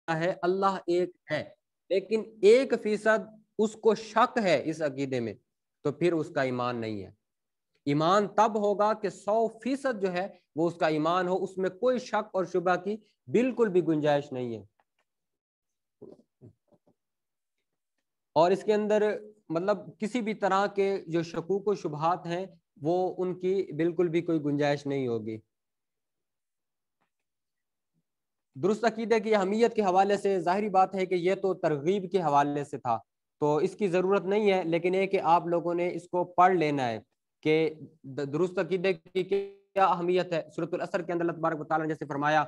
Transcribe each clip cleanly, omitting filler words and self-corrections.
ہے اللہ ایک ہے، لیکن 1% اس کو شک ہے اس عقیدے میں، تو پھر اس کا ایمان نہیں ہے۔ ایمان تب ہوگا کہ 100% جو ہے وہ اس کا ایمان ہو، اس میں کوئی شک اور شبہ کی بالکل بھی گنجائش نہیں ہے۔ اور اس کے اندر مطلب کسی بھی طرح کے جو شکوک و شبہات ہیں وہ ان کی بالکل بھی کوئی گنجائش نہیں ہوگی۔ درست عقیدے کی اہمیت کے حوالے سے ظاہری بات ہے کہ یہ تو ترغیب کے حوالے سے تھا، تو اس کی ضرورت نہیں ہے، لیکن یہ کہ آپ لوگوں نے اس کو پڑھ لینا ہے کہ درست عقیدے کی کیا اہمیت ہے۔ سورۃ العصر کے اندر اللہ تبارک و تعالیٰ نے جیسے فرمایا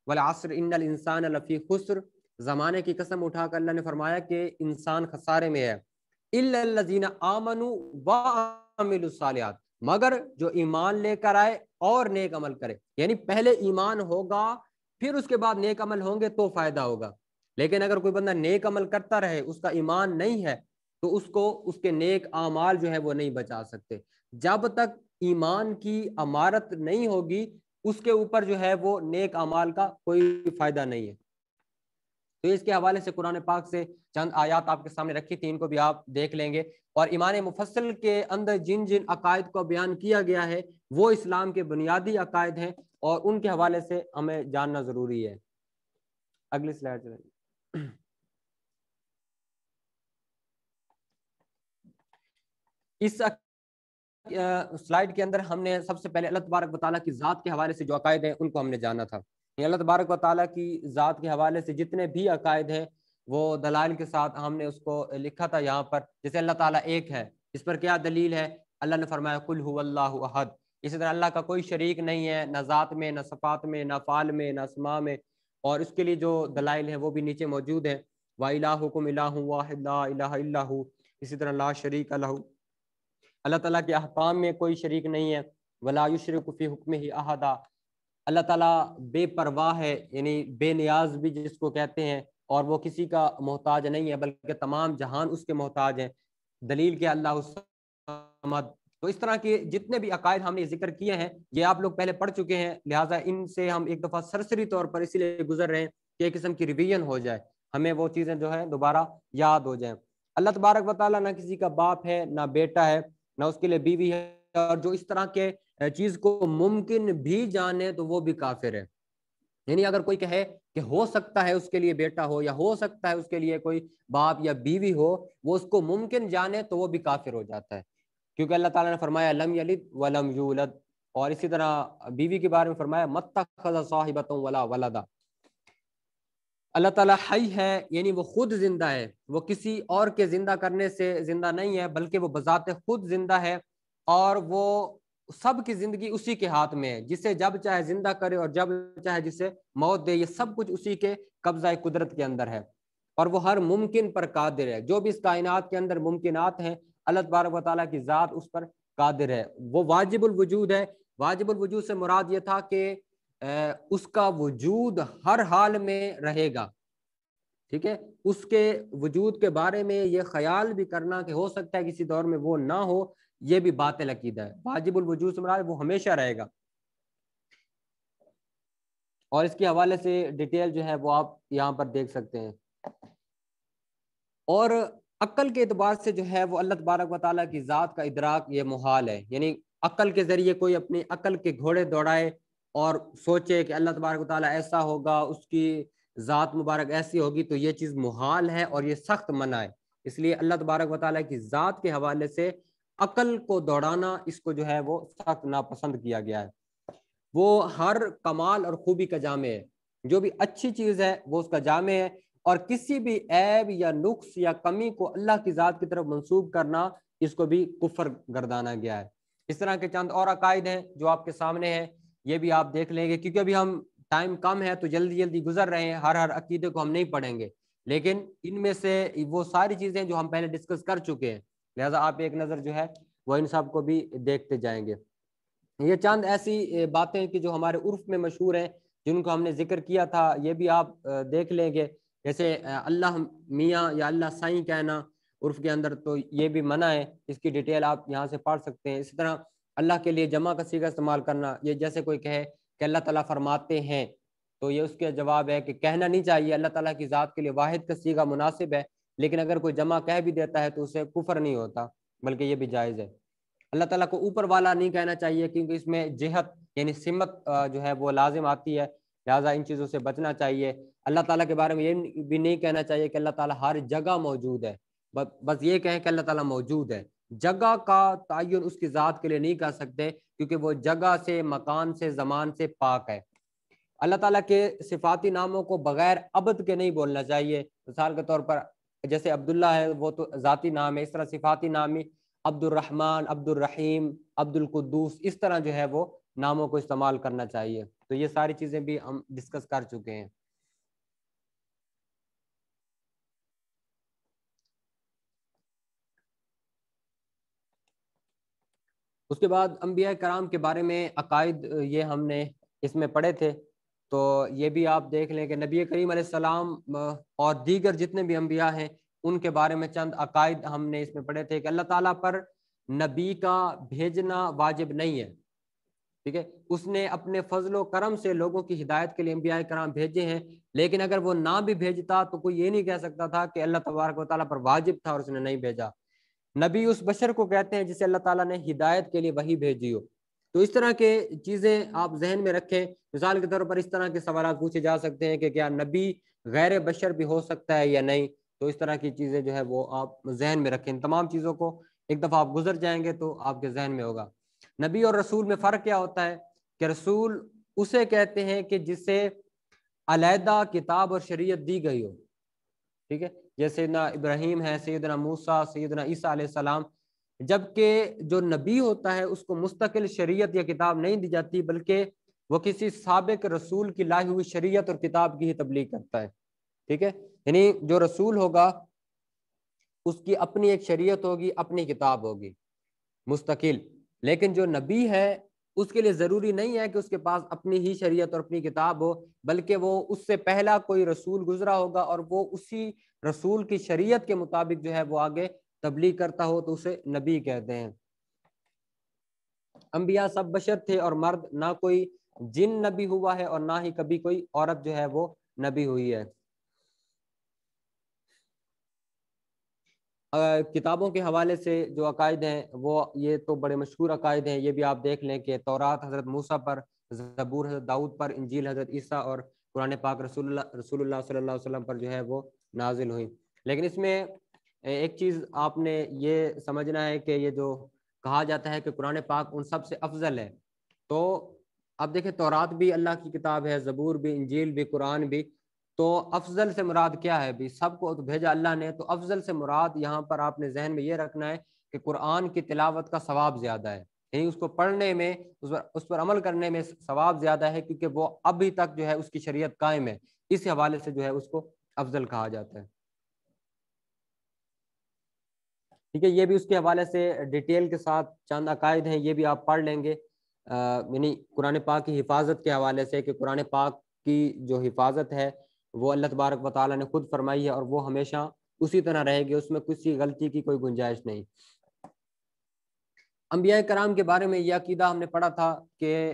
والعصر ان الانسان لفی خسر، زمانے کی قسم اٹھا کر اللہ نے فرمایا کہ انسان خسارے میں ہے، الا الذین آمنوا وعملوا الصالحات، مگر جو ایمان لے کر آئے اور نیک عمل کرے، یعنی پہلے ایمان ہوگا پھر اس کے بعد نیک عمل ہوں گے تو فائدہ ہوگا۔ لیکن اگر کوئی بندہ نیک عمل کرتا رہے اس کا ایمان نہیں ہے تو اس کو اس کے نیک اعمال جو ہے وہ نہیں بچا سکتے۔ جب تک ایمان کی امارت نہیں ہوگی اس کے اوپر جو ہے وہ نیک اعمال کا کوئی فائدہ نہیں ہے۔ تو اس کے حوالے سے قرآن پاک سے چند آیات آپ کے سامنے رکھی تھی، ان کو بھی آپ دیکھ لیں گے، اور ایمان مفصل کے اندر جن جن عقائد کو بیان کیا گیا ہے وہ اسلام کے بنیادی عقائد ہیں اور ان کے حوالے سے ہمیں جاننا ضروری ہے۔ اگلی سلائڈ چلیں۔ اس سلائڈ کے اندر ہم نے سب سے پہلے اللہ تبارک و تعالیٰ کی ذات کے حوالے سے جو عقائد ہیں ان کو ہم نے جانا تھا۔ اللہ تبارک و تعالیٰ کی ذات کے حوالے سے جتنے بھی عقائد ہیں وہ دلائل کے ساتھ ہم نے اس کو لکھا تھا یہاں پر۔ جیسے اللہ تعالیٰ ایک ہے، اس پر کیا دلیل ہے؟ اللہ نے فرمایا قل هو اللہ احد۔ اسی طرح اللہ کا کوئی شریک نہیں ہے، نہ ذات میں، نہ صفات میں، نہ فعال میں، نہ اسماء میں، اور اس کے لیے جو دلائل ہیں وہ بھی نیچے موجود ہیں۔ وَإِلَٰهُكُمْ إِلَٰهٌ وَاحِدٌ لَا إِلَٰهَ إِلَّا هُوَ، اسی طرح لا شریک لہ، اللہ تعالیٰ کے احکام میں کوئی شریک نہیں ہے۔ وَلَا يُشْرِكُ فِي حُكْمِهِ أَحَدًا، اللہ تعالیٰ بے پرواہ ہے، یعنی بے نیاز بھی جس کو کہتے ہیں، اور وہ کسی کا محتاج نہیں ہے بلکہ تمام جہان اس کے محتاج ہیں۔ دلیل کیا؟ اللہ الصمد۔ تو اس طرح کے جتنے بھی عقائد ہم نے ذکر کیے ہیں یہ آپ لوگ پہلے پڑھ چکے ہیں، لہٰذا ان سے ہم ایک دفعہ سرسری طور پر اسی لیے گزر رہے ہیں کہ ایک قسم کی ریویژن ہو جائے، ہمیں وہ چیزیں جو ہے دوبارہ یاد ہو جائیں۔ اللہ تبارک و تعالیٰ نہ کسی کا باپ ہے، نہ بیٹا ہے، نہ اس کے لیے بیوی ہے، اور جو اس طرح کے چیز کو ممکن بھی جانے تو وہ بھی کافر ہے۔ یعنی اگر کوئی کہے کہ ہو سکتا ہے اس کے لیے بیٹا ہو یا ہو سکتا ہے اس کے لیے کوئی باپ یا بیوی ہو، وہ اس کو ممکن جانے تو وہ بھی کافر ہو جاتا ہے، کیونکہ اللہ تعالیٰ نے فرمایا لم یلد ولم یولد، اور اسی طرح بیوی کے بارے میں فرمایا متخذ صاحبۃ ولا ولدا۔ اللہ تعالیٰ حی ہے، یعنی وہ خود زندہ ہے، وہ کسی اور کے زندہ کرنے سے زندہ نہیں ہے بلکہ وہ بذات خود زندہ ہے، اور وہ سب کی زندگی اسی کے ہاتھ میں ہے، جسے جب چاہے زندہ کرے اور جب چاہے جسے موت دے، یہ سب کچھ اسی کے قبضہ قدرت کے اندر ہے، اور وہ ہر ممکن پر قادر ہے۔ جو بھی اس کائنات کے اندر ممکنات ہیں اللہ تبارک و تعالیٰ کی ذات اس پر قادر ہے، وہ واجب الوجود ہے۔ واجب الوجود سے مراد یہ تھا کہ اس کا وجود ہر حال میں رہے گا، ٹھیک ہے، اس کے وجود کے بارے میں یہ خیال بھی کرنا کہ ہو سکتا ہے کسی دور میں وہ نہ ہو، یہ بھی باطل عقیدہ ہے۔ واجب الوجود سے مراد وہ ہمیشہ رہے گا، اور اس کے حوالے سے ڈیٹیل جو ہے وہ آپ یہاں پر دیکھ سکتے ہیں۔ اور عقل کے اعتبار سے جو ہے وہ اللہ تبارک و تعالیٰ کی ذات کا ادراک یہ محال ہے، یعنی عقل کے ذریعے کوئی اپنی عقل کے گھوڑے دوڑائے اور سوچے کہ اللہ تبارک و تعالیٰ ایسا ہوگا، اس کی ذات مبارک ایسی ہوگی، تو یہ چیز محال ہے اور یہ سخت منع ہے۔ اس لیے اللہ تبارک و تعالیٰ کی ذات کے حوالے سے عقل کو دوڑانا اس کو جو ہے وہ سخت ناپسند کیا گیا ہے۔ وہ ہر کمال اور خوبی کا جامع ہے، جو بھی اچھی چیز ہے وہ اس کا جامع ہے، اور کسی بھی عیب یا نقص یا کمی کو اللہ کی ذات کی طرف منسوب کرنا اس کو بھی کفر گردانا گیا ہے۔ اس طرح کے چند اور عقائد ہیں جو آپ کے سامنے ہیں، یہ بھی آپ دیکھ لیں گے، کیونکہ ابھی ہم ٹائم کم ہے تو جلدی جلدی گزر رہے ہیں، ہر عقیدے کو ہم نہیں پڑھیں گے، لیکن ان میں سے وہ ساری چیزیں جو ہم پہلے ڈسکس کر چکے ہیں، لہٰذا آپ ایک نظر جو ہے وہ ان سب کو بھی دیکھتے جائیں گے۔ یہ چند ایسی باتیں کہ جو ہمارے عرف میں مشہور ہیں جن کو ہم نے ذکر کیا تھا، یہ بھی آپ دیکھ لیں گے، جیسے اللہ میاں یا اللہ سائیں کہنا عرف کے اندر، تو یہ بھی منع ہے، اس کی ڈیٹیل آپ یہاں سے پڑھ سکتے ہیں۔ اسی طرح اللہ کے لیے جمع کا صیغہ استعمال کرنا، یہ جیسے کوئی کہے کہ اللہ تعالیٰ فرماتے ہیں، تو یہ اس کا جواب ہے کہ کہنا نہیں چاہیے، اللہ تعالیٰ کی ذات کے لیے واحد کا صیغہ مناسب ہے، لیکن اگر کوئی جمع کہہ بھی دیتا ہے تو اسے کفر نہیں ہوتا، بلکہ یہ بھی جائز ہے۔ اللہ تعالیٰ کو اوپر والا نہیں کہنا چاہیے، کیونکہ اس میں جہت یعنی سمت جو ہے وہ لازم آتی ہے، لہٰذا ان چیزوں سے بچنا چاہیے۔ اللہ تعالیٰ کے بارے میں یہ بھی نہیں کہنا چاہیے کہ اللہ تعالیٰ ہر جگہ موجود ہے، بس یہ کہیں کہ اللہ تعالیٰ موجود ہے، جگہ کا تعین اس کی ذات کے لیے نہیں کر سکتے، کیونکہ وہ جگہ سے، مکان سے، زمان سے پاک ہے۔ اللہ تعالیٰ کے صفاتی ناموں کو بغیر عبد کے نہیں بولنا چاہیے۔ مثال کے طور پر جیسے عبداللہ ہے، وہ تو ذاتی نام ہے، اس طرح صفاتی نامی عبد الرحمن، عبد الرحیم، عبد القدوس، اس طرح جو ہے وہ ناموں کو استعمال کرنا چاہیے۔ تو یہ ساری چیزیں بھی ہم ڈسکس کر چکے ہیں۔ اس کے بعد انبیاء کرام کے بارے میں عقائد یہ ہم نے اس میں پڑھے تھے، تو یہ بھی آپ دیکھ لیں کہ نبی کریم علیہ السلام اور دیگر جتنے بھی انبیاء ہیں ان کے بارے میں چند عقائد ہم نے اس میں پڑھے تھے کہ اللہ تعالیٰ پر نبی کا بھیجنا واجب نہیں ہے، ٹھیک ہے، اس نے اپنے فضل و کرم سے لوگوں کی ہدایت کے لیے انبیاء کرام بھیجے ہیں، لیکن اگر وہ نہ بھی بھیجتا تو کوئی یہ نہیں کہہ سکتا تھا کہ اللہ تبارک و تعالیٰ پر واجب تھا اور اس نے نہیں بھیجا۔ نبی اس بشر کو کہتے ہیں جسے اللہ تعالیٰ نے ہدایت کے لیے وحی بھیجی ہو۔ تو اس طرح کے چیزیں آپ ذہن میں رکھیں۔ مثال کے طور پر اس طرح کے سوالات پوچھے جا سکتے ہیں کہ کیا نبی غیر بشر بھی ہو سکتا ہے یا نہیں، تو اس طرح کی چیزیں جو ہے وہ آپ ذہن میں رکھیں۔ ان تمام چیزوں کو ایک دفعہ آپ گزر جائیں گے تو آپ کے ذہن میں ہوگا۔ نبی اور رسول میں فرق کیا ہوتا ہے کہ رسول اسے کہتے ہیں کہ جسے علیحدہ کتاب اور شریعت دی گئی ہو، ٹھیک ہے، جیسے سیدنا ابراہیم ہے، سیدنا موسیٰ، سیدنا عیسیٰ علیہ السلام، جبکہ جو نبی ہوتا ہے اس کو مستقل شریعت یا کتاب نہیں دی جاتی، بلکہ وہ کسی سابق رسول کی لائی ہوئی شریعت اور کتاب کی ہی تبلیغ کرتا ہے، ٹھیک ہے، یعنی جو رسول ہوگا اس کی اپنی ایک شریعت ہوگی، اپنی کتاب ہوگی مستقل، لیکن جو نبی ہے اس کے لیے ضروری نہیں ہے کہ اس کے پاس اپنی ہی شریعت اور اپنی کتاب ہو، بلکہ وہ اس سے پہلا کوئی رسول گزرا ہوگا اور وہ اسی رسول کی شریعت کے مطابق جو ہے وہ آگے تبلیغ کرتا ہو، تو اسے نبی کہتے ہیں۔ انبیاء سب بشر تھے اور مرد، نہ کوئی جن نبی ہوا ہے اور نہ ہی کبھی کوئی عورت جو ہے وہ نبی ہوئی ہے۔ کتابوں کے حوالے سے جو عقائد ہیں وہ یہ تو بڑے مشہور عقائد ہیں، یہ بھی آپ دیکھ لیں کہ تورات حضرت موسیٰ پر، زبور حضرت داؤد پر، انجیل حضرت عیسیٰ اور قرآن پاک رسول اللہ صلی اللہ علیہ وسلم پر جو ہے وہ نازل ہوئی۔ لیکن اس میں ایک چیز آپ نے یہ سمجھنا ہے کہ یہ جو کہا جاتا ہے کہ قرآن پاک ان سب سے افضل ہے، تو اب دیکھیں تورات بھی اللہ کی کتاب ہے، زبور بھی، انجیل بھی، قرآن بھی، تو افضل سے مراد کیا ہے؟ بھی سب کو تو بھیجا اللہ نے، تو افضل سے مراد یہاں پر آپ نے ذہن میں یہ رکھنا ہے کہ قرآن کی تلاوت کا ثواب زیادہ ہے، یعنی اس کو پڑھنے میں، اس پر عمل کرنے میں ثواب زیادہ ہے، کیونکہ وہ ابھی تک جو ہے اس کی شریعت قائم ہے، اس حوالے سے جو ہے اس کو افضل کہا جاتا ہے۔ ٹھیک ہے، یہ بھی اس کے حوالے سے ڈیٹیل کے ساتھ چند عقائد ہیں، یہ بھی آپ پڑھ لیں گے، یعنی قرآن پاک کی حفاظت کے حوالے سے کہ قرآن پاک کی جو حفاظت ہے وہ اللہ تبارک و تعالیٰ نے خود فرمائی ہے اور وہ ہمیشہ اسی طرح رہے گی، اس میں کسی غلطی کی کوئی گنجائش نہیں۔ انبیاء کرام کے بارے میں یہ عقیدہ ہم نے پڑھا تھا کہ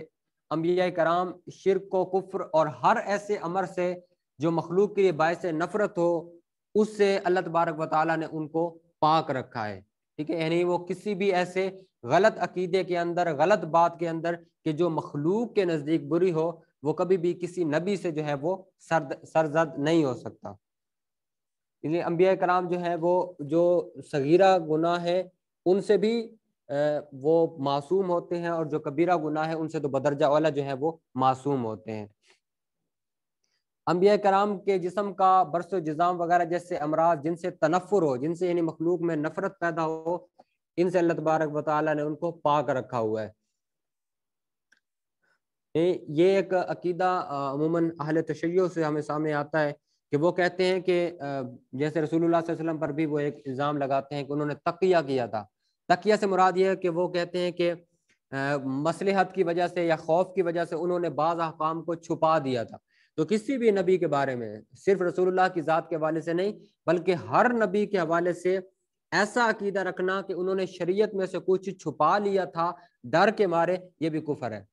انبیاء کرام شرک و کفر اور ہر ایسے امر سے جو مخلوق کے لیے باعث نفرت ہو، اس سے اللہ تبارک و تعالیٰ نے ان کو پاک رکھا ہے، ٹھیک ہے، یعنی وہ کسی بھی ایسے غلط عقیدے کے اندر، غلط بات کے اندر کہ جو مخلوق کے نزدیک بری ہو، وہ کبھی بھی کسی نبی سے جو ہے وہ سرزد نہیں ہو سکتا۔ اس لیے انبیاء کرام جو ہے وہ جو صغیرہ گناہ ہے ان سے بھی وہ معصوم ہوتے ہیں، اور جو کبیرہ گناہ ہے ان سے تو بدرجہ اولا جو ہے وہ معصوم ہوتے ہیں۔ انبیاء کرام کے جسم کا برس و جزام وغیرہ جیسے امراض جن سے تنفر ہو، جن سے یعنی مخلوق میں نفرت پیدا ہو، ان سے اللہ تبارک و تعالیٰ نے ان کو پاک رکھا ہوا ہے۔ یہ ایک عقیدہ عموماً اہل تشیع سے ہمیں سامنے آتا ہے کہ وہ کہتے ہیں کہ جیسے رسول اللہ صلی اللہ علیہ وسلم پر بھی وہ ایک الزام لگاتے ہیں کہ انہوں نے تقیہ کیا تھا۔ تقیہ سے مراد یہ ہے کہ وہ کہتے ہیں کہ مصلحت کی وجہ سے یا خوف کی وجہ سے انہوں نے بعض احکام کو چھپا دیا تھا۔ تو کسی بھی نبی کے بارے میں، صرف رسول اللہ کی ذات کے حوالے سے نہیں بلکہ ہر نبی کے حوالے سے ایسا عقیدہ رکھنا کہ انہوں نے شریعت میں سے کچھ چھپا لیا تھا ڈر کے مارے، یہ بھی کفر ہے۔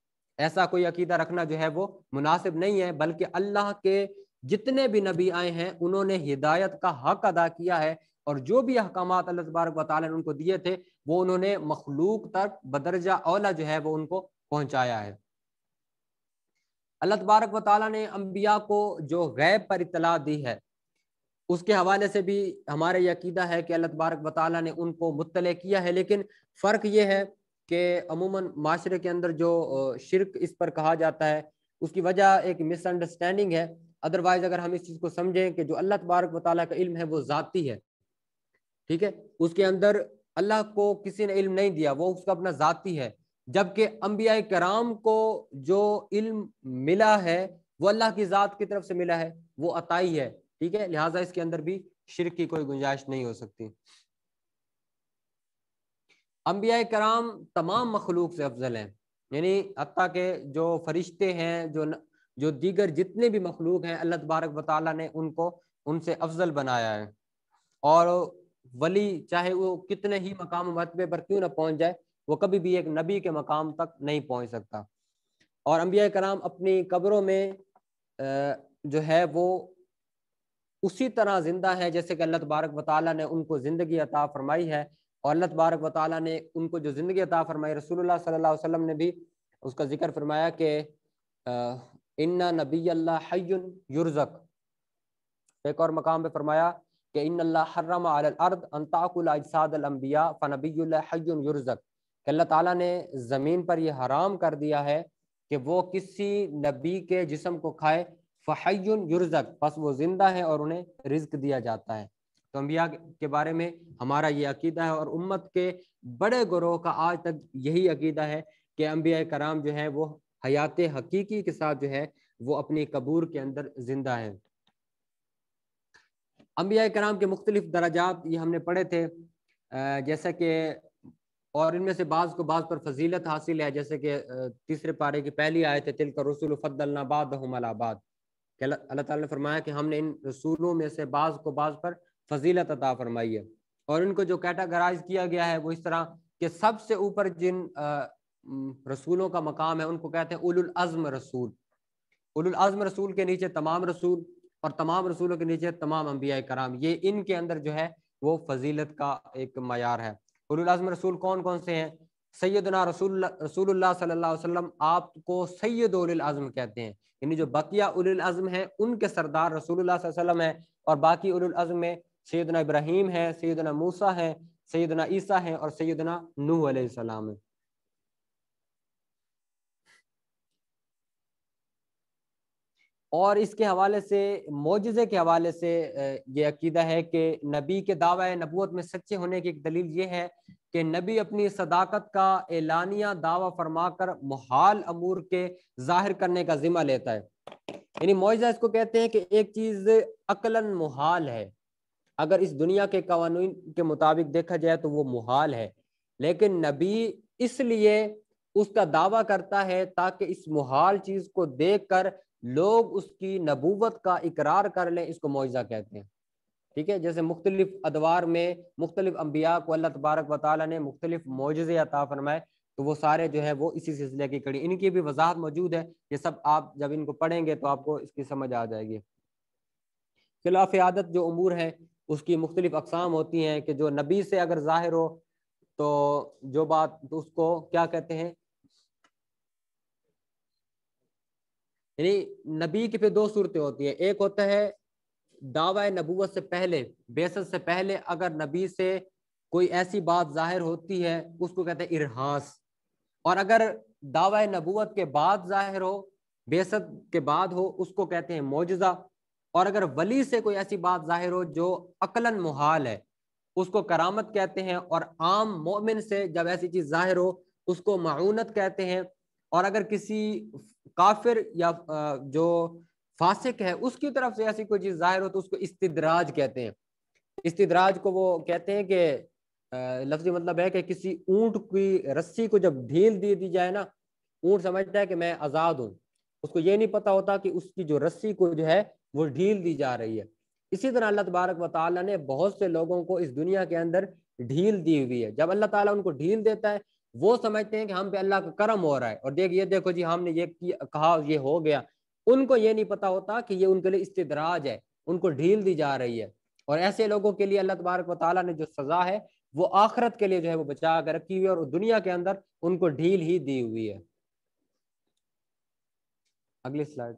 ایسا کوئی عقیدہ رکھنا جو ہے وہ مناسب نہیں ہے، بلکہ اللہ کے جتنے بھی نبی آئے ہیں انہوں نے ہدایت کا حق ادا کیا ہے، اور جو بھی احکامات اللہ تبارک و تعالیٰ نے ان کو دیے تھے وہ انہوں نے مخلوق تک بدرجہ اولا جو ہے وہ ان کو پہنچایا ہے۔ اللہ تبارک و تعالیٰ نے انبیاء کو جو غیب پر اطلاع دی ہے اس کے حوالے سے بھی ہمارا یہ عقیدہ ہے کہ اللہ تبارک و تعالیٰ نے ان کو مطلع کیا ہے، لیکن فرق یہ ہے کہ عموماً معاشرے کے اندر جو شرک اس پر کہا جاتا ہے اس کی وجہ ایک مس انڈرسٹینڈنگ ہے۔ ادروائز اگر ہم اس چیز کو سمجھیں کہ جو اللہ تبارک و تعالیٰ کا علم ہے وہ ذاتی ہے، ٹھیک ہے، اس کے اندر اللہ کو کسی نے علم نہیں دیا، وہ اس کا اپنا ذاتی ہے، جبکہ انبیاء کرام کو جو علم ملا ہے وہ اللہ کی ذات کی طرف سے ملا ہے، وہ عطائی ہے، ٹھیک ہے، لہٰذا اس کے اندر بھی شرک کی کوئی گنجائش نہیں ہو سکتی۔ انبیاء کرام تمام مخلوق سے افضل ہیں، یعنی حتیٰ کہ جو فرشتے ہیں، جو دیگر جتنے بھی مخلوق ہیں، اللہ تبارک و تعالیٰ نے ان کو ان سے افضل بنایا ہے، اور ولی چاہے وہ کتنے ہی مقام و مرتبے پر کیوں نہ پہنچ جائے وہ کبھی بھی ایک نبی کے مقام تک نہیں پہنچ سکتا۔ اور انبیاء کرام اپنی قبروں میں جو ہے وہ اسی طرح زندہ ہے جیسے کہ اللہ تبارک و تعالیٰ نے ان کو زندگی عطا فرمائی ہے، اور اللہ تبارک و تعالیٰ نے ان کو جو زندگی عطا فرمائی، رسول اللہ صلی اللہ علیہ وسلم نے بھی اس کا ذکر فرمایا کہ ان نبی اللہ حی یرزق، ایک اور مقام پہ فرمایا کہ ان اللہ حرم علی الارض ان تاکل اجساد الانبیاء فنبی اللہ حی یرزق، کہ اللہ تعالیٰ نے زمین پر یہ حرام کر دیا ہے کہ وہ کسی نبی کے جسم کو کھائے، فحی یرزق، پس وہ زندہ ہے اور انہیں رزق دیا جاتا ہے۔ تو انبیاء کے بارے میں ہمارا یہ عقیدہ ہے، اور امت کے بڑے گروہ کا آج تک یہی عقیدہ ہے کہ انبیاء کرام جو ہیں وہ حیات حقیقی کے ساتھ جو ہے وہ اپنی قبور کے اندر زندہ ہیں۔ انبیاء کرام کے مختلف درجات یہ ہم نے پڑھے تھے، جیسا کہ اور ان میں سے بعض کو بعض پر فضیلت حاصل ہے، جیسے کہ تیسرے پارے کی پہلی آیت ہے تلک الرسل فضلنا بعضهم علی بعض، کہ اللہ تعالیٰ نے فرمایا کہ ہم نے ان رسولوں میں سے بعض کو بعض پر فضیلت عطا فرمائی ہے، اور ان کو جو کیٹاگرائز کیا گیا ہے وہ اس طرح کہ سب سے اوپر جن رسولوں کا مقام ہے ان کو کہتے ہیں اولو العزم رسول، اولو العزم رسول کے نیچے تمام رسول، اور تمام رسولوں کے نیچے تمام انبیاء کرام، یہ ان کے اندر جو ہے وہ فضیلت کا ایک معیار ہے۔ اولو العزم رسول کون کون سے ہیں؟ سیدنا رسول اللہ صلی اللہ علیہ وسلم آپ کو سید اولو العزم کہتے ہیں، یعنی جو بقیہ اولو العزم ہیں ان کے سردار رسول اللہ صلی اللہ علیہ وسلم ہیں، اور باقی اولو العزم میں سیدنا ابراہیم ہے، سیدنا موسیٰ ہیں، سیدنا عیسیٰ ہیں، اور سیدنا نوح علیہ السلام ہیں۔ اور اس کے حوالے سے معجزے کے حوالے سے یہ عقیدہ ہے کہ نبی کے دعوی نبوت میں سچے ہونے کی ایک دلیل یہ ہے کہ نبی اپنی صداقت کا اعلانیہ دعویٰ فرما کر محال امور کے ظاہر کرنے کا ذمہ لیتا ہے، یعنی معجزہ اس کو کہتے ہیں کہ ایک چیز عقلاً محال ہے، اگر اس دنیا کے قوانین کے مطابق دیکھا جائے تو وہ محال ہے، لیکن نبی اس لیے اس کا دعویٰ کرتا ہے تاکہ اس محال چیز کو دیکھ کر لوگ اس کی نبوت کا اقرار کر لیں، اس کو معجزہ کہتے ہیں، ٹھیک ہے، جیسے مختلف ادوار میں مختلف انبیاء کو اللہ تبارک و تعالیٰ نے مختلف معجزے عطا فرمائے، تو وہ سارے جو ہے وہ اسی سلسلے کی کڑی، ان کی بھی وضاحت موجود ہے، یہ سب آپ جب ان کو پڑھیں گے تو آپ کو اس کی سمجھ آ جائے گی۔ خلاف عادت جو امور ہیں اس کی مختلف اقسام ہوتی ہیں، کہ جو نبی سے اگر ظاہر ہو تو جو بات تو اس کو کیا کہتے ہیں، یعنی نبی کی پھر دو صورتیں ہوتی ہیں، ایک ہوتا ہے دعوی نبوت سے پہلے، بعثت سے پہلے اگر نبی سے کوئی ایسی بات ظاہر ہوتی ہے اس کو کہتے ہیں ارہاس، اور اگر دعوی نبوت کے بعد ظاہر ہو، بعثت کے بعد ہو، اس کو کہتے ہیں معجزہ، اور اگر ولی سے کوئی ایسی بات ظاہر ہو جو عقلاً محال ہے اس کو کرامت کہتے ہیں، اور عام مومن سے جب ایسی چیز ظاہر ہو اس کو معونت کہتے ہیں، اور اگر کسی کافر یا جو فاسق ہے اس کی طرف سے ایسی کوئی چیز ظاہر ہو تو اس کو استدراج کہتے ہیں۔ استدراج کو وہ کہتے ہیں کہ لفظی مطلب ہے کہ کسی اونٹ کی رسی کو جب ڈھیل دی جائے نا، اونٹ سمجھتا ہے کہ میں آزاد ہوں، اس کو یہ نہیں پتا ہوتا کہ اس کی جو رسی کو جو ہے وہ ڈھیل دی جا رہی ہے۔ اسی طرح اللہ تبارک و تعالیٰ نے بہت سے لوگوں کو اس دنیا کے اندر ڈھیل دی ہوئی ہے، جب اللہ تعالیٰ ان کو ڈھیل دیتا ہے وہ سمجھتے ہیں کہ ہم پہ اللہ کا کرم ہو رہا ہے اور دیکھو جی ہم نے یہ کہا یہ ہو گیا. ان کو یہ نہیں پتا ہوتا کہ یہ ان کے لیے استدراج ہے, ان کو ڈھیل دی جا رہی ہے. اور ایسے لوگوں کے لیے اللہ تبارک و تعالیٰ نے جو سزا ہے وہ آخرت کے لیے جو ہے وہ بچا کر رکھی ہوئی ہے, اور دنیا کے اندر ان کو ڈھیل ہی دی ہوئی ہے. اگلی سلائڈ.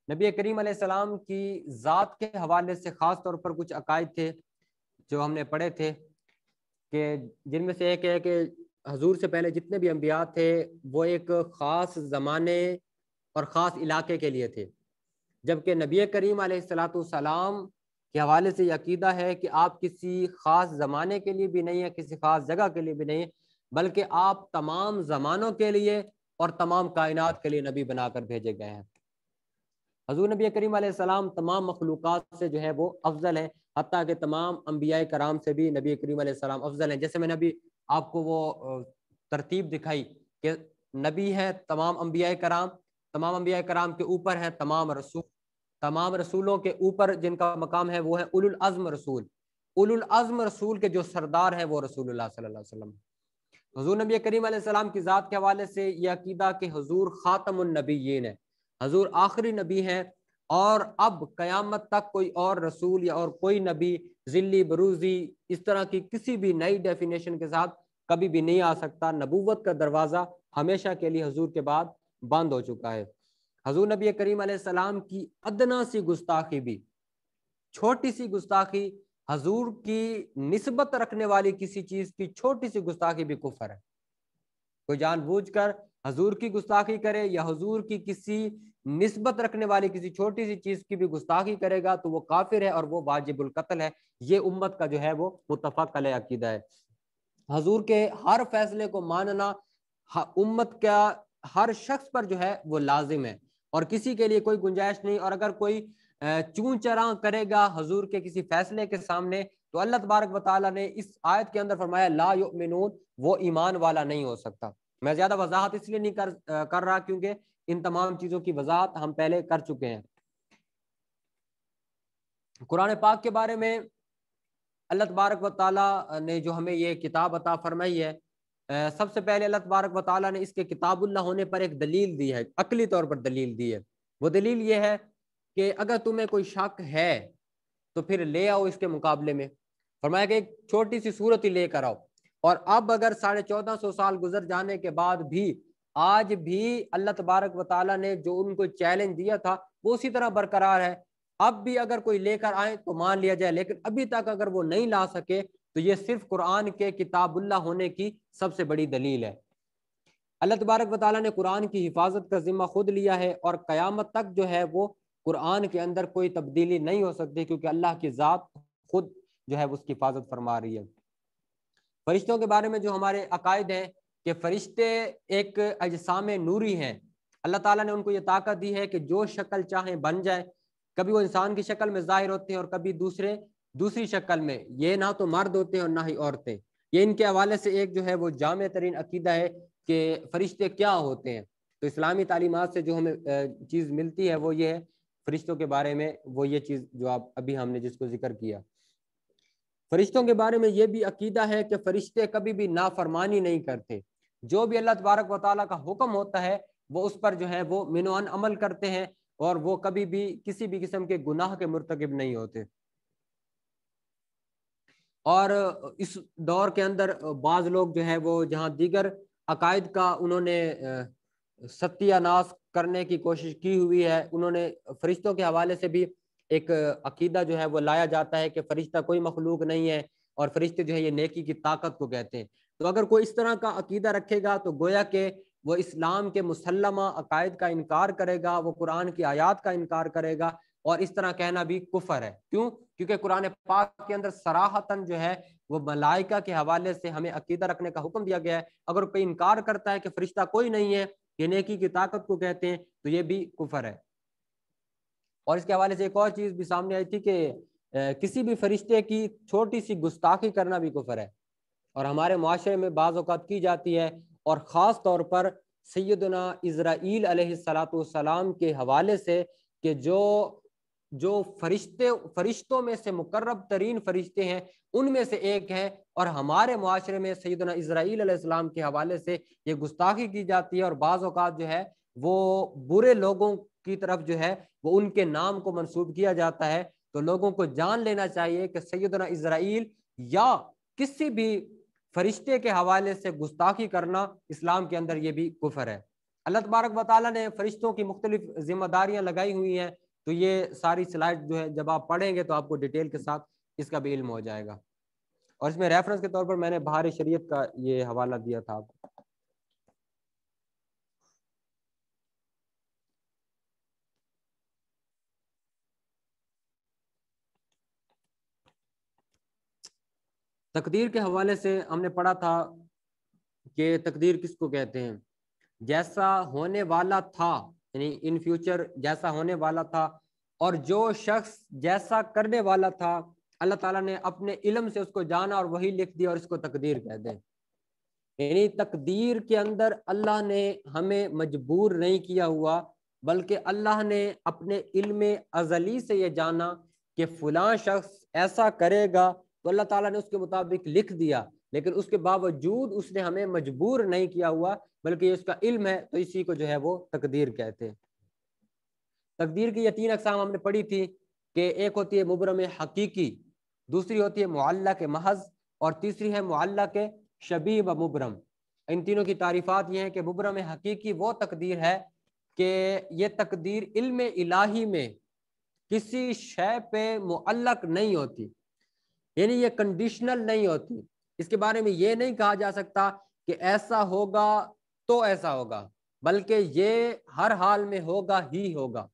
نبی کریم علیہ السلام کی ذات کے حوالے سے خاص طور پر کچھ عقائد تھے جو ہم نے پڑھے تھے, کہ جن میں سے ایک ہے کہ حضور سے پہلے جتنے بھی انبیاء تھے وہ ایک خاص زمانے اور خاص علاقے کے لیے تھے, جبکہ نبی کریم علیہ السلام کے حوالے سے یہ عقیدہ ہے کہ آپ کسی خاص زمانے کے لیے بھی نہیں ہیں, کسی خاص جگہ کے لیے بھی نہیں, بلکہ آپ تمام زمانوں کے لیے اور تمام کائنات کے لیے نبی بنا کر بھیجے گئے ہیں. حضور نبی کریم علیہ السلام تمام مخلوقات سے جو ہے وہ افضل ہیں, حتیٰ کہ تمام انبیاء کرام سے بھی نبی کریم علیہ السلام افضل ہیں. جیسے میں نے ابھی آپ کو وہ ترتیب دکھائی کہ نبی ہے تمام انبیاء کرام کے اوپر ہیں تمام رسولوں کے اوپر جن کا مقام ہے وہ ہے اولو العزم رسول. اولو العزم رسول کے جو سردار ہیں وہ رسول اللہ صلی اللہ علیہ وسلم. حضور نبی کریم علیہ السلام کی ذات کے حوالے سے یہ عقیدہ کہ حضور خاتم النبیین ہے, حضور آخری نبی ہیں, اور اب قیامت تک کوئی اور رسول یا اور کوئی نبی ذلی بروزی اس طرح کی کسی بھی نئی ڈیفینیشن کے ساتھ کبھی بھی نہیں آ سکتا. نبوت کا دروازہ ہمیشہ کے لیے حضور کے بعد بند ہو چکا ہے. حضور نبی کریم علیہ السلام کی ادنا سی گستاخی بھی, چھوٹی سی گستاخی, حضور کی نسبت رکھنے والی کسی چیز کی چھوٹی سی گستاخی بھی کفر ہے. کوئی جان بوجھ کر حضور کی گستاخی کرے یا حضور کی کسی نسبت رکھنے والی کسی چھوٹی سی چیز کی بھی گستاخی کرے گا تو وہ کافر ہے اور وہ واجب القتل ہے. یہ امت کا جو ہے وہ متفق علیہ عقیدہ ہے. حضور کے ہر فیصلے کو ماننا امت کا ہر شخص پر جو ہے وہ لازم ہے, اور کسی کے لیے کوئی گنجائش نہیں. اور اگر کوئی چون چراں کرے گا حضور کے کسی فیصلے کے سامنے تو اللہ تبارک و تعالیٰ نے اس آیت کے اندر فرمایا لا یؤمنون, وہ ایمان والا نہیں ہو سکتا. میں زیادہ وضاحت اس لیے نہیں کر رہا کیونکہ ان تمام چیزوں کی وضاحت ہم پہلے کر چکے ہیں. قرآن پاک کے بارے میں اللہ تبارک و تعالیٰ نے جو ہمیں یہ کتاب عطا فرمائی ہے, سب سے پہلے اللہ تبارک و تعالیٰ نے اس کے کتاب اللہ ہونے پر ایک دلیل دی ہے, عقلی طور پر دلیل دی ہے. وہ دلیل یہ ہے کہ اگر تمہیں کوئی شک ہے تو پھر لے آؤ اس کے مقابلے میں. فرمایا کہ ایک چھوٹی سی صورت ہی لے کر آؤ. اور اب اگر 1450 سال گزر جانے کے بعد بھی آج بھی اللہ تبارک و تعالیٰ نے جو ان کو چیلنج دیا تھا وہ اسی طرح برقرار ہے. اب بھی اگر کوئی لے کر آئے تو مان لیا جائے, لیکن ابھی تک اگر وہ نہیں لا سکے تو یہ صرف قرآن کے کتاب اللہ ہونے کی سب سے بڑی دلیل ہے. اللہ تبارک و تعالیٰ نے قرآن کی حفاظت کا ذمہ خود لیا ہے, اور قیامت تک جو ہے وہ قرآن کے اندر کوئی تبدیلی نہیں ہو سکتی, کیونکہ اللہ کی ذات خود جو ہے اس کی حفاظت فرما رہی ہے. فرشتوں کے بارے میں جو ہمارے عقائد ہیں کہ فرشتے ایک اجسام نوری ہیں, اللہ تعالیٰ نے ان کو یہ طاقت دی ہے کہ جو شکل چاہیں بن جائے. کبھی وہ انسان کی شکل میں ظاہر ہوتے ہیں اور کبھی دوسری شکل میں. یہ نہ تو مرد ہوتے ہیں اور نہ ہی عورتیں. یہ ان کے حوالے سے ایک جو ہے وہ جامع ترین عقیدہ ہے کہ فرشتے کیا ہوتے ہیں. تو اسلامی تعلیمات سے جو ہمیں چیز ملتی ہے وہ یہ ہے فرشتوں کے بارے میں, وہ یہ چیز جو آپ ابھی ہم نے جس کو ذکر کیا. فرشتوں کے بارے میں یہ بھی عقیدہ ہے کہ فرشتے کبھی بھی نافرمانی نہیں کرتے. جو بھی اللہ تبارک و تعالیٰ کا حکم ہوتا ہے وہ اس پر جو ہے وہ منوان عمل کرتے ہیں, اور وہ کبھی بھی کسی بھی قسم کے گناہ کے مرتکب نہیں ہوتے. اور اس دور کے اندر بعض لوگ جو ہے وہ جہاں دیگر عقائد کا انہوں نے ستیہ ناش کرنے کی کوشش کی ہوئی ہے, انہوں نے فرشتوں کے حوالے سے بھی ایک عقیدہ جو ہے وہ لایا جاتا ہے کہ فرشتہ کوئی مخلوق نہیں ہے, اور فرشتے جو ہے یہ نیکی کی طاقت کو کہتے ہیں. تو اگر کوئی اس طرح کا عقیدہ رکھے گا تو گویا کہ وہ اسلام کے مسلمہ عقائد کا انکار کرے گا, وہ قرآن کی آیات کا انکار کرے گا, اور اس طرح کہنا بھی کفر ہے. کیوں؟ کیونکہ قرآن پاک کے اندر صراحتاً جو ہے وہ ملائکہ کے حوالے سے ہمیں عقیدہ رکھنے کا حکم دیا گیا ہے. اگر کوئی انکار کرتا ہے کہ فرشتہ کوئی نہیں ہے, یہ نیکی کی طاقت کو کہتے ہیں, تو یہ بھی کفر ہے. اور اس کے حوالے سے ایک اور چیز بھی سامنے آئی تھی کہ کسی بھی فرشتے کی چھوٹی سی گستاخی کرنا بھی کفر ہے, اور ہمارے معاشرے میں بعض اوقات کی جاتی ہے, اور خاص طور پر سیدنا اسرائیل علیہ السلام کے حوالے سے کہ جو جو فرشتوں میں سے مقرب ترین فرشتے ہیں ان میں سے ایک ہیں، اور ہمارے معاشرے میں سیدنا اسرائیل علیہ السلام کے حوالے سے یہ گستاخی کی جاتی ہے، اور بعض اوقات جو ہے وہ برے لوگوں کی طرف جو ہے وہ ان کے نام کو منسوب کیا جاتا ہے۔ تو لوگوں کو جان لینا چاہیے کہ سیدنا اسرائیل یا کسی بھی فرشتے کے حوالے سے گستاخی کرنا اسلام کے اندر یہ بھی کفر ہے۔ اللہ تبارک و تعالیٰ نے فرشتوں کی مختلف ذمہ داریاں لگائی ہوئی ہیں، تو یہ ساری سلائڈ جو ہے جب آپ پڑھیں گے تو آپ کو ڈیٹیل کے ساتھ اس کا بھی علم ہو جائے گا، اور اس میں ریفرنس کے طور پر میں نے بہار شریعت کا یہ حوالہ دیا تھا آپ کو۔ تقدیر کے حوالے سے ہم نے پڑھا تھا کہ تقدیر کس کو کہتے ہیں؟ جیسا ہونے والا تھا، یعنی ان فیوچر جیسا ہونے والا تھا، اور جو شخص جیسا کرنے والا تھا اللہ تعالیٰ نے اپنے علم سے اس کو جانا اور وہی لکھ دیا، اور اس کو تقدیر کہتے ہیں۔ یعنی تقدیر کے اندر اللہ نے ہمیں مجبور نہیں کیا ہوا، بلکہ اللہ نے اپنے علم ازلی سے یہ جانا کہ فلاں شخص ایسا کرے گا، تو اللہ تعالیٰ نے اس کے مطابق لکھ دیا، لیکن اس کے باوجود اس نے ہمیں مجبور نہیں کیا ہوا، بلکہ اس کا علم ہے، تو اسی کو جو ہے وہ تقدیر کہتے ہیں۔ تقدیر کی یہ 3 اقسام ہم نے پڑھی تھی کہ ایک ہوتی ہے مبرم حقیقی، دوسری ہوتی ہے معلق محض، اور تیسری ہے معلق شبیہ و مبرم۔ ان تینوں کی تعریفات یہ ہیں کہ مبرم حقیقی وہ تقدیر ہے کہ یہ تقدیر علم الہی میں کسی شے پہ معلق نہیں ہوتی، یعنی یہ کنڈیشنل نہیں ہوتی، اس کے بارے میں یہ نہیں کہا جا سکتا کہ ایسا ہوگا تو ایسا ہوگا، بلکہ یہ ہر حال میں ہوگا ہی ہوگا،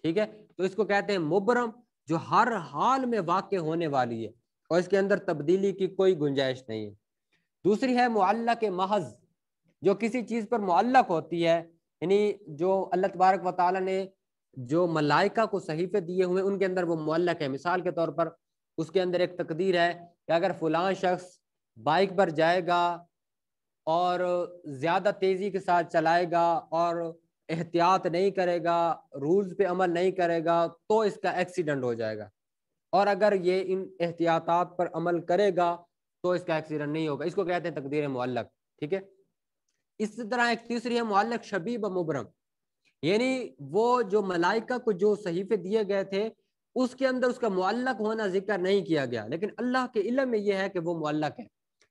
ٹھیک ہے؟ تو اس کو کہتے ہیں مبرم، جو ہر حال میں واقع ہونے والی ہے اور اس کے اندر تبدیلی کی کوئی گنجائش نہیں ہے۔ دوسری ہے معلق محض، جو کسی چیز پر معلق ہوتی ہے، یعنی جو اللہ تبارک و تعالیٰ نے جو ملائکہ کو صحیفے دیے ہوئے ان کے اندر وہ معلق ہے۔ مثال کے طور پر اس کے اندر ایک تقدیر ہے کہ اگر فلاں شخص بائک پر جائے گا اور زیادہ تیزی کے ساتھ چلائے گا اور احتیاط نہیں کرے گا، رولز پہ عمل نہیں کرے گا، تو اس کا ایکسیڈنٹ ہو جائے گا، اور اگر یہ ان احتیاطات پر عمل کرے گا تو اس کا ایکسیڈنٹ نہیں ہوگا۔ اس کو کہتے ہیں تقدیر معلق، ٹھیک ہے؟ اس طرح ایک تیسری ہے معلق شبیہ و مبرم، یعنی وہ جو ملائکہ کو جو صحیفے دیے گئے تھے اس کے اندر اس کا معلق ہونا ذکر نہیں کیا گیا، لیکن اللہ کے علم میں یہ ہے کہ وہ معلق ہے،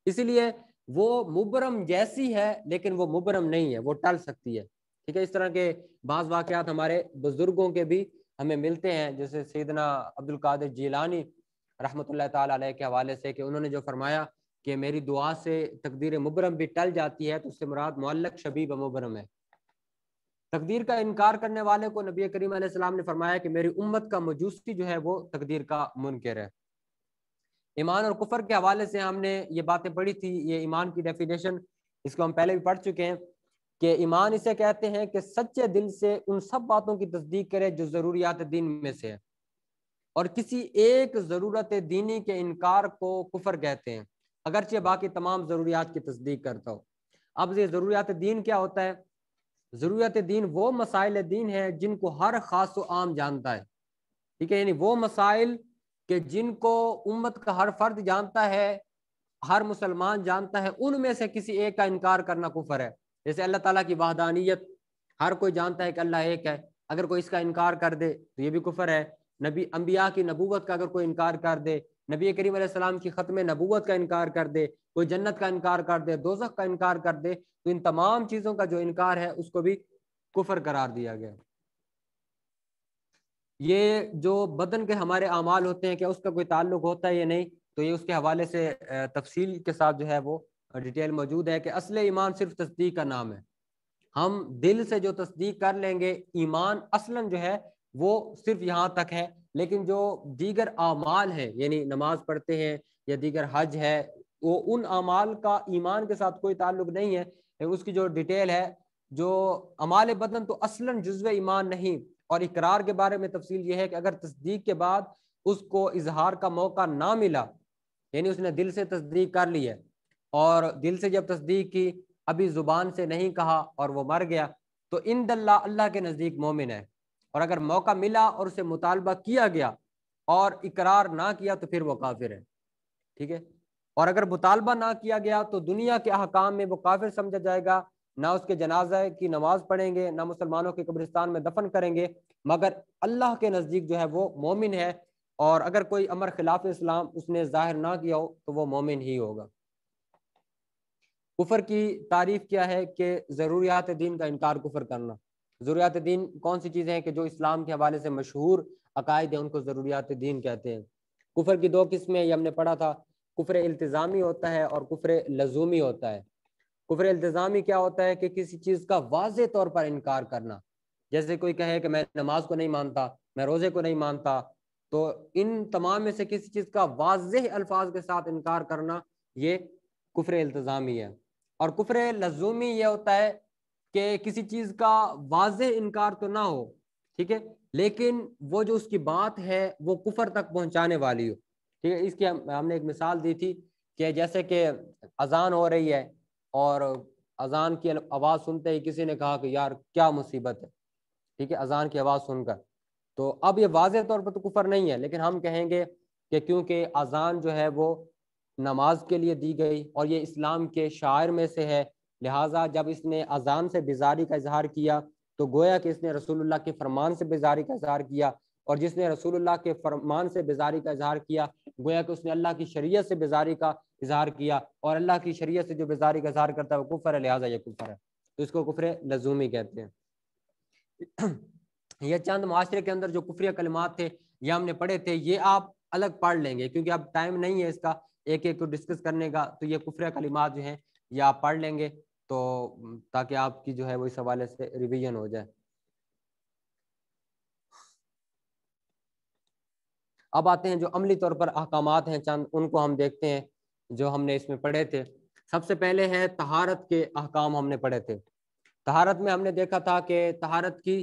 اسی لیے وہ مبرم جیسی ہے لیکن وہ مبرم نہیں ہے، وہ ٹل سکتی ہے، ٹھیک ہے؟ اس طرح کے بعض واقعات ہمارے بزرگوں کے بھی ہمیں ملتے ہیں، جیسے سیدنا عبد القادر جیلانی رحمۃ اللہ تعالی علیہ کے حوالے سے کہ انہوں نے جو فرمایا کہ میری دعا سے تقدیر مبرم بھی ٹل جاتی ہے، تو اس سے مراد معلق شبیہ و مبرم ہے۔ تقدیر کا انکار کرنے والے کو نبی کریم علیہ السلام نے فرمایا کہ میری امت کا مجوسی جو ہے وہ تقدیر کا منکر ہے۔ ایمان اور کفر کے حوالے سے ہم نے یہ باتیں پڑھی تھی، یہ ایمان کی ڈیفینیشن اس کو ہم پہلے بھی پڑھ چکے ہیں کہ ایمان اسے کہتے ہیں کہ سچے دل سے ان سب باتوں کی تصدیق کرے جو ضروریات دین میں سے ہے، اور کسی ایک ضرورت دینی کے انکار کو کفر کہتے ہیں، اگرچہ باقی تمام ضروریات کی تصدیق کرتا ہو۔ اب یہ ضروریات دین کیا ہوتا ہے؟ ضروریات دین وہ مسائل دین ہیں جن کو ہر خاص و عام جانتا ہے، ٹھیک ہے؟ یعنی وہ مسائل کہ جن کو امت کا ہر فرد جانتا ہے، ہر مسلمان جانتا ہے، ان میں سے کسی ایک کا انکار کرنا کفر ہے۔ جیسے اللہ تعالیٰ کی وحدانیت ہر کوئی جانتا ہے کہ اللہ ایک ہے، اگر کوئی اس کا انکار کر دے تو یہ بھی کفر ہے۔ نبی انبیاء کی نبوت کا اگر کوئی انکار کر دے، نبی کریم علیہ السلام کی ختم نبوت کا انکار کر دے، کوئی جنت کا انکار کر دے، دوزخ کا انکار کر دے، تو ان تمام چیزوں کا جو انکار ہے اس کو بھی کفر قرار دیا گیا۔ یہ جو بدن کے ہمارے اعمال ہوتے ہیں، کیا اس کا کوئی تعلق ہوتا ہے یا نہیں؟ تو یہ اس کے حوالے سے تفصیل کے ساتھ جو ہے وہ ڈیٹیل موجود ہے کہ اصل ایمان صرف تصدیق کا نام ہے۔ ہم دل سے جو تصدیق کر لیں گے، ایمان اصلاً جو ہے وہ صرف یہاں تک ہے، لیکن جو دیگر اعمال ہیں، یعنی نماز پڑھتے ہیں یا دیگر حج ہے، وہ ان اعمال کا ایمان کے ساتھ کوئی تعلق نہیں ہے۔ اس کی جو ڈیٹیل ہے، جو اعمال بدن تو اصلاً جزو ایمان نہیں، اور اقرار کے بارے میں تفصیل یہ ہے کہ اگر تصدیق کے بعد اس کو اظہار کا موقع نہ ملا، یعنی اس نے دل سے تصدیق کر لی ہے اور دل سے جب تصدیق کی ابھی زبان سے نہیں کہا اور وہ مر گیا، تو ان اللہ کے نزدیک مومن ہے، اور اگر موقع ملا اور اسے مطالبہ کیا گیا اور اقرار نہ کیا تو پھر وہ کافر ہے، ٹھیک ہے۔ اور اگر مطالبہ نہ کیا گیا تو دنیا کے احکام میں وہ کافر سمجھا جائے گا، نہ اس کے جنازہ کی نماز پڑھیں گے، نہ مسلمانوں کے قبرستان میں دفن کریں گے، مگر اللہ کے نزدیک جو ہے وہ مومن ہے، اور اگر کوئی امر خلاف اسلام اس نے ظاہر نہ کیا ہو تو وہ مومن ہی ہوگا۔ کفر کی تعریف کیا ہے کہ ضروریات دین کا انکار کفر کرنا۔ ضروریات دین کون سی چیزیں ہیں کہ جو اسلام کے حوالے سے مشہور عقائد ہیں ان کو ضروریات دین کہتے ہیں۔ کفر کی دو قسمیں یہ ہم نے پڑھا تھا، کفر التزامی ہوتا ہے اور کفر لزومی ہوتا ہے۔ کفر التزامی کیا ہوتا ہے کہ کسی چیز کا واضح طور پر انکار کرنا، جیسے کوئی کہے کہ میں نماز کو نہیں مانتا، میں روزے کو نہیں مانتا، تو ان تمام میں سے کسی چیز کا واضح الفاظ کے ساتھ انکار کرنا یہ کفر التزامی ہے۔ اور کفر لزومی یہ ہوتا ہے کہ کسی چیز کا واضح انکار تو نہ ہو، ٹھیک ہے، لیکن وہ جو اس کی بات ہے وہ کفر تک پہنچانے والی ہو، ٹھیک ہے۔ اس کی ہم نے ایک مثال دی تھی کہ جیسے کہ اذان ہو رہی ہے اور اذان کی آواز سنتے ہی کسی نے کہا کہ یار کیا مصیبت ہے، ٹھیک ہے، اذان کی آواز سن کر، تو اب یہ واضح طور پر تو کفر نہیں ہے، لیکن ہم کہیں گے کہ کیونکہ اذان جو ہے وہ نماز کے لیے دی گئی اور یہ اسلام کے شعائر میں سے ہے، لہٰذا جب اس نے اذان سے بیزاری کا اظہار کیا تو گویا کہ اس نے رسول اللہ کے فرمان سے بیزاری کا اظہار کیا، اور جس نے رسول اللہ کے فرمان سے بیزاری کا اظہار کیا گویا کہ اس نے اللہ کی شریعت سے بیزاری کا اظہار کیا، اور اللہ کی شریعت سے جو بیزاری کا اظہار کرتا ہے وہ کفر ہے، لہٰذا یہ کفر ہے، تو اس کو کفر لزومی کہتے ہیں۔ یہ چند معاشرے کے اندر جو کفریہ کلمات تھے یہ ہم نے پڑھے تھے، یہ آپ الگ پڑھ لیں گے کیونکہ اب ٹائم نہیں ہے اس کا ایک ایک کو ڈسکس کرنے کا، تو یہ کفریہ کلمات جو ہیں یہ آپ پڑھ لیں گے تو تاکہ آپ کی جو ہے وہ اس حوالے سے ریویژن ہو جائے۔ اب آتے ہیں جو عملی طور پر احکامات ہیں چند، ان کو ہم دیکھتے ہیں جو ہم نے اس میں پڑھے تھے۔ سب سے پہلے ہے طہارت کے احکام ہم نے پڑھے تھے۔ طہارت میں ہم نے دیکھا تھا کہ طہارت کی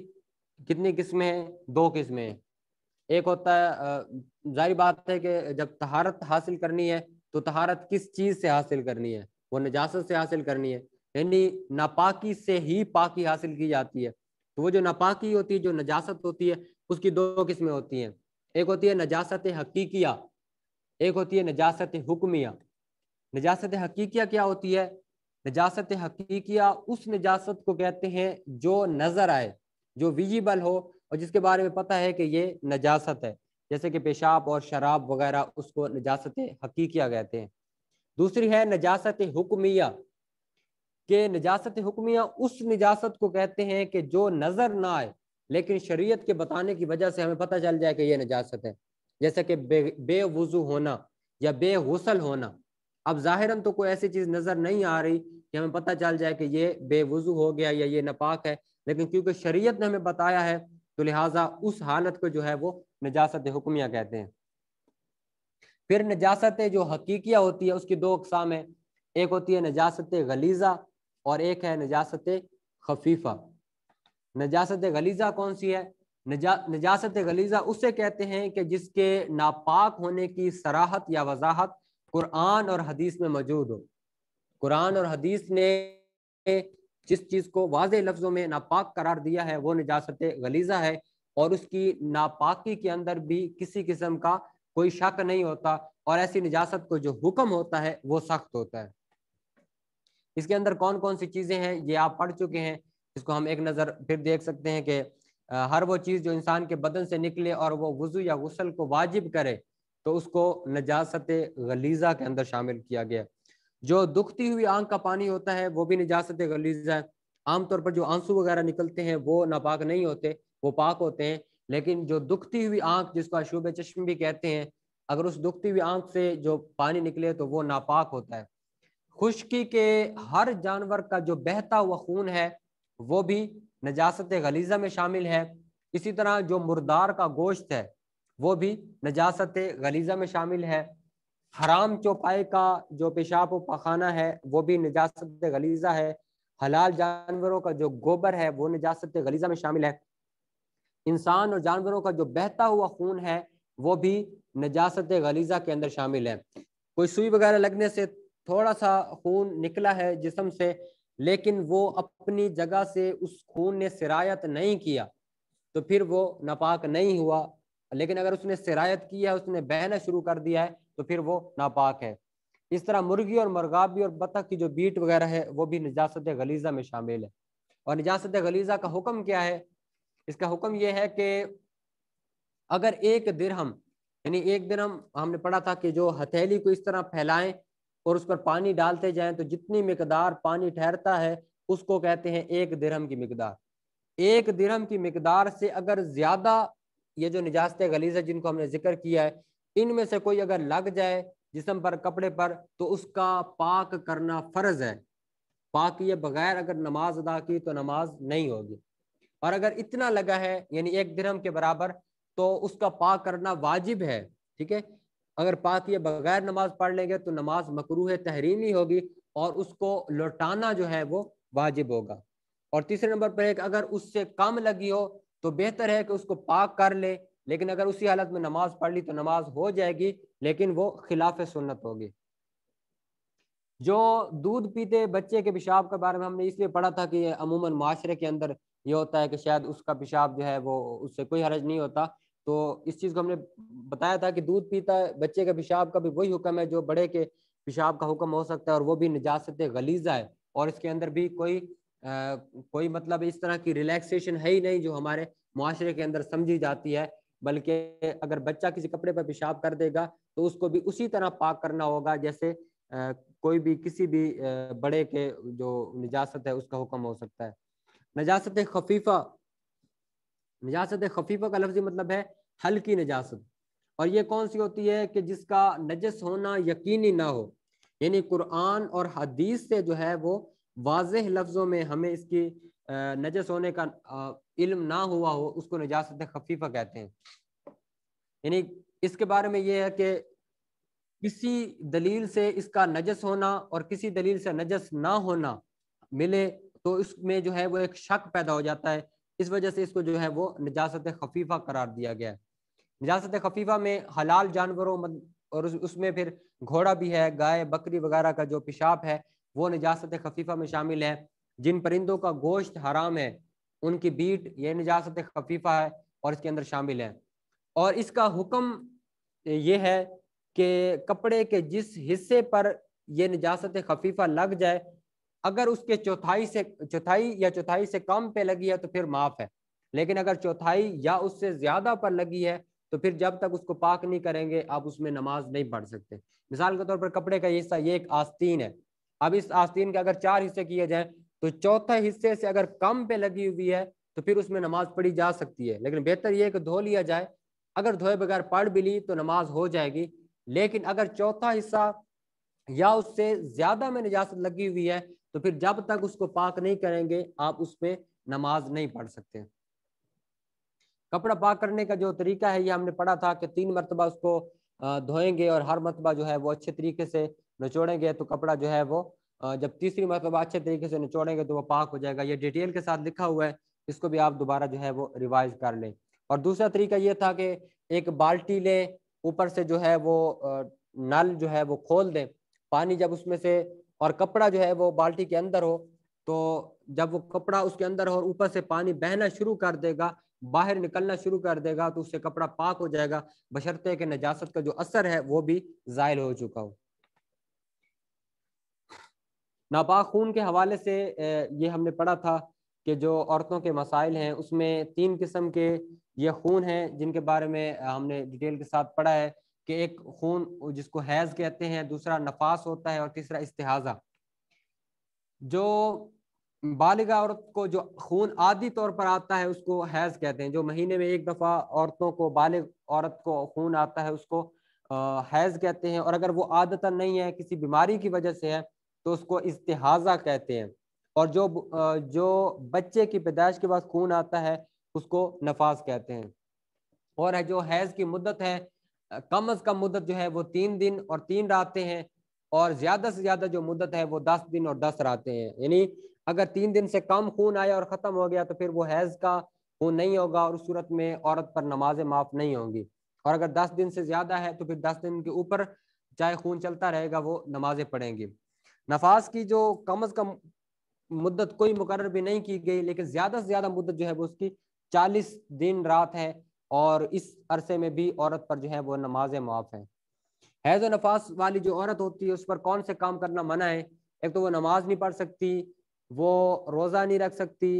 کتنی قسمیں ہیں؟ دو قسمیں ہیں۔ ایک ہوتا ہے ظاہر بات ہے کہ جب طہارت حاصل کرنی ہے تو طہارت کس چیز سے حاصل کرنی ہے؟ وہ نجاست سے حاصل کرنی ہے، یعنی ناپاکی سے ہی پاکی حاصل کی جاتی ہے۔ تو وہ جو ناپاکی ہوتی ہے، جو نجاست ہوتی ہے، اس کی دو قسمیں ہوتی ہیں، ایک ہوتی ہے نجاست حقیقیہ، ایک ہوتی ہے نجاست حکمیہ۔ نجاست حقیقیہ کیا ہوتی ہے؟ نجاست حقیقیہ اس نجاست کو کہتے ہیں جو نظر آئے، جو ویزیبل ہو اور جس کے بارے میں پتہ ہے کہ یہ نجاست ہے، جیسے کہ پیشاب اور شراب وغیرہ، اس کو نجاست حقیقیہ کہتے ہیں۔ دوسری ہے نجاست حکمیہ، کہ نجاست حکمیہ اس نجاست کو کہتے ہیں کہ جو نظر نہ آئے لیکن شریعت کے بتانے کی وجہ سے ہمیں پتہ چل جائے کہ یہ نجاست ہے، جیسے کہ بے وضو ہونا یا بے غسل ہونا۔ اب ظاہراً تو کوئی ایسی چیز نظر نہیں آ رہی کہ ہمیں پتہ چل جائے کہ یہ بے وضو ہو گیا یا یہ ناپاک ہے، لیکن کیونکہ شریعت نے ہمیں بتایا ہے تو لہٰذا اس حالت کو جو ہے وہ نجاست حکمیہ کہتے ہیں۔ پھر نجاست جو حقیقیہ ہوتی ہے اس کی دو اقسام ہیں، ایک ہوتی ہے نجاست غلیظہ اور ایک ہے نجاست خفیفہ۔ نجاست غلیظہ کون سی ہے؟ نجاست غلیظہ اسے کہتے ہیں کہ جس کے ناپاک ہونے کی صراحت یا وضاحت قرآن اور حدیث میں موجود ہو۔ قرآن اور حدیث نے جس چیز کو واضح لفظوں میں ناپاک قرار دیا ہے وہ نجاست غلیظہ ہے، اور اس کی ناپاکی کے اندر بھی کسی قسم کا کوئی شک نہیں ہوتا، اور ایسی نجاست کو جو حکم ہوتا ہے وہ سخت ہوتا ہے۔ اس کے اندر کون کون سی چیزیں ہیں یہ آپ پڑھ چکے ہیں، اس کو ہم ایک نظر پھر دیکھ سکتے ہیں کہ ہر وہ چیز جو انسان کے بدن سے نکلے اور وہ وضو یا غسل کو واجب کرے تو اس کو نجاست غلیظہ کے اندر شامل کیا گیا۔ جو دکھتی ہوئی آنکھ کا پانی ہوتا ہے وہ بھی نجاست غلیظہ ہے۔ عام طور پر جو آنسو وغیرہ نکلتے ہیں وہ ناپاک نہیں ہوتے، وہ پاک ہوتے ہیں، لیکن جو دکھتی ہوئی آنکھ جس کو اشوب چشم بھی کہتے ہیں، اگر اس دکھتی ہوئی آنکھ سے جو پانی نکلے تو وہ ناپاک ہوتا ہے۔ خشکی کے ہر جانور کا جو بہتا ہوا خون ہے وہ بھی نجاست غلیظہ میں شامل ہے۔ اسی طرح جو مردار کا گوشت ہے وہ بھی نجاست غلیظہ میں شامل ہے۔ حرام چوپائے کا جو پیشاب و پاخانہ ہے وہ بھی نجاست غلیظہ ہے۔ حلال جانوروں کا جو گوبر ہے وہ نجاست غلیظہ میں شامل ہے۔ انسان اور جانوروں کا جو بہتا ہوا خون ہے وہ بھی نجاست غلیظہ کے اندر شامل ہے۔ کوئی سوئی وغیرہ لگنے سے تھوڑا سا خون نکلا ہے جسم سے، لیکن وہ اپنی جگہ سے اس خون نے سرایت نہیں کیا، تو پھر وہ ناپاک نہیں ہوا، لیکن اگر اس نے سرایت کی ہے، اس نے بہنا شروع کر دیا ہے، تو پھر وہ ناپاک ہے۔ اس طرح مرغی اور مرغابی اور بطخ کی جو بیٹ وغیرہ ہے وہ بھی نجاست غلیظہ میں شامل ہے۔ اور نجاست غلیظہ کا حکم کیا ہے؟ اس کا حکم یہ ہے کہ اگر ایک درہم، یعنی ایک درہم ہم نے پڑھا تھا کہ جو ہتھیلی کو اس طرح پھیلائیں اور اس پر پانی ڈالتے جائیں تو جتنی مقدار پانی ٹھہرتا ہے اس کو کہتے ہیں ایک درہم کی مقدار۔ ایک درہم کی مقدار سے اگر زیادہ یہ جو نجاست غلیظہ جن کو ہم نے ذکر کیا ہے، ان میں سے کوئی اگر لگ جائے جسم پر، کپڑے پر، تو اس کا پاک کرنا فرض ہے۔ پاک کیے بغیر اگر نماز ادا کی تو نماز نہیں ہوگی۔ اور اگر اتنا لگا ہے یعنی ایک درہم کے برابر تو اس کا پاک کرنا واجب ہے، ٹھیک ہے۔ اگر پاک کیے بغیر نماز پڑھ لیں گے تو نماز مکروہ تحریمی ہوگی اور اس کو لوٹانا جو ہے وہ واجب ہوگا۔ اور تیسرے نمبر پر ایک اگر اس سے کم لگی ہو تو بہتر ہے کہ اس کو پاک کر لے، لیکن اگر اسی حالت میں نماز پڑھ لی تو نماز ہو جائے گی، لیکن وہ خلاف سنت ہوگی۔ جو دودھ پیتے بچے کے پیشاب کے بارے میں ہم نے اس لیے پڑھا تھا کہ عموماً معاشرے کے اندر یہ ہوتا ہے کہ شاید اس کا پیشاب جو ہے وہ اس سے کوئی حرج نہیں ہوتا، تو اس چیز کو ہم نے بتایا تھا کہ دودھ پیتا ہے بچے کے پیشاب کا بھی وہی حکم ہے جو بڑے کے پیشاب کا حکم ہو سکتا ہے، اور وہ بھی نجاست غلیظہ ہے، اور اس کے اندر بھی کوئی مطلب اس طرح کی ریلیکسیشن ہے ہی نہیں جو ہمارے معاشرے کے اندر سمجھی جاتی ہے، بلکہ اگر بچہ کسی کپڑے پر پیشاب کر دے گا تو اس کو بھی اسی طرح پاک کرنا ہوگا جیسے کوئی بھی کسی بھی بڑے کے جو نجاست ہے اس کا حکم ہو سکتا ہے۔ نجاست خفیفہ، نجاست خفیفہ کا لفظی مطلب ہے ہلکی نجاست، اور یہ کون سی ہوتی ہے کہ جس کا نجس ہونا یقینی نہ ہو، یعنی قرآن اور حدیث سے جو ہے وہ واضح لفظوں میں ہمیں اس کی نجس ہونے کا علم نہ ہوا ہو، اس کو نجاست خفیفہ کہتے ہیں۔ یعنی اس کے بارے میں یہ ہے کہ کسی دلیل سے اس کا نجس ہونا اور کسی دلیل سے نجس نہ ہونا ملے تو اس میں جو ہے وہ ایک شک پیدا ہو جاتا ہے، اس وجہ سے اس کو جو ہے وہ نجاست خفیفہ قرار دیا گیا ہے۔ نجاست خفیفہ میں حلال جانوروں اور اس میں پھر گھوڑا بھی ہے، گائے بکری وغیرہ کا جو پیشاب ہے وہ نجاست خفیفہ میں شامل ہے۔ جن پرندوں کا گوشت حرام ہے ان کی بیٹ یہ نجاست خفیفہ ہے اور اس کے اندر شامل ہے۔ اور اس کا حکم یہ ہے کہ کپڑے کے جس حصے پر یہ نجاست خفیفہ لگ جائے اگر اس کے چوتھائی سے کم پہ لگی ہے تو پھر معاف ہے، لیکن اگر چوتھائی یا اس سے زیادہ پر لگی ہے تو پھر جب تک اس کو پاک نہیں کریں گے آپ اس میں نماز نہیں پڑھ سکتے۔ مثال کے طور پر کپڑے کا یہ حصہ، یہ ایک آستین ہے، اب اس آستین کے اگر 4 حصے کیے جائیں تو چوتھا حصے سے اگر کم پہ لگی ہوئی ہے تو پھر اس میں نماز پڑھی جا سکتی ہے، لیکن بہتر یہ ہے کہ دھو لیا جائے۔ اگر دھوئے بغیر پڑھ بھی لی تو نماز ہو جائے گی، لیکن اگر چوتھا حصہ یا اس سے زیادہ میں نجاست لگی ہوئی ہے تو پھر جب تک اس کو پاک نہیں کریں گے آپ اس پہ نماز نہیں پڑھ سکتے۔ کپڑا پاک کرنے کا جو طریقہ ہے یہ ہم نے پڑھا تھا کہ 3 مرتبہ اس کو دھوئیں گے اور ہر مرتبہ جو ہے وہ اچھے طریقے سے نچوڑیں گے تو کپڑا جو ہے وہ جب تیسری مرتبہ اچھے طریقے سے نچوڑیں گے تو وہ پاک ہو جائے گا۔ یہ ڈیٹیل کے ساتھ لکھا ہوا ہے، اس کو بھی آپ دوبارہ جو ہے وہ ریوائز کر لیں۔ اور دوسرا طریقہ یہ تھا کہ ایک بالٹی لیں، اوپر سے جو ہے وہ نل جو ہے وہ کھول دیں، پانی جب اس میں سے اور کپڑا جو ہے وہ بالٹی کے اندر ہو تو جب وہ کپڑا اس کے اندر ہو اور اوپر سے پانی بہنا شروع کر دے گا، باہر نکلنا شروع کر دے گا تو اس سے کپڑا پاک ہو جائے گا، بشرطے کہ نجاست کا جو اثر ہے وہ بھی زائل ہو چکا ہو۔ ناپاک خون کے حوالے سے یہ ہم نے پڑھا تھا کہ جو عورتوں کے مسائل ہیں اس میں 3 قسم کے یہ خون ہیں جن کے بارے میں ہم نے ڈیٹیل کے ساتھ پڑھا ہے کہ ایک خون جس کو حیض کہتے ہیں، دوسرا نفاس ہوتا ہے اور تیسرا استحاضہ۔ جو بالغہ عورت کو جو خون عادی طور پر آتا ہے اس کو حیض کہتے ہیں، جو مہینے میں ایک دفعہ عورتوں کو، بالغ عورت کو خون آتا ہے اس کو حیض کہتے ہیں، اور اگر وہ عادتاً نہیں ہے کسی بیماری کی وجہ سے ہے تو اس کو استحاضہ کہتے ہیں، اور جو بچے کی پیدائش کے بعد خون آتا ہے اس کو نفاس کہتے ہیں۔ اور جو حیض کی مدت ہے کم از کم مدت جو ہے وہ 3 دن اور 3 راتیں ہیں، اور زیادہ سے زیادہ جو مدت ہے وہ 10 دن اور 10 راتیں ہیں۔ یعنی اگر 3 دن سے کم خون آیا اور ختم ہو گیا تو پھر وہ حیض کا خون نہیں ہوگا اور اس صورت میں عورت پر نمازیں معاف نہیں ہوں گی، اور اگر 10 دن سے زیادہ ہے تو پھر 10 دن کے اوپر چاہے خون چلتا رہے گا وہ نمازیں پڑھیں گی۔ نفاس کی جو کم از کم مدت کوئی مقرر بھی نہیں کی گئی، لیکن زیادہ سے زیادہ مدت جو ہے وہ اس کی 40 دن رات ہے، اور اس عرصے میں بھی عورت پر جو ہے وہ نمازیں معاف ہیں۔ حیض و نفاس والی جو عورت ہوتی ہے اس پر کون سے کام کرنا منع ہے؟ ایک تو وہ نماز نہیں پڑھ سکتی، وہ روزہ نہیں رکھ سکتی،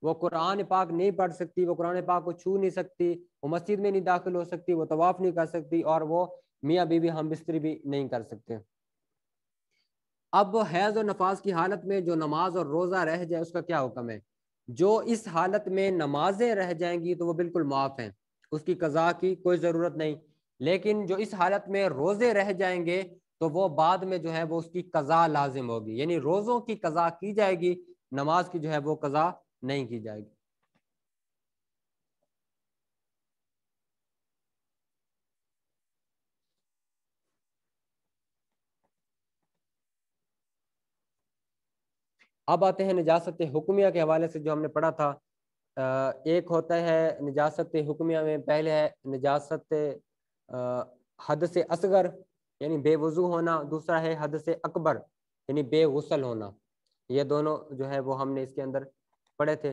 وہ قرآن پاک نہیں پڑھ سکتی، وہ قرآن پاک کو چھو نہیں سکتی، وہ مسجد میں نہیں داخل ہو سکتی، وہ طواف نہیں کر سکتی، اور وہ میاں بیوی ہم بستری بھی نہیں کر سکتے۔ اب حیض و نفاس کی حالت میں جو نماز اور روزہ رہ جائے اس کا کیا حکم ہے؟ جو اس حالت میں نمازیں رہ جائیں گی تو وہ بالکل معاف ہیں، اس کی قضا کی کوئی ضرورت نہیں، لیکن جو اس حالت میں روزے رہ جائیں گے تو وہ بعد میں جو ہے وہ اس کی قضا لازم ہوگی، یعنی روزوں کی قضا کی جائے گی، نماز کی جو ہے وہ قضا نہیں کی جائے گی۔ اب آتے ہیں نجاست حکمیہ کے حوالے سے جو ہم نے پڑھا تھا۔ ایک ہوتا ہے نجاست حکمیہ میں، پہلے ہے نجاست حدث اصغر یعنی بے وضو ہونا، دوسرا ہے حدث اکبر یعنی بے غسل ہونا۔ یہ دونوں جو ہے وہ ہم نے اس کے اندر پڑھے تھے،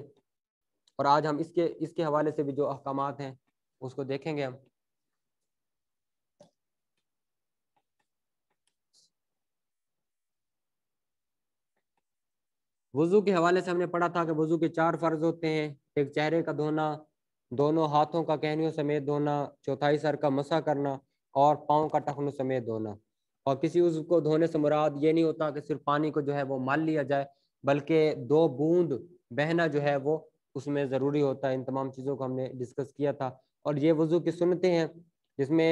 اور آج ہم اس کے حوالے سے بھی جو احکامات ہیں اس کو دیکھیں گے ہم۔ وضو کے حوالے سے ہم نے پڑھا تھا کہ وضو کے 4 فرض ہوتے ہیں، ایک چہرے کا دھونا، دونوں ہاتھوں کا کہنیوں سمیت دھونا، چوتھائی سر کا مسح کرنا، اور پاؤں کا ٹخنوں سمیت دھونا۔ اور کسی عضو کو دھونے سے مراد یہ نہیں ہوتا کہ صرف پانی کو جو ہے وہ مال لیا جائے، بلکہ 2 بوند بہنا جو ہے وہ اس میں ضروری ہوتا ہے۔ ان تمام چیزوں کو ہم نے ڈسکس کیا تھا، اور یہ وضو کی سنتیں ہیں، جس میں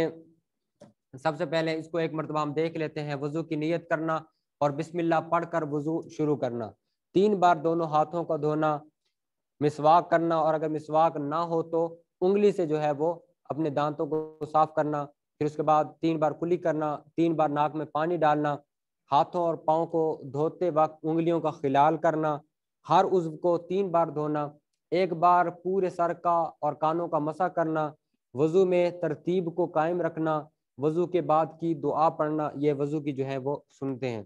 سب سے پہلے اس کو ایک مرتبہ ہم دیکھ لیتے ہیں۔ وضو کی نیت کرنا اور بسم اللہ پڑھ کر وضو شروع کرنا، 3 بار دونوں ہاتھوں کا دھونا، مسواک کرنا، اور اگر مسواک نہ ہو تو انگلی سے جو ہے وہ اپنے دانتوں کو صاف کرنا، پھر اس کے بعد 3 بار کلی کرنا، 3 بار ناک میں پانی ڈالنا، ہاتھوں اور پاؤں کو دھوتے وقت انگلیوں کا خلال کرنا، ہر عضو کو 3 بار دھونا، 1 بار پورے سر کا اور کانوں کا مسح کرنا، وضو میں ترتیب کو قائم رکھنا، وضو کے بعد کی دعا پڑھنا، یہ وضو کی جو ہے وہ سنتے ہیں۔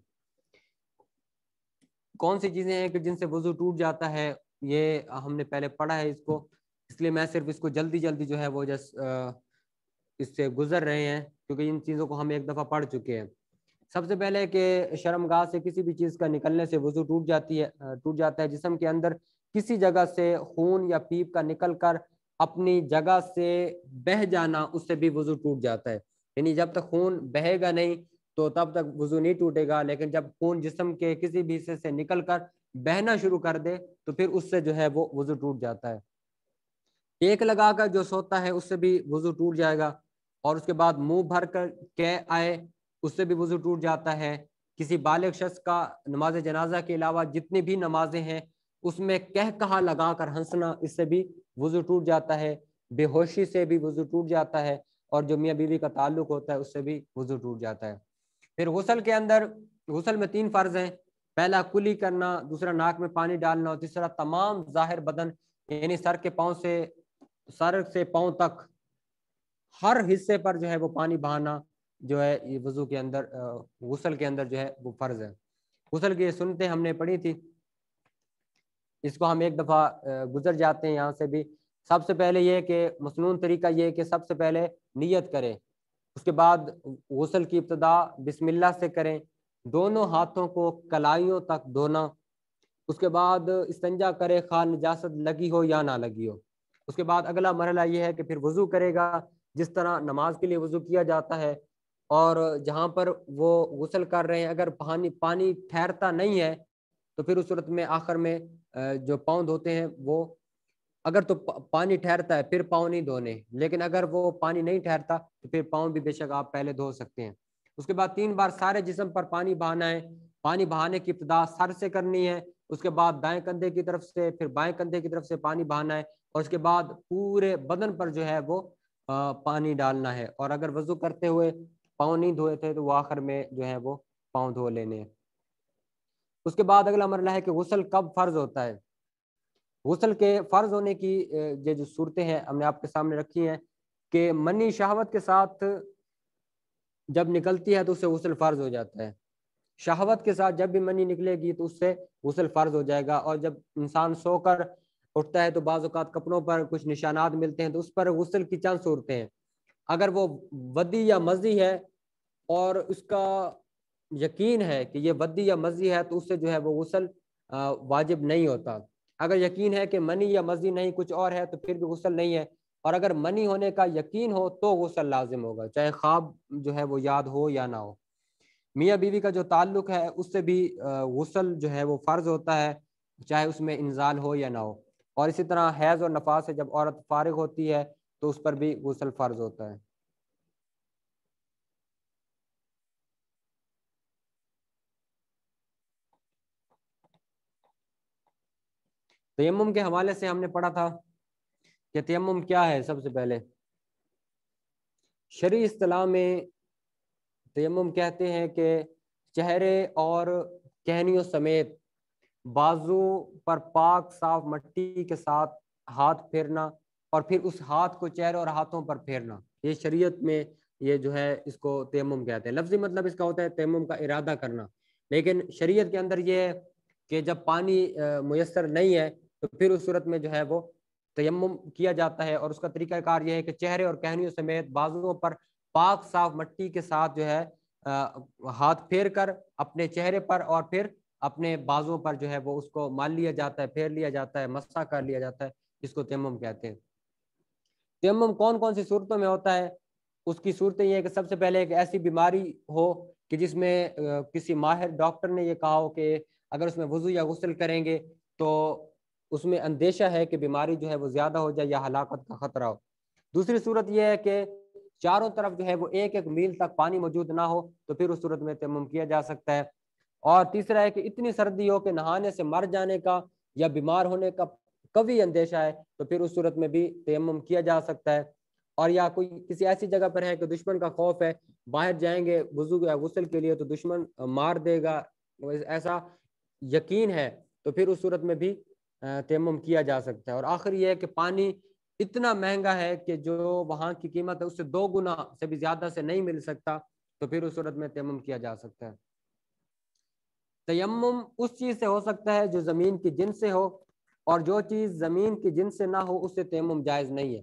کون سی چیزیں ہیں کہ جن سے وضو ٹوٹ جاتا ہے، یہ ہم نے پہلے پڑھا ہے اس کو، اس لیے میں صرف اس کو جلدی جو ہے وہ اس سے گزر رہے ہیں، کیونکہ ان چیزوں کو ہم ایک دفعہ پڑھ چکے ہیں۔ سب سے پہلے کہ شرمگاہ سے کسی بھی چیز کا نکلنے سے وضو ٹوٹ جاتا ہے۔ جسم کے اندر کسی جگہ سے خون یا پیپ کا نکل کر اپنی جگہ سے بہہ جانا، اس سے بھی وضو ٹوٹ جاتا ہے، یعنی جب تک خون بہے گا نہیں تو تب تک وضو نہیں ٹوٹے گا، لیکن جب خون جسم کے کسی بھی حصے سے نکل کر بہنا شروع کر دے تو پھر اس سے جو ہے وہ وضو ٹوٹ جاتا ہے۔ ٹیک لگا کر جو سوتا ہے اس سے بھی وضو ٹوٹ جائے گا، اور اس کے بعد منہ بھر کر کہہ آئے اس سے بھی وضو ٹوٹ جاتا ہے۔ کسی بالغ شخص کا نماز جنازہ کے علاوہ جتنی بھی نمازیں ہیں اس میں کہہ کہا لگا کر ہنسنا، اس سے بھی وضو ٹوٹ جاتا ہے۔ بے ہوشی سے بھی وضو ٹوٹ جاتا ہے، اور جو میاں بیوی کا تعلق ہوتا ہے اس سے بھی وضو ٹوٹ جاتا ہے۔ پھر غسل کے اندر، غسل میں 3 فرض ہیں، پہلا کلی کرنا، دوسرا ناک میں پانی ڈالنا، اور تیسرا تمام ظاہر بدن یعنی سر سے پاؤں تک ہر حصے پر جو ہے وہ پانی بہانا جو ہے یہ وضو کے اندر غسل کے اندر جو ہے وہ فرض ہے۔ غسل کی سنتیں ہم نے پڑھی تھی، اس کو ہم ایک دفعہ گزر جاتے ہیں یہاں سے بھی۔ سب سے پہلے یہ کہ مسنون طریقہ یہ کہ سب سے پہلے نیت کریں، اس کے بعد غسل کی ابتدا بسم اللہ سے کریں، دونوں ہاتھوں کو کلائیوں تک دھونا، اس کے بعد استنجا کرے خواہ نجاست لگی ہو یا نہ لگی ہو۔ اس کے بعد اگلا مرحلہ یہ ہے کہ پھر وضو کرے گا جس طرح نماز کے لیے وضو کیا جاتا ہے، اور جہاں پر وہ غسل کر رہے ہیں اگر پانی ٹھہرتا نہیں ہے تو پھر اس صورت میں آخر میں جو پاؤں دھوتے ہیں وہ اگر تو پانی ٹھہرتا ہے پھر پاؤں نہیں دھونے، لیکن اگر وہ پانی نہیں ٹھہرتا تو پھر پاؤں بھی بے شک آپ پہلے دھو سکتے ہیں۔ اس کے بعد 3 بار سارے جسم پر پانی بہانا ہے، پانی بہانے کی ابتدا سر سے کرنی ہے، اس کے بعد دائیں کندھے کی طرف سے، پھر بائیں کندھے کی طرف سے پانی بہانا ہے، اور اس کے بعد پورے بدن پر جو ہے وہ پانی ڈالنا ہے، اور اگر وضو کرتے ہوئے پاؤں نہیں دھوئے تھے تو وہ آخر میں جو ہے وہ پاؤں دھو لینے ہیں۔ اس کے بعد اگلا مرحلہ ہے کہ غسل کب فرض ہوتا ہے۔ غسل کے فرض ہونے کی یہ جو صورتیں ہیں ہم نے آپ کے سامنے رکھی ہیں کہ منی شہوت کے ساتھ جب نکلتی ہے تو اس سے غسل فرض ہو جاتا ہے، شہوت کے ساتھ جب بھی منی نکلے گی تو اس سے غسل فرض ہو جائے گا، اور جب انسان سو کر اٹھتا ہے تو بعض اوقات کپڑوں پر کچھ نشانات ملتے ہیں، تو اس پر غسل کی چند صورتیں ہیں۔ اگر وہ ودی یا مزی ہے اور اس کا یقین ہے کہ یہ ودی یا مزی ہے تو اس سے جو ہے وہ غسل واجب نہیں ہوتا۔ اگر یقین ہے کہ منی یا مزی نہیں کچھ اور ہے تو پھر بھی غسل نہیں ہے، اور اگر منی ہونے کا یقین ہو تو غسل لازم ہوگا، چاہے خواب جو ہے وہ یاد ہو یا نہ ہو۔ میاں بیوی کا جو تعلق ہے اس سے بھی غسل جو ہے وہ فرض ہوتا ہے، چاہے اس میں انزال ہو یا نہ ہو۔ اور اسی طرح حیض اور نفاس سے جب عورت فارغ ہوتی ہے تو اس پر بھی غسل فرض ہوتا ہے۔ تیمم کے حوالے سے ہم نے پڑھا تھا کہ تیمم کیا ہے۔ سب سے پہلے شرعی اصطلاح میں تیمم کہتے ہیں کہ چہرے اور کہنیوں سمیت بازو پر پاک صاف مٹی کے ساتھ ہاتھ پھیرنا اور پھر اس ہاتھ کو چہرے اور ہاتھوں پر پھیرنا، یہ شریعت میں یہ جو ہے اس کو تیمم کہتے ہیں۔ لفظی مطلب اس کا ہوتا ہے تیمم کا ارادہ کرنا، لیکن شریعت کے اندر یہ ہے کہ جب پانی میسر نہیں ہے تو پھر اس صورت میں جو ہے وہ تیمم کیا جاتا ہے، اور اس کا طریقہ کار یہ ہے کہ چہرے اور کہنیوں سمیت بازوؤں پر پاک صاف مٹی کے ساتھ جو ہے ہاتھ پھیر کر اپنے چہرے پر اور پھر اپنے بازوؤں پر جو ہے وہ اس کو مال لیا جاتا ہے، پھیر لیا جاتا ہے، مسح کر لیا جاتا ہے، اس کو تیمم کہتے ہیں۔ تیمم کون کون سی صورتوں میں ہوتا ہے؟ اس کی صورتیں یہ ہے کہ سب سے پہلے ایک ایسی بیماری ہو کہ جس میں کسی ماہر ڈاکٹر نے یہ کہا ہو کہ اگر اس میں وضو یا غسل کریں گے تو اس میں اندیشہ ہے کہ بیماری جو ہے وہ زیادہ ہو جائے یا ہلاکت کا خطرہ ہو۔ دوسری صورت یہ ہے کہ چاروں طرف جو ہے وہ ایک ایک میل تک پانی موجود نہ ہو تو پھر اس صورت میں تیمم کیا جا سکتا ہے۔ اور تیسرا ہے کہ اتنی سردی ہو کہ نہانے سے مر جانے کا یا بیمار ہونے کا قوی اندیشہ ہے تو پھر اس صورت میں بھی تیمم کیا جا سکتا ہے۔ اور یا کوئی کسی ایسی جگہ پر ہے کہ دشمن کا خوف ہے، باہر جائیں گے وضو یا غسل کے لیے تو دشمن مار دے گا، ایسا یقین ہے تو پھر اس صورت میں بھی تیمم کیا جا سکتا ہے۔ اور آخر یہ ہے کہ پانی اتنا مہنگا ہے کہ جو وہاں کی قیمت ہے اس سے 2 گنا سے بھی زیادہ سے نہیں مل سکتا تو پھر اس صورت میں تیمم کیا جا سکتا ہے۔ تیمم اس چیز سے ہو سکتا ہے جو زمین کی جنس سے ہو، اور جو چیز زمین کی جنس سے نہ ہو اس سے تیمم جائز نہیں ہے۔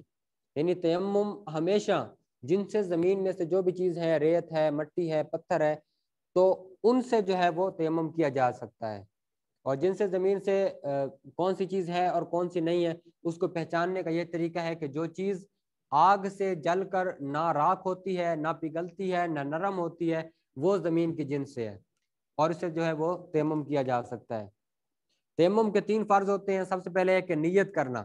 یعنی تیمم ہمیشہ جن سے زمین میں سے جو بھی چیز ہے، ریت ہے، مٹی ہے، پتھر ہے، تو ان سے جو ہے وہ تیمم کیا جا سکتا ہے۔ اور جن سے زمین سے کون سی چیز ہے اور کون سی نہیں ہے اس کو پہچاننے کا یہ طریقہ ہے کہ جو چیز آگ سے جل کر نہ راکھ ہوتی ہے، نہ پگھلتی ہے، نہ نرم ہوتی ہے، وہ زمین کی جنس سے ہے، اور اسے جو ہے وہ تیمم کیا جا سکتا ہے۔ تیمم کے 3 فرض ہوتے ہیں۔ سب سے پہلے ہے کہ نیت کرنا،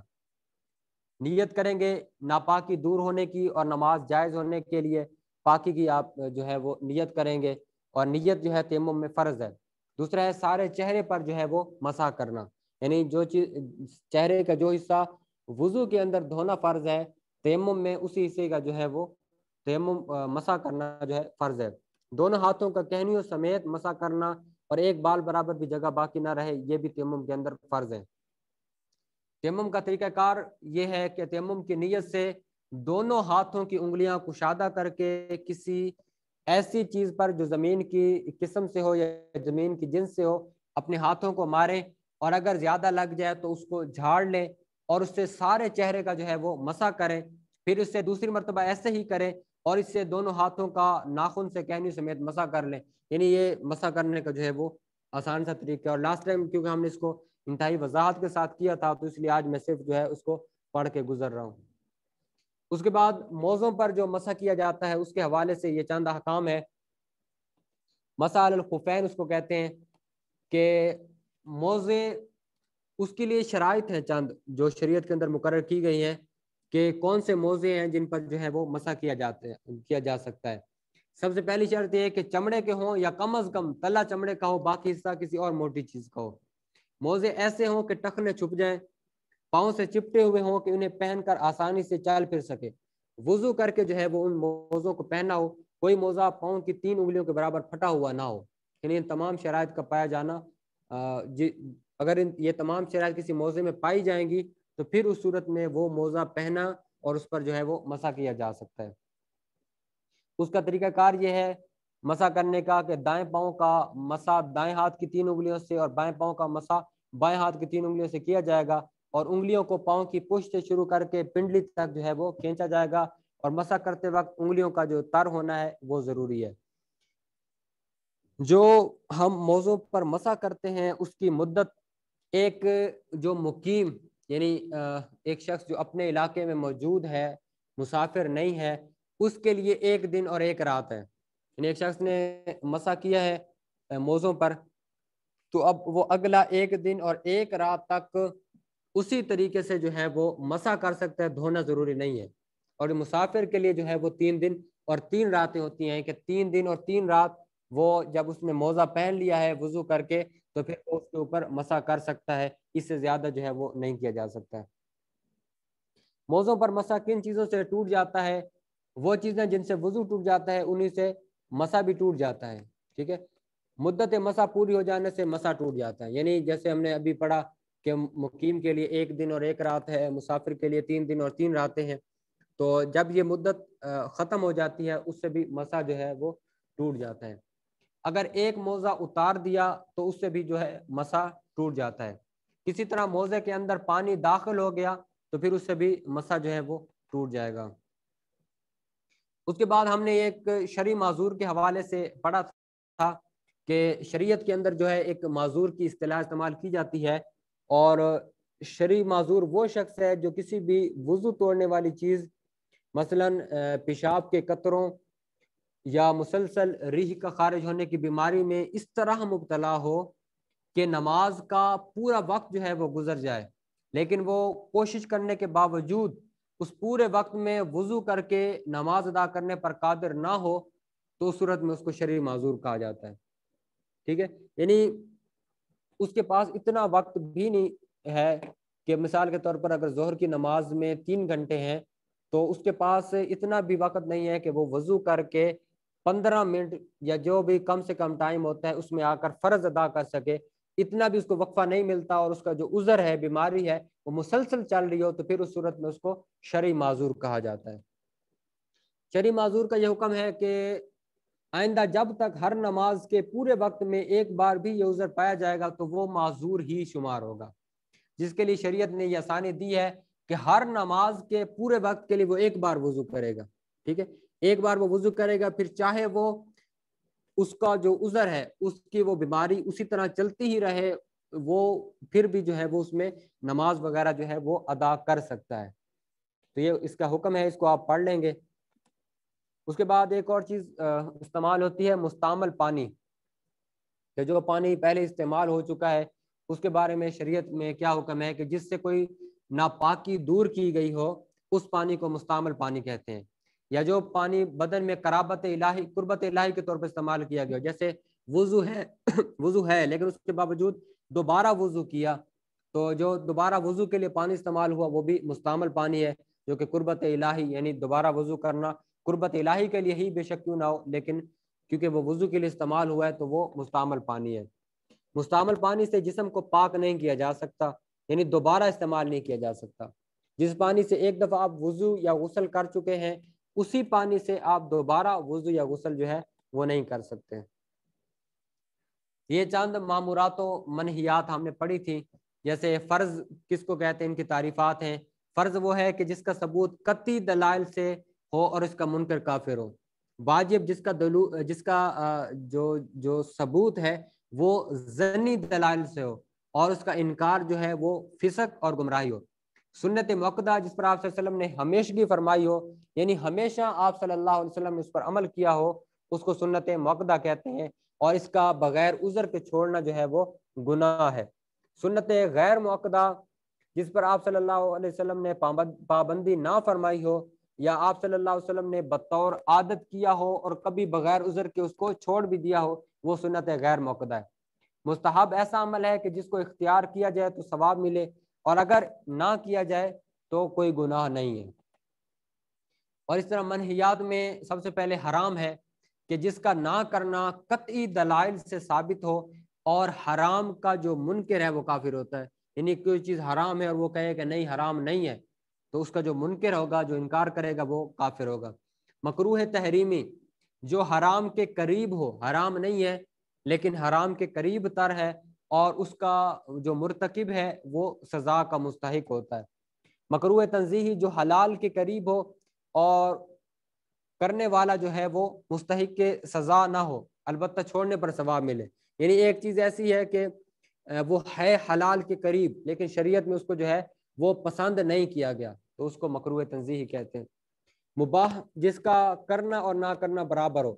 نیت کریں گے ناپاکی دور ہونے کی اور نماز جائز ہونے کے لیے پاکی کی آپ جو ہے وہ نیت کریں گے، اور نیت جو ہے تیمم میں فرض ہے۔ دوسرا ہے سارے چہرے پر جو ہے وہ مسح کرنا، یعنی جو چیز چہرے کا جو حصہ وضو کے اندر دھونا فرض ہے، تیمم میں اسی حصے کا جو ہے وہ تیمم مسح کرنا جو ہے فرض ہے۔ دونوں ہاتھوں کا کہنیوں سمیت مسح کرنا اور ایک بال برابر بھی جگہ باقی نہ رہے، یہ بھی تیمم کے اندر فرض ہے۔ تیمم کا طریقہ کار یہ ہے کہ تیمم کی نیت سے دونوں ہاتھوں کی انگلیاں کشادہ کر کے کسی ایسی چیز پر جو زمین کی قسم سے ہو یا زمین کی جنس سے ہو اپنے ہاتھوں کو ماریں، اور اگر زیادہ لگ جائے تو اس کو جھاڑ لیں اور اس سے سارے چہرے کا جو ہے وہ مسح کریں، پھر اس سے دوسری مرتبہ ایسے ہی کریں اور اس سے دونوں ہاتھوں کا ناخن سے کہنی سمیت مسح کر لیں۔ یعنی یہ مسح کرنے کا جو ہے وہ آسان سا طریقہ ہے۔ اور لاسٹ ٹائم کیونکہ ہم نے اس کو انتہائی وضاحت کے ساتھ کیا تھا تو اس لیے آج میں صرف جو ہے اس کو پڑھ کے گزر رہا ہوں۔ اس کے بعد موزوں پر جو مسح کیا جاتا ہے اس کے حوالے سے یہ چند احکام ہے۔ مسح علی الخفین اس کو کہتے ہیں کہ موزے اس کے لیے شرائط ہیں چند جو شریعت کے اندر مقرر کی گئی ہیں کہ کون سے موزے ہیں جن پر جو ہے وہ مسح کیا جا سکتا ہے۔ سب سے پہلی شرط یہ ہے کہ چمڑے کے ہوں یا کم از کم تلا چمڑے کا ہو، باقی حصہ کسی اور موٹی چیز کا ہو۔ موزے ایسے ہوں کہ ٹخنے چھپ جائیں، پاؤں سے چپٹے ہوئے ہوں کہ انہیں پہن کر آسانی سے چل پھر سکے، وضو کر کے جو ہے وہ ان موزوں کو پہننا ہو، کوئی موزہ پاؤں کی 3 انگلیوں کے برابر پھٹا ہوا نہ ہو۔ یعنی ان تمام شرائط کا پایا جانا، اگر یہ تمام شرائط کسی موزے میں پائی جائیں گی تو پھر اس صورت میں وہ موزہ پہنا اور اس پر جو ہے وہ مسح کیا جا سکتا ہے۔ اس کا طریقہ کار یہ ہے مسح کرنے کا کہ دائیں پاؤں کا مسح دائیں ہاتھ کی 3 انگلیوں سے اور بائیں پاؤں کا مسح بائیں ہاتھ کی 3 انگلیوں سے کیا جائے گا، اور انگلیوں کو پاؤں کی پشت سے شروع کر کے پنڈلی تک جو ہے وہ کھینچا جائے گا، اور مسح کرتے وقت انگلیوں کا جو تر ہونا ہے وہ ضروری ہے۔ جو ہم موضوع پر مسح کرتے ہیں اس کی مدت ایک جو مقیم یعنی ایک شخص جو اپنے علاقے میں موجود ہے، مسافر نہیں ہے، اس کے لیے 1 دن اور 1 رات ہے۔ یعنی ایک شخص نے مسح کیا ہے موضوع پر، تو اب وہ اگلا 1 دن اور 1 رات تک اسی طریقے سے جو ہے وہ مسح کر سکتا ہے، دھونا ضروری نہیں ہے۔ اور مسافر کے لیے جو ہے وہ 3 دن اور 3 راتیں ہوتی ہیں کہ 3 دن اور 3 رات وہ جب اس نے موزہ پہن لیا ہے وضو کر کے تو پھر وہ اس کے اوپر مسح کر سکتا ہے، اس سے زیادہ جو ہے وہ نہیں کیا جا سکتا ہے۔ موزوں پر مسح کن چیزوں سے ٹوٹ جاتا ہے؟ وہ چیزیں جن سے وضو ٹوٹ جاتا ہے انہی سے مسح بھی ٹوٹ جاتا ہے، ٹھیک ہے۔ مدت مسح پوری ہو جانے سے مسح ٹوٹ جاتا ہے، یعنی جیسے ہم نے ابھی پڑھا کہ مقیم کے لیے 1 دن اور 1 رات ہے، مسافر کے لیے 3 دن اور 3 راتیں ہیں، تو جب یہ مدت ختم ہو جاتی ہے اس سے بھی مسح جو ہے وہ ٹوٹ جاتا ہے۔ اگر ایک موزہ اتار دیا تو اس سے بھی جو ہے مسح ٹوٹ جاتا ہے۔ کسی طرح موزے کے اندر پانی داخل ہو گیا تو پھر اس سے بھی مسح جو ہے وہ ٹوٹ جائے گا۔ اس کے بعد ہم نے ایک شرعی معذور کے حوالے سے پڑھا تھا کہ شریعت کے اندر جو ہے ایک معذور کی اصطلاح استعمال کی جاتی ہے، اور شرعی معذور وہ شخص ہے جو کسی بھی وضو توڑنے والی چیز مثلاً پیشاب کے قطروں یا مسلسل ریح کا خارج ہونے کی بیماری میں اس طرح مبتلا ہو کہ نماز کا پورا وقت جو ہے وہ گزر جائے، لیکن وہ کوشش کرنے کے باوجود اس پورے وقت میں وضو کر کے نماز ادا کرنے پر قادر نہ ہو، تو اس صورت میں اس کو شرعی معذور کہا جاتا ہے، ٹھیک ہے۔ یعنی اس کے پاس اتنا وقت بھی نہیں ہے کہ مثال کے طور پر اگر ظہر کی نماز میں 3 گھنٹے ہیں تو اس کے پاس اتنا بھی وقت نہیں ہے کہ وہ وضو کر کے 15 منٹ یا جو بھی کم سے کم ٹائم ہوتا ہے اس میں آ کر فرض ادا کر سکے، اتنا بھی اس کو وقفہ نہیں ملتا، اور اس کا جو عذر ہے، بیماری ہے، وہ مسلسل چل رہی ہو، تو پھر اس صورت میں اس کو شرعی معذور کہا جاتا ہے۔ شرعی معذور کا یہ حکم ہے کہ آئندہ جب تک ہر نماز کے پورے وقت میں ایک بار بھی یہ عذر پایا جائے گا تو وہ معذور ہی شمار ہوگا، جس کے لیے شریعت نے یہ آسانی دی ہے کہ ہر نماز کے پورے وقت کے لیے وہ 1 بار وضو کرے گا، ٹھیک ہے۔ 1 بار وہ وضو کرے گا، پھر چاہے وہ اس کا جو عذر ہے، اس کی وہ بیماری اسی طرح چلتی ہی رہے، وہ پھر بھی جو ہے وہ اس میں نماز وغیرہ جو ہے وہ ادا کر سکتا ہے۔ تو یہ اس کا حکم ہے، اس کو آپ پڑھ لیں گے۔ اس کے بعد ایک اور چیز استعمال ہوتی ہے مستعمل پانی، کہ جو پانی پہلے استعمال ہو چکا ہے اس کے بارے میں شریعت میں کیا حکم ہے کہ جس سے کوئی ناپاکی دور کی گئی ہو اس پانی کو مستعمل پانی کہتے ہیں، یا جو پانی بدن میں قرابت الہی، قربت الہی کے طور پر استعمال کیا گیا، جیسے وضو ہے وضو ہے لیکن اس کے باوجود دوبارہ وضو کیا، تو جو دوبارہ وضو کے لیے پانی استعمال ہوا وہ بھی مستعمل پانی ہے، جو کہ قربت الہی یعنی دوبارہ وضو کرنا قربت الہی کے لیے ہی بے شک کیوں نہ ہو، لیکن کیونکہ وہ وضو کے لیے استعمال ہوا ہے تو وہ مستعمل پانی ہے۔ مستعمل پانی سے جسم کو پاک نہیں کیا جا سکتا، یعنی دوبارہ استعمال نہیں کیا جا سکتا۔ جس پانی سے ایک دفعہ آپ وضو یا غسل کر چکے ہیں اسی پانی سے آپ دوبارہ وضو یا غسل جو ہے وہ نہیں کر سکتے۔ یہ چند مامورات و منہیات ہم نے پڑھی تھی، جیسے فرض کس کو کہتے ہیں، ان کی تعریفات ہیں۔ فرض وہ ہے کہ جس کا ثبوت قطعی دلائل سے ہو اور اس کا منکر کافر ہو۔ واجب جس کا جو ثبوت ہے وہ ظنی دلائل سے ہو اور اس کا انکار جو ہے وہ فسق اور گمراہی ہو۔ سنت موقدہ جس پر آپ صلی اللہ علیہ وسلم نے ہمیشگی فرمائی ہو، یعنی ہمیشہ آپ صلی اللہ علیہ وسلم نے اس پر عمل کیا ہو، اس کو سنت موقدہ کہتے ہیں، اور اس کا بغیر عذر کے چھوڑنا جو ہے وہ گناہ ہے۔ سنت غیر موقدہ جس پر آپ صلی اللہ علیہ وسلم نے پابندی نہ فرمائی ہو، یا آپ صلی اللہ علیہ وسلم نے بطور عادت کیا ہو اور کبھی بغیر عذر کے اس کو چھوڑ بھی دیا ہو، وہ سنت غیر موقدہ ہے۔ مستحب ایسا عمل ہے کہ جس کو اختیار کیا جائے تو ثواب ملے، اور اگر نہ کیا جائے تو کوئی گناہ نہیں ہے۔ اور اس طرح منہیات میں سب سے پہلے حرام ہے کہ جس کا نہ کرنا قطعی دلائل سے ثابت ہو، اور حرام کا جو منکر ہے وہ کافر ہوتا ہے، یعنی کوئی چیز حرام ہے اور وہ کہے کہ نہیں حرام نہیں ہے، تو اس کا جو منکر ہوگا، جو انکار کرے گا، وہ کافر ہوگا۔ مکروہ تحریمی جو حرام کے قریب ہو، حرام نہیں ہے لیکن حرام کے قریب تر ہے، اور اس کا جو مرتکب ہے وہ سزا کا مستحق ہوتا ہے۔ مکروہ تنزیہی جو حلال کے قریب ہو اور کرنے والا جو ہے وہ مستحق کے سزا نہ ہو، البتہ چھوڑنے پر ثواب ملے۔ یعنی ایک چیز ایسی ہے کہ وہ ہے حلال کے قریب لیکن شریعت میں اس کو جو ہے وہ پسند نہیں کیا گیا، تو اس کو مکروہ تنزیہی کہتے ہیں۔ مباح جس کا کرنا اور نہ کرنا برابر ہو،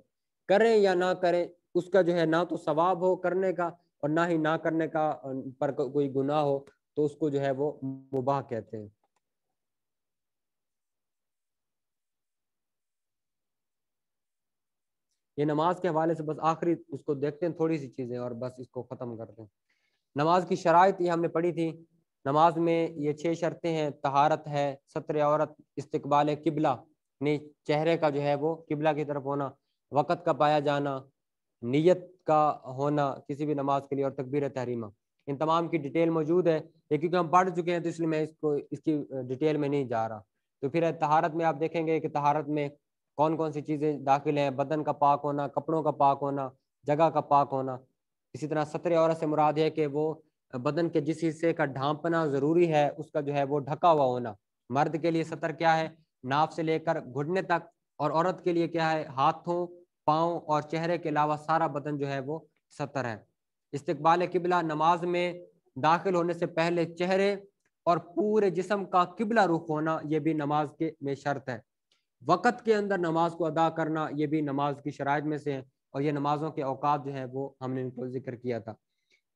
کریں یا نہ کریں اس کا جو ہے نہ تو ثواب ہو کرنے کا اور نہ ہی نہ کرنے کا پر کوئی گناہ ہو، تو اس کو جو ہے وہ مباح کہتے ہیں۔ یہ نماز کے حوالے سے بس آخری اس کو دیکھتے ہیں تھوڑی سی چیزیں اور بس اس کو ختم کرتے ہیں۔ نماز کی شرائط یہ ہم نے پڑھی تھی۔ نماز میں یہ 6 شرطیں ہیں، طہارت ہے، ستر عورت، استقبال قبلہ یعنی چہرے کا جو ہے وہ قبلہ کی طرف ہونا، وقت کا پایا جانا، نیت کا ہونا کسی بھی نماز کے لیے، اور تکبیر تحریمہ۔ ان تمام کی ڈیٹیل موجود ہے، لیکن ہم پڑھ چکے ہیں تو اس لیے میں اس کی ڈیٹیل میں نہیں جا رہا۔ تو پھر طہارت میں آپ دیکھیں گے کہ طہارت میں کون کون سی چیزیں داخل ہیں، بدن کا پاک ہونا، کپڑوں کا پاک ہونا، جگہ کا پاک ہونا۔ اسی طرح ستر عورت سے مراد ہے کہ وہ بدن کے جس حصے کا ڈھانپنا ضروری ہے اس کا جو ہے وہ ڈھکا ہوا ہونا۔ مرد کے لیے ستر کیا ہے؟ ناف سے لے کر گھٹنے تک، اور عورت کے لیے کیا ہے؟ ہاتھوں، پاؤں اور چہرے کے علاوہ سارا بدن جو ہے وہ ستر ہے۔ استقبال قبلہ نماز میں داخل ہونے سے پہلے چہرے اور پورے جسم کا قبلہ رخ ہونا یہ بھی نماز کے میں شرط ہے۔ وقت کے اندر نماز کو ادا کرنا یہ بھی نماز کی شرائط میں سے ہے، اور یہ نمازوں کے اوقات جو ہے وہ ہم نے ان کو ذکر کیا تھا۔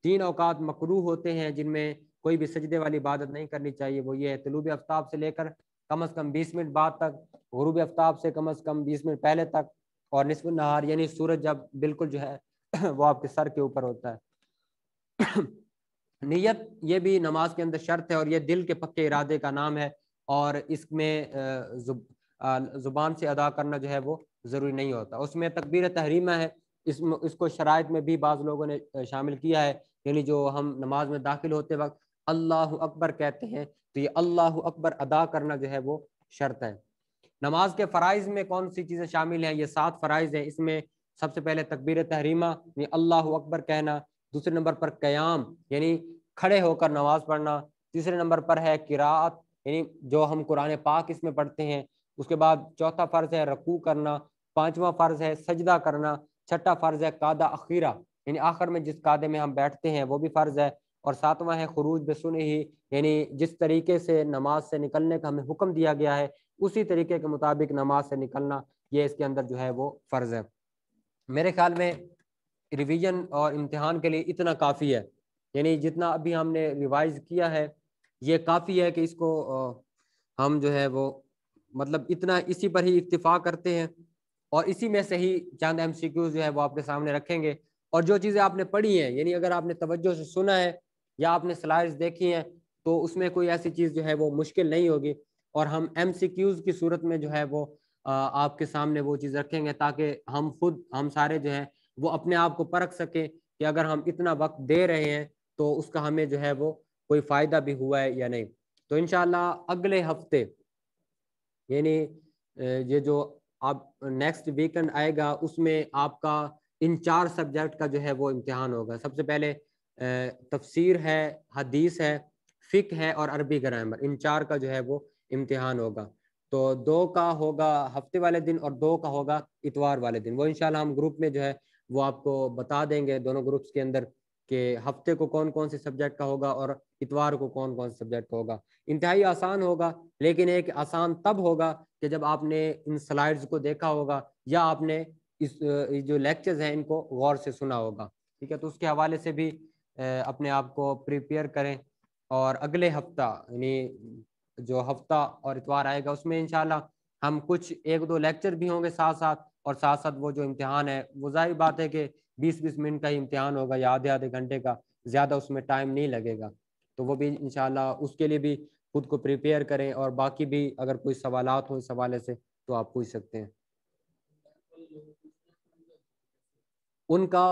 3 اوقات مکروہ ہوتے ہیں جن میں کوئی بھی سجدے والی عبادت نہیں کرنی چاہیے، وہ یہ ہے طلوع آفتاب سے لے کر کم از کم 20 منٹ بعد تک، غروب آفتاب سے کم از کم 20 منٹ پہلے تک، اور نصف النہار یعنی سورج جب بالکل جو ہے وہ آپ کے سر کے اوپر ہوتا ہے۔ نیت یہ بھی نماز کے اندر شرط ہے، اور یہ دل کے پکے ارادے کا نام ہے، اور اس میں زبان سے ادا کرنا جو ہے وہ ضروری نہیں ہوتا۔ اس میں تکبیر تحریمہ ہے، اس کو شرائط میں بھی بعض لوگوں نے شامل کیا ہے، یعنی جو ہم نماز میں داخل ہوتے وقت اللہ اکبر کہتے ہیں تو یہ اللہ اکبر ادا کرنا جو ہے وہ شرط ہے۔ نماز کے فرائض میں کون سی چیزیں شامل ہیں؟ یہ 7 فرائض ہیں۔ اس میں سب سے پہلے تکبیر تحریمہ یعنی اللہ اکبر کہنا، دوسرے نمبر پر قیام یعنی کھڑے ہو کر نماز پڑھنا، تیسرے نمبر پر ہے قراءت یعنی جو ہم قرآن پاک اس میں پڑھتے ہیں، اس کے بعد چوتھا فرض ہے رکوع کرنا، پانچواں فرض ہے سجدہ کرنا، چھٹا فرض ہے قعدہ اخیرہ یعنی آخر میں جس قعدے میں ہم بیٹھتے ہیں وہ بھی فرض ہے، اور ساتواں ہے خروج بسنہ ہی یعنی جس طریقے سے نماز سے نکلنے کا ہمیں حکم دیا گیا ہے اسی طریقے کے مطابق نماز سے نکلنا، یہ اس کے اندر جو ہے وہ فرض ہے۔ میرے خیال میں ریویژن اور امتحان کے لیے اتنا کافی ہے، یعنی جتنا ابھی ہم نے ریوائز کیا ہے یہ کافی ہے کہ اس کو ہم جو ہے وہ مطلب اتنا اسی پر ہی اکتفا کرتے ہیں، اور اسی میں سے ہی چند MCQs جو ہے وہ آپ کے سامنے رکھیں گے، اور جو چیزیں آپ نے پڑھی ہیں یعنی اگر آپ نے توجہ سے سنا ہے یا آپ نے سلائڈز دیکھی ہیں تو اس میں کوئی ایسی چیز جو ہے وہ مشکل نہیں ہوگی، اور ہم MCQs کی صورت میں جو ہے وہ آپ کے سامنے وہ چیز رکھیں گے تاکہ ہم سارے جو ہیں وہ اپنے آپ کو پرکھ سکیں کہ اگر ہم اتنا وقت دے رہے ہیں تو اس کا ہمیں جو ہے وہ کوئی فائدہ بھی ہوا ہے یا نہیں۔ تو انشاءاللہ اگلے ہفتے یعنی یہ جو آپ نیکسٹ ویکنڈ آئے گا اس میں آپ کا ان 4 سبجیکٹ کا جو ہے وہ امتحان ہوگا۔ سب سے پہلے تفسیر ہے، حدیث ہے، فقہ ہے اور عربی گرامر، ان 4 کا جو ہے وہ امتحان ہوگا۔ تو 2 کا ہوگا ہفتے والے دن اور 2 کا ہوگا اتوار والے دن، وہ انشاءاللہ ہم گروپ میں جو ہے وہ آپ کو بتا دیں گے دونوں گروپس کے اندر کہ ہفتے کو کون کون سے سبجیکٹ کا ہوگا اور اتوار کو کون کون سے سبجیکٹ کا ہوگا۔ انتہائی آسان ہوگا، لیکن ایک آسان تب ہوگا کہ جب آپ نے ان سلائیڈز کو دیکھا ہوگا یا آپ نے اس جو لیکچرز ہیں ان کو غور سے سنا ہوگا، ٹھیک ہے؟ تو اس کے حوالے سے بھی اپنے آپ کو پریپیئر کریں، اور اگلے ہفتہ یعنی جو ہفتہ اور اتوار آئے گا اس میں انشاءاللہ ہم کچھ 1-2 لیکچر بھی ہوں گے ساتھ ساتھ، اور ساتھ ساتھ وہ جو امتحان ہے وہ ظاہر بات ہے کہ 20-20 منٹ کا ہی امتحان ہوگا یا آدھے گھنٹے کا، زیادہ اس میں ٹائم نہیں لگے گا، تو وہ بھی انشاءاللہ اس کے لیے بھی خود کو پریپیئر کریں، اور باقی بھی اگر کوئی سوالات ہوں اس حوالے سے تو آپ پوچھ سکتے ہیں۔ ان کا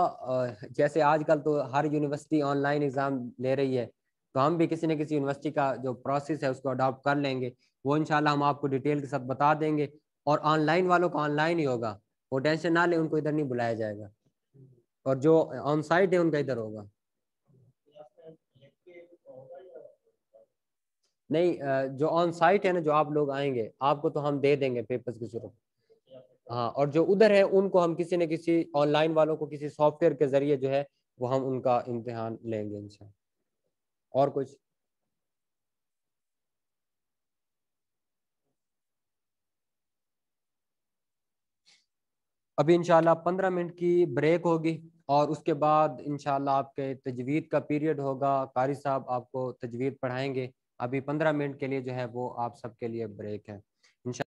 جیسے آج کل تو ہر یونیورسٹی آن لائن ایگزام لے رہی ہے، تو ہم بھی کسی نہ کسی یونیورسٹی کا جو پروسیس ہے اس کو اڈاپٹ کر لیں گے، وہ انشاءاللہ ہم آپ کو ڈیٹیل کے ساتھ بتا دیں گے، اور آن لائن والوں کا آن لائن ہی ہوگا، وہ ٹینشن نہ لیں، ان کو ادھر نہیں بلایا جائے گا، اور جو آن سائٹ ہے ان کا ادھر ہوگا۔ نہیں جو آن سائٹ ہے نا، جو آپ لوگ آئیں گے آپ کو تو ہم دے دیں گے پیپرز کی صورت. ہاں، اور جو ادھر ہے ان کو ہم کسی نہ کسی آن لائن والوں کو کسی سافٹ ویئر کے ذریعے جو ہے وہ ہم ان کا امتحان لیں گے انشاءاللہ. اور کچھ؟ ابھی انشاءاللہ 15 منٹ کی بریک ہوگی، اور اس کے بعد انشاءاللہ آپ کے تجوید کا پیریڈ ہوگا. قاری صاحب آپ کو تجوید پڑھائیں گے. ابھی 15 منٹ کے لیے جو ہے وہ آپ سب کے لیے بریک ہے انشاءاللہ.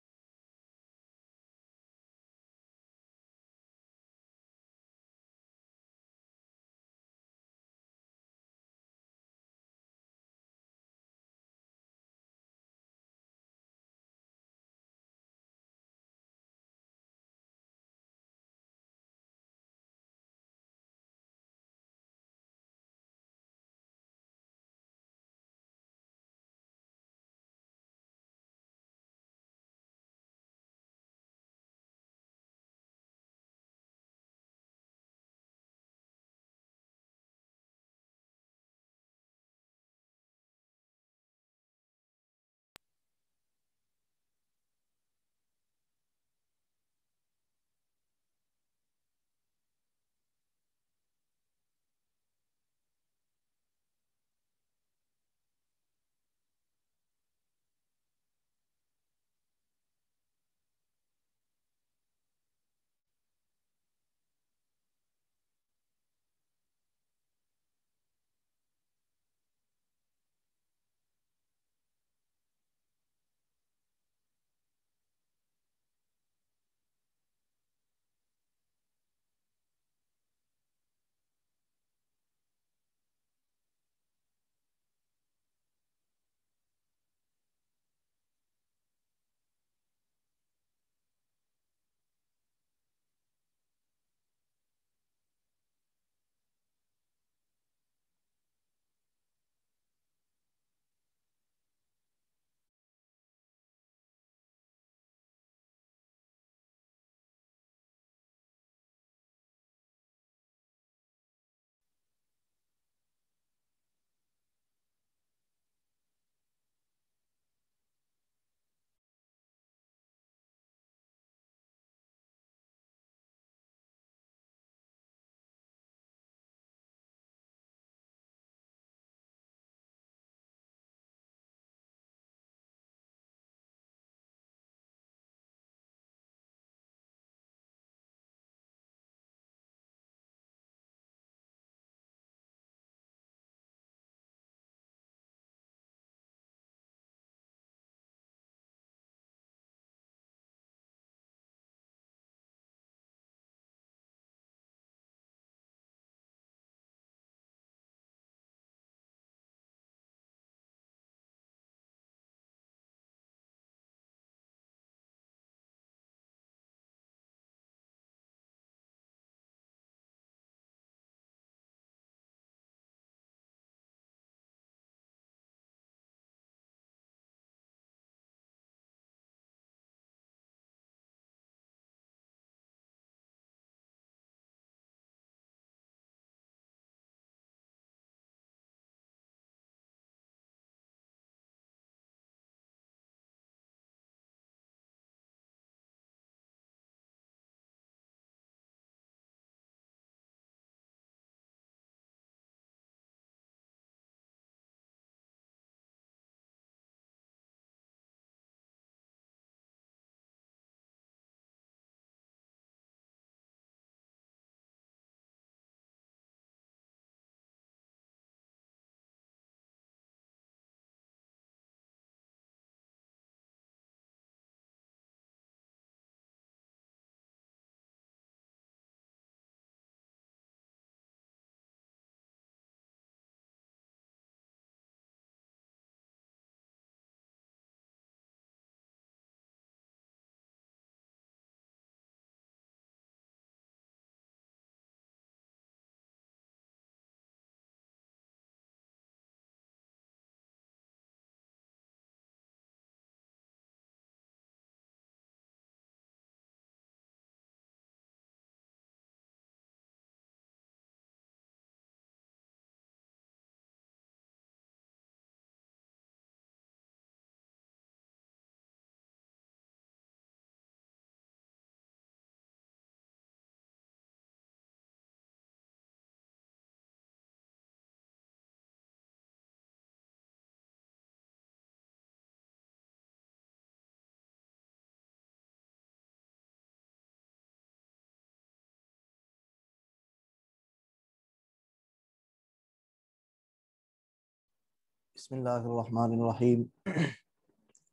بسم اللہ الرحمن الرحیم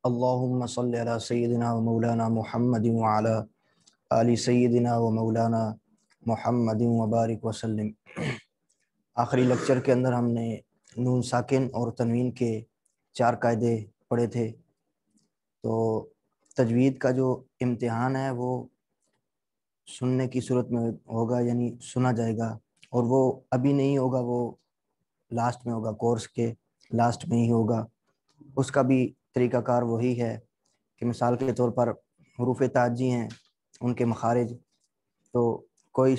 اللہم صلی علی سیدنا و مولانا محمد وعلی آل سیدنا و مولانا محمد وبارک وسلم۔ آخری لیکچر کے اندر ہم نے نون ساکن اور تنوین کے 4 قاعدے پڑھے تھے۔ تو تجوید کا جو امتحان ہے وہ سننے کی صورت میں ہوگا، یعنی سنا جائے گا، اور وہ ابھی نہیں ہوگا، وہ لاسٹ میں ہوگا، کورس کے لاسٹ میں ہی ہوگا۔ اس کا بھی طریقہ کار وہی ہے کہ مثال کے طور پر حروف تعجی ہیں، ان کے مخارج، تو کوئی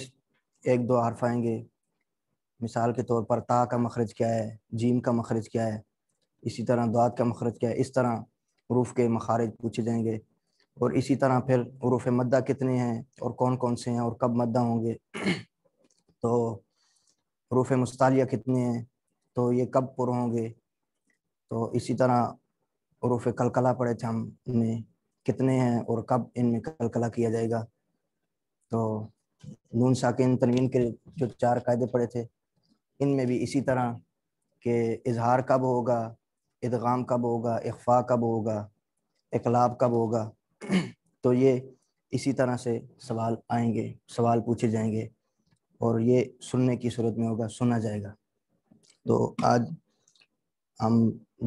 1-2 حرف آئیں گے، مثال کے طور پر تا کا مخرج کیا ہے، جیم کا مخرج کیا ہے، اسی طرح داد کا مخرج کیا ہے، اس طرح حروف کے مخارج پوچھے جائیں گے۔ اور اسی طرح پھر حروف مدہ کتنے ہیں اور کون کون سے ہیں اور کب مدہ ہوں گے، تو حروف مستعلیہ کتنے ہیں، تو یہ کب پر ہوں گے، تو اسی طرح حروف قلقلہ پڑھے تھے ہم نے، کتنے ہیں اور کب ان میں قلقلہ کیا جائے گا۔ تو نون ساکن تنوین کے جو 4 قاعدے پڑھے تھے، ان میں بھی اسی طرح کہ اظہار کب ہوگا، ادغام کب ہوگا، اخفاء کب ہوگا، اقلاب کب ہوگا، تو یہ اسی طرح سے سوال آئیں گے، سوال پوچھے جائیں گے، اور یہ سننے کی صورت میں ہوگا، سنا جائے گا۔ تو آج ہم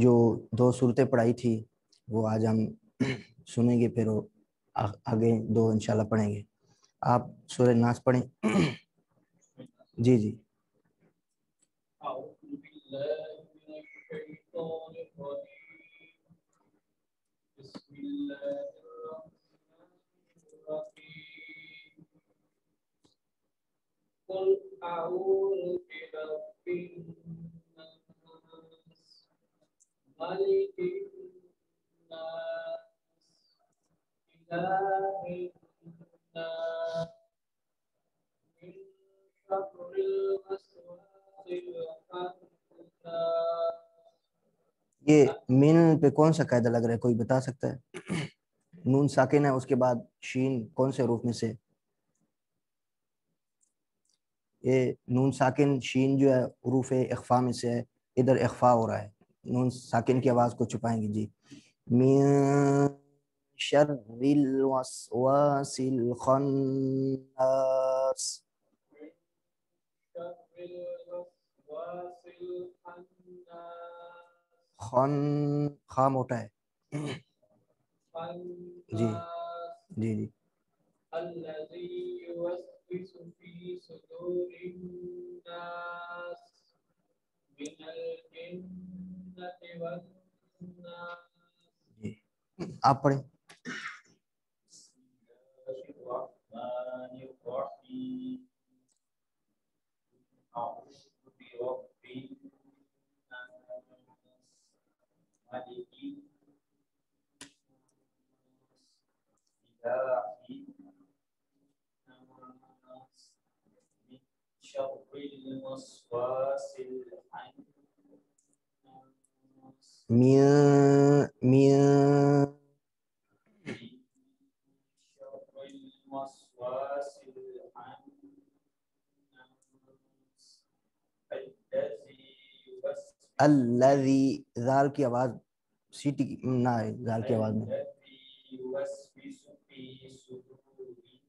جو 2 صورتیں پڑھائی تھی وہ آج ہم سنیں گے، پھر وہ آگے 2 انشاءاللہ پڑھیں گے۔ آپ سورہ ناس پڑھیں۔ جی جی۔ أعوذ بالله من الشيطان الرجيم بسم الله الرحمن الرحيم قل أعوذ برب الناس ملك الناس إله الناس من شر الوسواس الخناس۔ یہ من پہ کون سا قاعدہ لگ رہا ہے، کوئی بتا سکتا ہے؟ نون ساکن ہے، اس کے بعد شین کون سے حروف میں سے؟ یہ نون ساکن شین جو ہے حروف اخفاء میں سے ہے، ادھر اخفاء ہو رہا ہے، نون ساکن کی آواز کو چھپائیں گے۔ جی۔ من شر الوسواس الخناس۔ خن خا موٹا ہے۔ جی جی جی۔ الذي يوسوس في صدور الناس من الجنة والناس۔ جی آپ پڑھیں۔ بسم الله الرحمن الرحيم أعوذ برب الناس ملك الناس الناس من شر الوسواس الخناس من شر الوسواس الخناس الذي يوسوس الذی، ذال کی آواز سیٹی نہ ہے، ذال کی آواز میں۔ الذي يوسوس في صدور الناس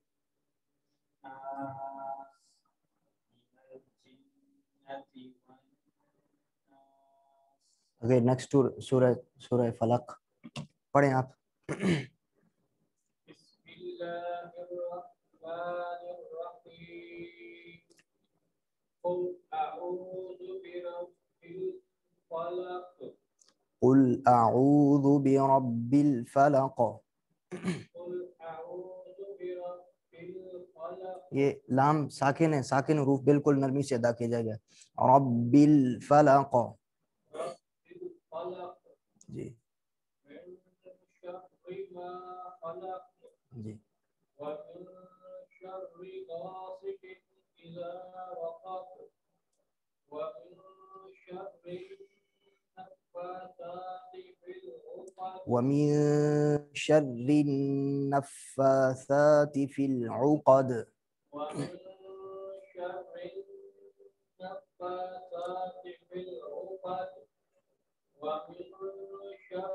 من الجنة والناس۔ اوکے، نیکسٹ سورہ فلق پڑھیں آپ۔ بسم الله الرحمن الرحيم قل أعوذ برب الفلق قل اعوذ برب الفلق۔ قل أعوذ برب الفلق یہ لام ساکن ہے، ساکن حروف بالکل نرمی سے ادا کیا جائے گا۔ رب الفلق۔ رب الفلق جی من شر ما خلق جی۔ ومن شر غاسق إذا وقب ومن شر النفاثات في العقد ومن شر النفاثات في العقد۔ ومن شر النفاثات في العقد ومن شر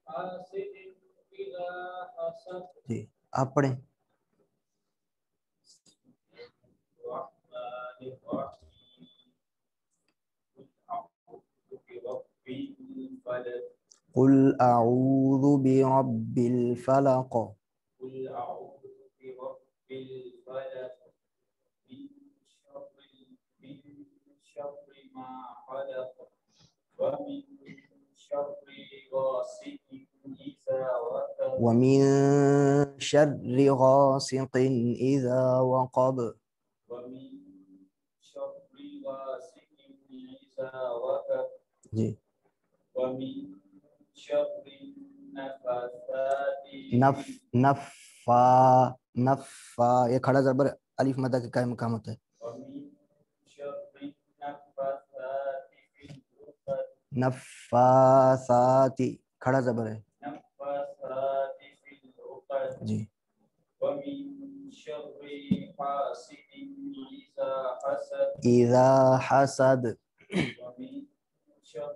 حاسد إذا حسد جی آپ پڑھیں. الرحمن الرحيم قل أعوذ برب الفلق قل اعوذ برب الفلق قل أعوذ برب الفلق من شر ما خلق ومن شر غاسق إذا وقب ومن شر غاسق اذا وقب. ومن شر غاسق إذا وقب جی ومن شر النفاثات نفا یہ کھڑا زبر الف مدہ کے قائم مقام ہوتا ہے. ومن شر النفاثات في العقد نفاثات کھڑا زبر ہے. نفاثات في العقد جی ومن شر حاسد إذا حسد اذا حسد. ومن شر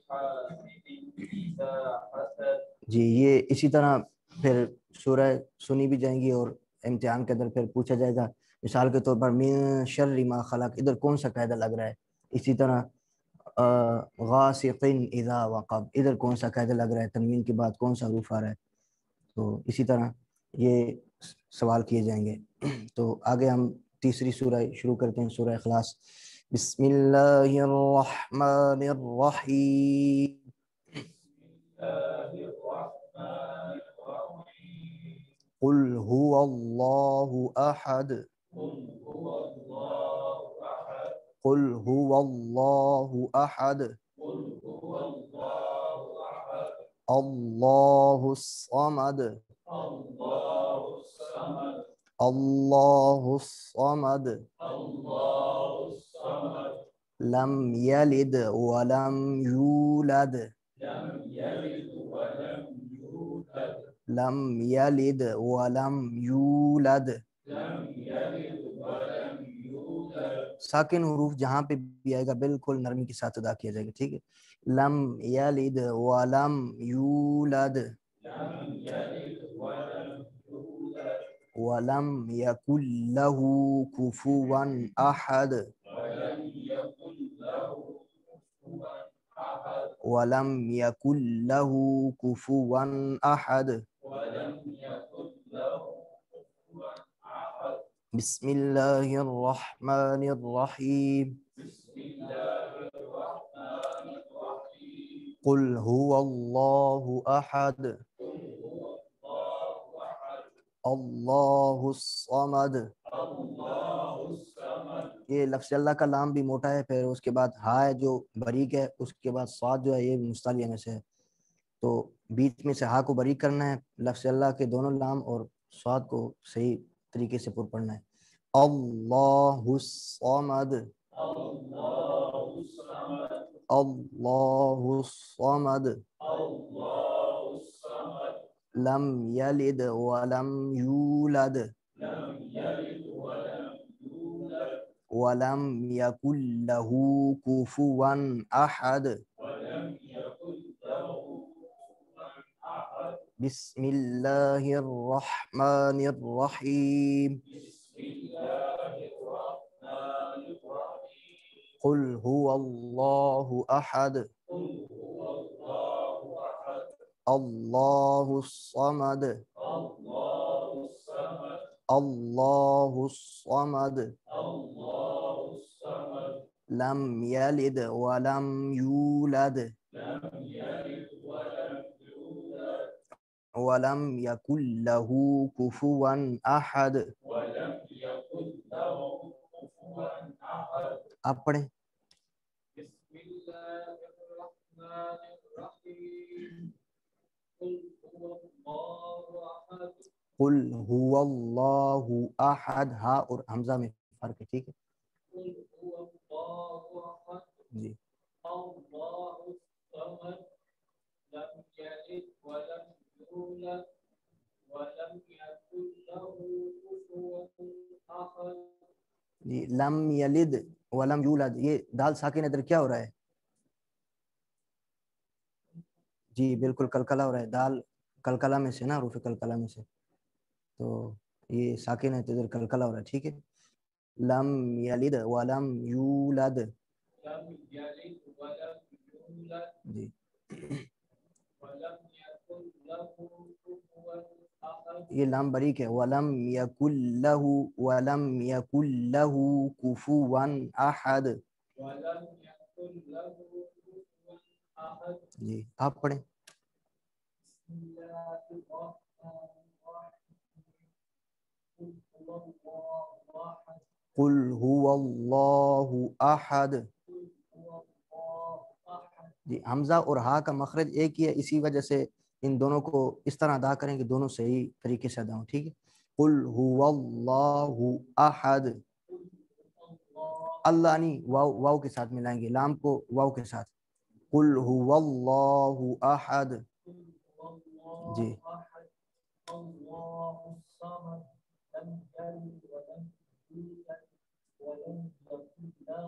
حاسد إذا حسد. جی یہ اسی طرح پھر سورہ سنی بھی جائیں گی اور امتحان کے اندر پھر پوچھا جائے گا. مثال کے طور پر من شر ما خلق ادھر کون سا قاعدہ لگ رہا ہے. اسی طرح غاسق اذا وقب ادھر کون سا قاعدہ لگ رہا ہے, تنوین کے بعد کون سا حروف آ رہا ہے. تو اسی طرح یہ سوال کیے جائیں گے. تو آگے ہم تیسری سورہ شروع کرتے ہیں, سورہ اخلاص. بسم اللہ الرحمن الرحیم. الله الرحمن الرحيم قل هو الله احد. قل هو الله أحد قل هو الله احد. قل هو الله أحد الله الصمد. الله الصمد الله الصمد. الله الصمد لم يلد ولم يولد. لم يلد ولم يولد لم يلد ولم يولد. لم يلد ولم يولد ساکن حروف جہاں پہ بھی آئے گا بالکل نرمی کے ساتھ ادا کیا جائے گا, ٹھیک ہے. لم یلد ولم یولد لم يلد ولم يولد ولم یکن له کفوا احد. ولم يكن له كفوا أحد ولم یکن له کفوا احد. ولم يكن له كفوا أحد. بسم اللہ الرحمن الرحیم. بسم الله الرحمن الرحيم قل هو اللہ احد. قل هو الله أحد اللہ الصمد. الله الصمد. یہ لفظ اللہ کا لام بھی موٹا ہے, پھر اس کے بعد ہا ہے جو باریک ہے, اس کے بعد صاد جو ہے یہ مستعلیہ میں سے ہے. تو بیچ میں سے ہا کو باریک کرنا ہے, لفظ اللہ کے دونوں لام اور صاد کو صحیح طریقے سے پر پڑھنا ہے. اللہ الصمد. الله الصمد اللہ الصمد. الله الصمد لم یلد ولم یولد لم يلد ولم يولد ولم یکن له کفوا احد. ولم يكن له كفوا أحد. بسم اللہ الرحمن الرحیم. بسم الله الرحمن الرحيم قل هو اللہ احد. قل هو الله أحد اللہ الصمد. الله الصمد اللہ الصمد. الله الصمد لم یلد ولم یولد لم يلد ولم يولد ولم یکن له کفوا احد. ولم يكن له كفوا أحد. آپ پڑھیں. بسم الله الرحمن الرحيم قل هو الله أحد قل هو اللہ احد. ہا اور حمزہ میں فرق ہے, ٹھیک ہے. قل هو الله أحد جی الله الصمد لم يلد ولم يولد ولم يكن له كفوا أحد. جی لم یلد ولم یولد, یہ دال ساکن ادھر کیا ہو رہا ہے, جی بالکل کلکلا ہو رہا ہے، دال کلکلا میں سے نا، حروف کلکلا میں سے، تو یہ ساکن ہے تو ادھر کلکلا ہو رہا ہے، ٹھیک ہے. لم یلد ولم یولد. لم یلد ولم یولد جی ولم یکن له کفوا احد. یہ لام بریک ہے. ولم یکن لہ کفوا احد. ولم یکن له کفوا احد. جی آپ پڑھیں. بسم اللہ الرحمن الرحیم. قل هو الله احد. قل هو اللہ احد. قل هو الله احد. جی حمزہ اور ہا کا مخرج ایک ہی ہے، اسی وجہ سے ان دونوں کو اس طرح ادا کریں کہ دونوں صحیح طریقے سے ادا ہوں، ٹھیک ہے. قل هو اللہ احد. اللہ نہیں، واو واو کے ساتھ ملائیں گے، لام کو واو کے ساتھ. قل هو اللہ احد. قل هو الله جی احد الله الصمد لم يلد ولم يولد ولم يكن له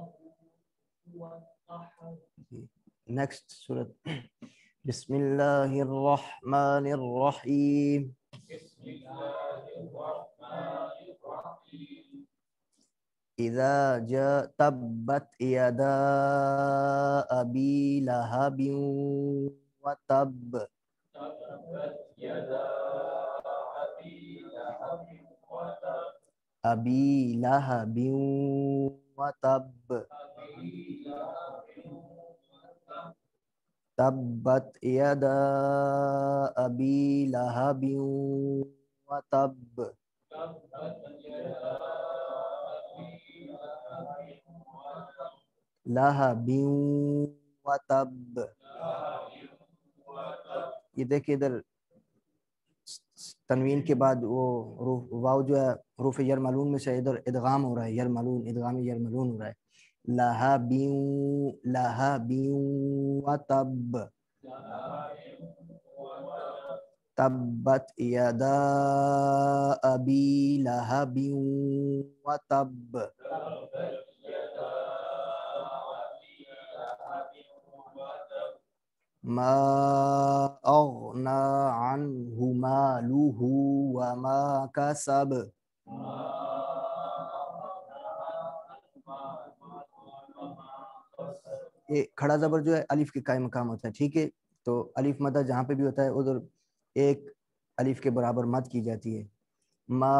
كفوا احد. نیکسٹ سورت. بسم اللہ الرحمن الرحیم. بسم الله الرحمن الرحيم. اذا جاء تبت يدا ابي لهب وتب. تبت يدا أبي لهب وتب. ابي لهب وتب. أبي لهب وتب. تبت يدا ابي لهب وتب. تبت يدا أبي لهب وتب. لهب وتب. یہ دیکھیں ادھر تنوین کے بعد وہ واو جو ہے حروف یرملون میں سے ادھر ادغام ہو رہا ہے، یرملون، ادغام یرملون ہو رہا ہے. لہب وتب. تبت یدا ابی لہب وتب. ما اغنى عنه ماله وما كسب. یہ کھڑا زبر جو ہے الف کے قائم مقام ہوتا ہے، ٹھیک ہے. تو الف مدہ جہاں پہ بھی ہوتا ہے ادھر ایک الف کے برابر مد کی جاتی ہے. ما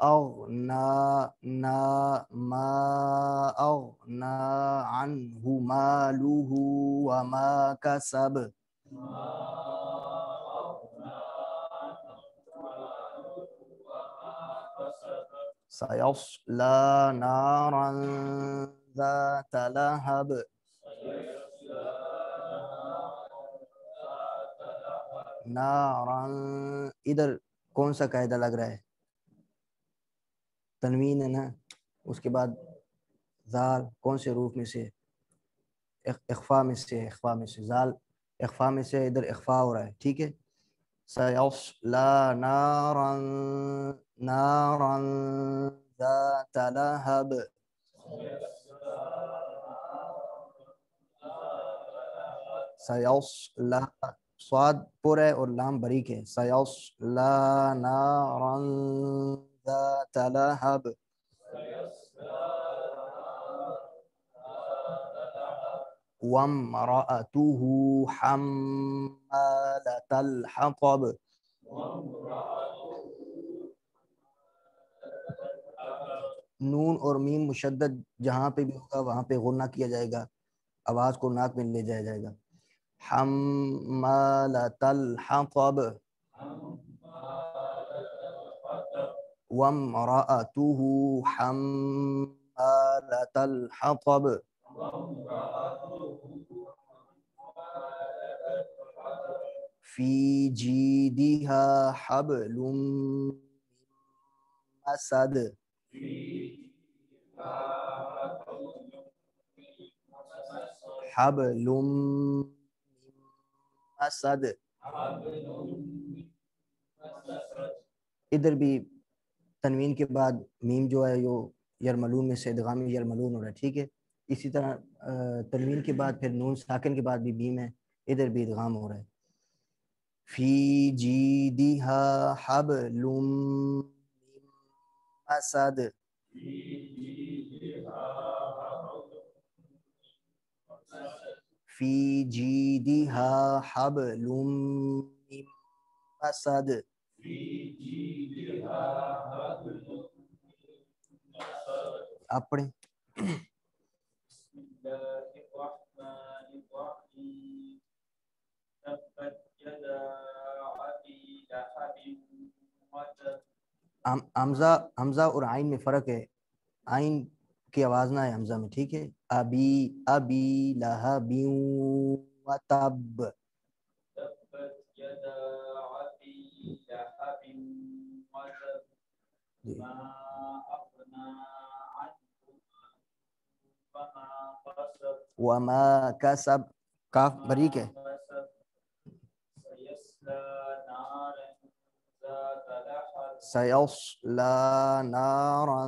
اغنا ما اغنا عنه ماله وما كسب. سيصلى نارا ذات لهب. نارا ادھر کون سا قاعدہ لگ رہا ہے؟ تنوین ہے نا، اس کے بعد زال کون سے حروف میں سے؟ اخفا میں سے، اخفا میں سے زال اخفا میں سے ادھر اخفا ہو رہا ہے، ٹھیک ہے. سيصلى نارا ذات لهب. سيصلى صاد پر ہے اور لام بریک ہے. سيصلى نارا ذات لهب. وامرأته حمالة الحطب. نون اور میم مشدد جہاں پہ بھی ہوگا وہاں پہ غنہ کیا جائے گا، آواز کو ناک میں لے جایا جائے گا. حمالة الحطب. وامرأته حمالة الحطب. في جيدها حبل من مسد. حبل من مسد. ادھر بھی تنوین کے بعد میم جو ہے جو یرملون میں سے ادغام یرملون ہو رہا ہے، ٹھیک ہے. اسی طرح تنوین کے بعد پھر نون ساکن کے بعد بھی میم ہے، ادھر بھی ادغام ہو رہا ہے. فی جیدہا حبل من مسد. فی جیدہا حبل من مسد. اپنے حمزہ اور عین میں فرق ہے. عین کی آواز نہ ہے حمزہ میں, ٹھیک ہے. ابی لہب وتب. وما کسب, کاف بریک ہے. سیصلی نارا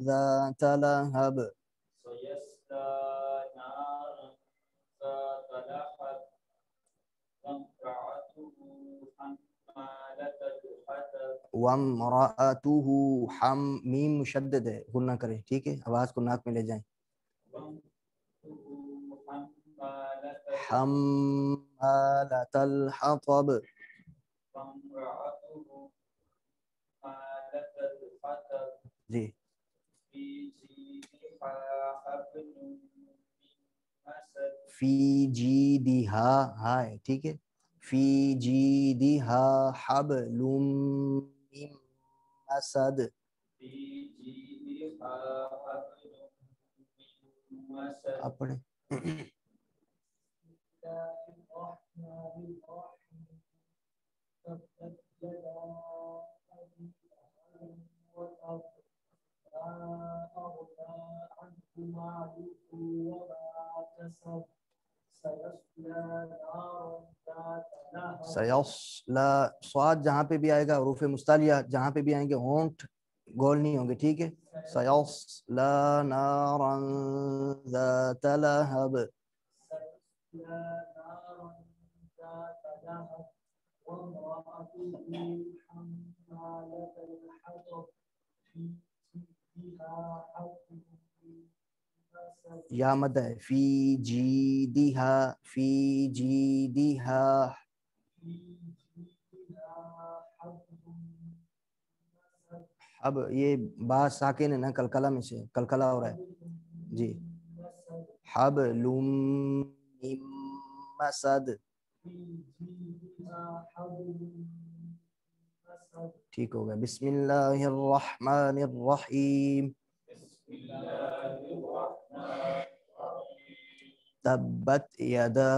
ذات لہب. وامرأته میم مشدد ہے, غنہ کریں, ٹھیک ہے. آواز کو ناک میں لے جائیں. حمالة الحطب. جی. فی جیدہا ہے, ٹھیک ہے. فی جیدہا حبل من مسد. اپنے سیصلی, صاد جہاں پہ بھی آئے گا, حروف مستعلیہ جہاں پہ بھی آئیں گے ہونٹ گول نہیں ہوں گے, ٹھیک ہے. سیصلی نارا ذات لہب. یا مد ہے. فی جیدہا, فی جیدہا. اب یہ با ساکن ہے نا, کلکلہ میں سے کلکلہ ہو رہا ہے. جی. حبل من مسد. ٹھیک ہو گیا. بسم اللہ الرحمن الرحیم. تبت یدا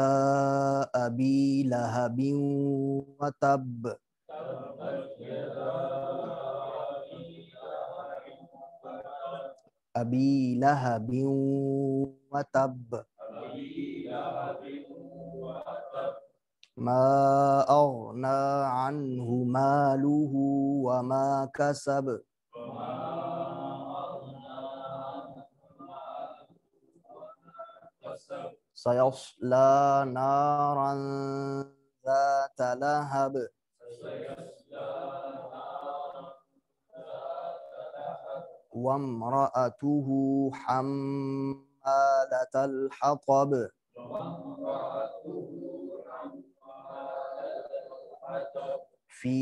ابی لہب وتب. ابی لہب وتب. ما اغنى عنه ماله وما كسب. سيصلى نارا ذات لهب. وامرأته حمالة الحطب. في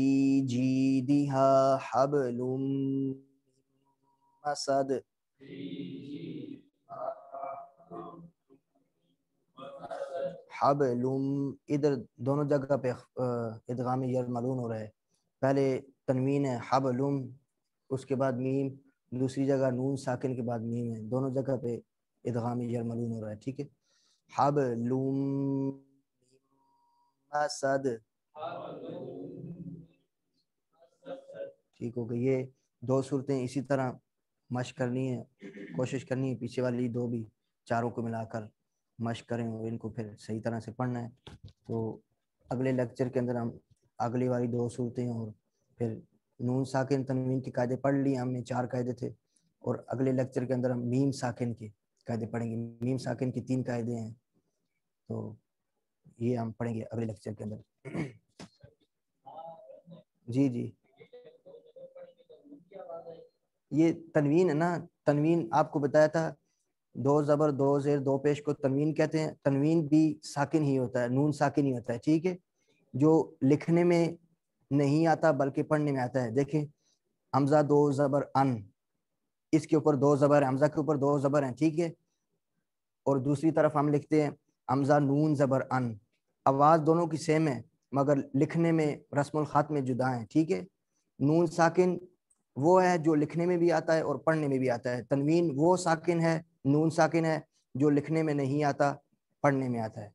جيدها حبل من مسد. حبل, ادھر دونوں جگہ پہ ادغام یرملون ہو رہا ہے. پہلے تنوین ہے حبلم, اس کے بعد میم, دوسری جگہ نون ساکن کے بعد میم ہے. دونوں جگہ پہ ادغام یرملون ہو رہا ہے, ٹھیک ہے. حبلم مسد. ٹھیک ہو گئی. یہ دو صورتیں اسی طرح مشق کرنی ہے, کوشش کرنی ہے پیچھے والی دو بھی چاروں کو ملا کر مشق کریں اور ان کو پھر صحیح طرح سے پڑھنا ہے. تو اگلے لیکچر کے اندر ہم اگلی والی دو صورتیں اور پھر نون ساکن تنوین کے قاعدے پڑھ لیے ہم نے, 4 قاعدے تھے. اور اگلے لیکچر کے اندر ہم میم ساکن کے قاعدے پڑھیں گے. میم ساکن کی 3 قاعدے ہیں. تو یہ ہم پڑھیں گے اگلے لیکچر کے اندر. جی جی یہ تنوین ہے نا, تنوین آپ کو بتایا تھا, دو زبر دو زیر دو پیش کو تنوین کہتے ہیں. تنوین بھی ساکن ہی ہوتا ہے, نون ساکن ہی ہوتا ہے, ٹھیک ہے, جو لکھنے میں نہیں آتا بلکہ پڑھنے میں آتا ہے. دیکھیں حمزہ دو زبر ان, اس کے اوپر دو زبر ہیں, حمزہ کے اوپر دو زبر ہیں, ٹھیک ہے, اور دوسری طرف ہم لکھتے ہیں حمزہ نون زبر ان. آواز دونوں کی سیم ہے مگر لکھنے میں رسم الخط میں جدا ہیں, ٹھیک ہے. نون ساکن وہ ہے جو لکھنے میں بھی آتا ہے اور پڑھنے میں بھی آتا ہے. تنوین وہ ساکن ہے, نون ساکن ہے جو لکھنے میں نہیں آتا پڑھنے میں آتا ہے.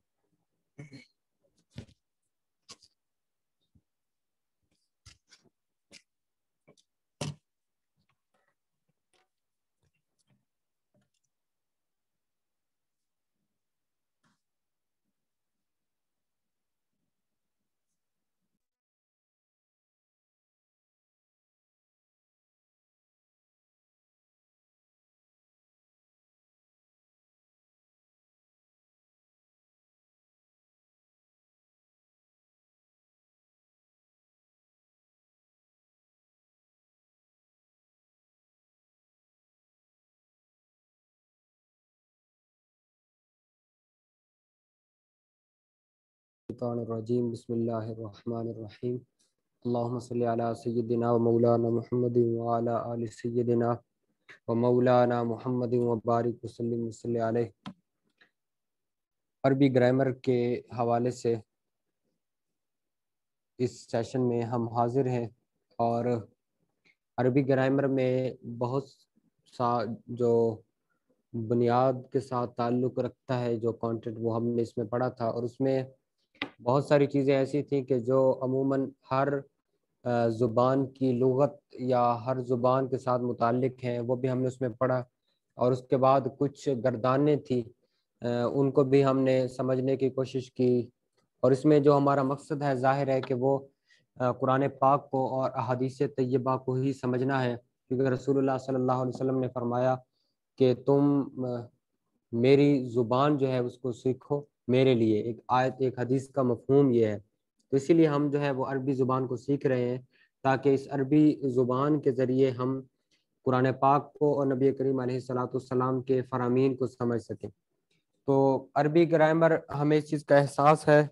الرجیم بسم اللہ الرحمن الرحیم اللہم صلی علی سیدنا و مولانا محمد وعلی آل سیدنا و مولانا محمد وبارک وسلم صلی علیہ. عربی گرامر کے حوالے سے اس سیشن میں ہم حاضر ہیں, اور عربی گرامر میں بہت سا جو بنیاد کے ساتھ تعلق رکھتا ہے جو کانٹینٹ وہ ہم نے اس میں پڑھا تھا, اور اس میں بہت ساری چیزیں ایسی تھیں کہ جو عموماً ہر زبان کی لغت یا ہر زبان کے ساتھ متعلق ہیں, وہ بھی ہم نے اس میں پڑھا. اور اس کے بعد کچھ گردانیں تھیں, ان کو بھی ہم نے سمجھنے کی کوشش کی. اور اس میں جو ہمارا مقصد ہے ظاہر ہے کہ وہ قرآن پاک کو اور احادیث طیبہ کو ہی سمجھنا ہے, کیونکہ رسول اللہ صلی اللہ علیہ وسلم نے فرمایا کہ تم میری زبان جو ہے اس کو سیکھو میرے لیے. ایک آیت ایک حدیث کا مفہوم یہ ہے. تو اسی لیے ہم جو ہے وہ عربی زبان کو سیکھ رہے ہیں, تاکہ اس عربی زبان کے ذریعے ہم قرآن پاک کو اور نبی کریم علیہ الصلوۃ والسلام کے فرامین کو سمجھ سکیں. تو عربی گرامر ہمیں اس چیز کا احساس ہے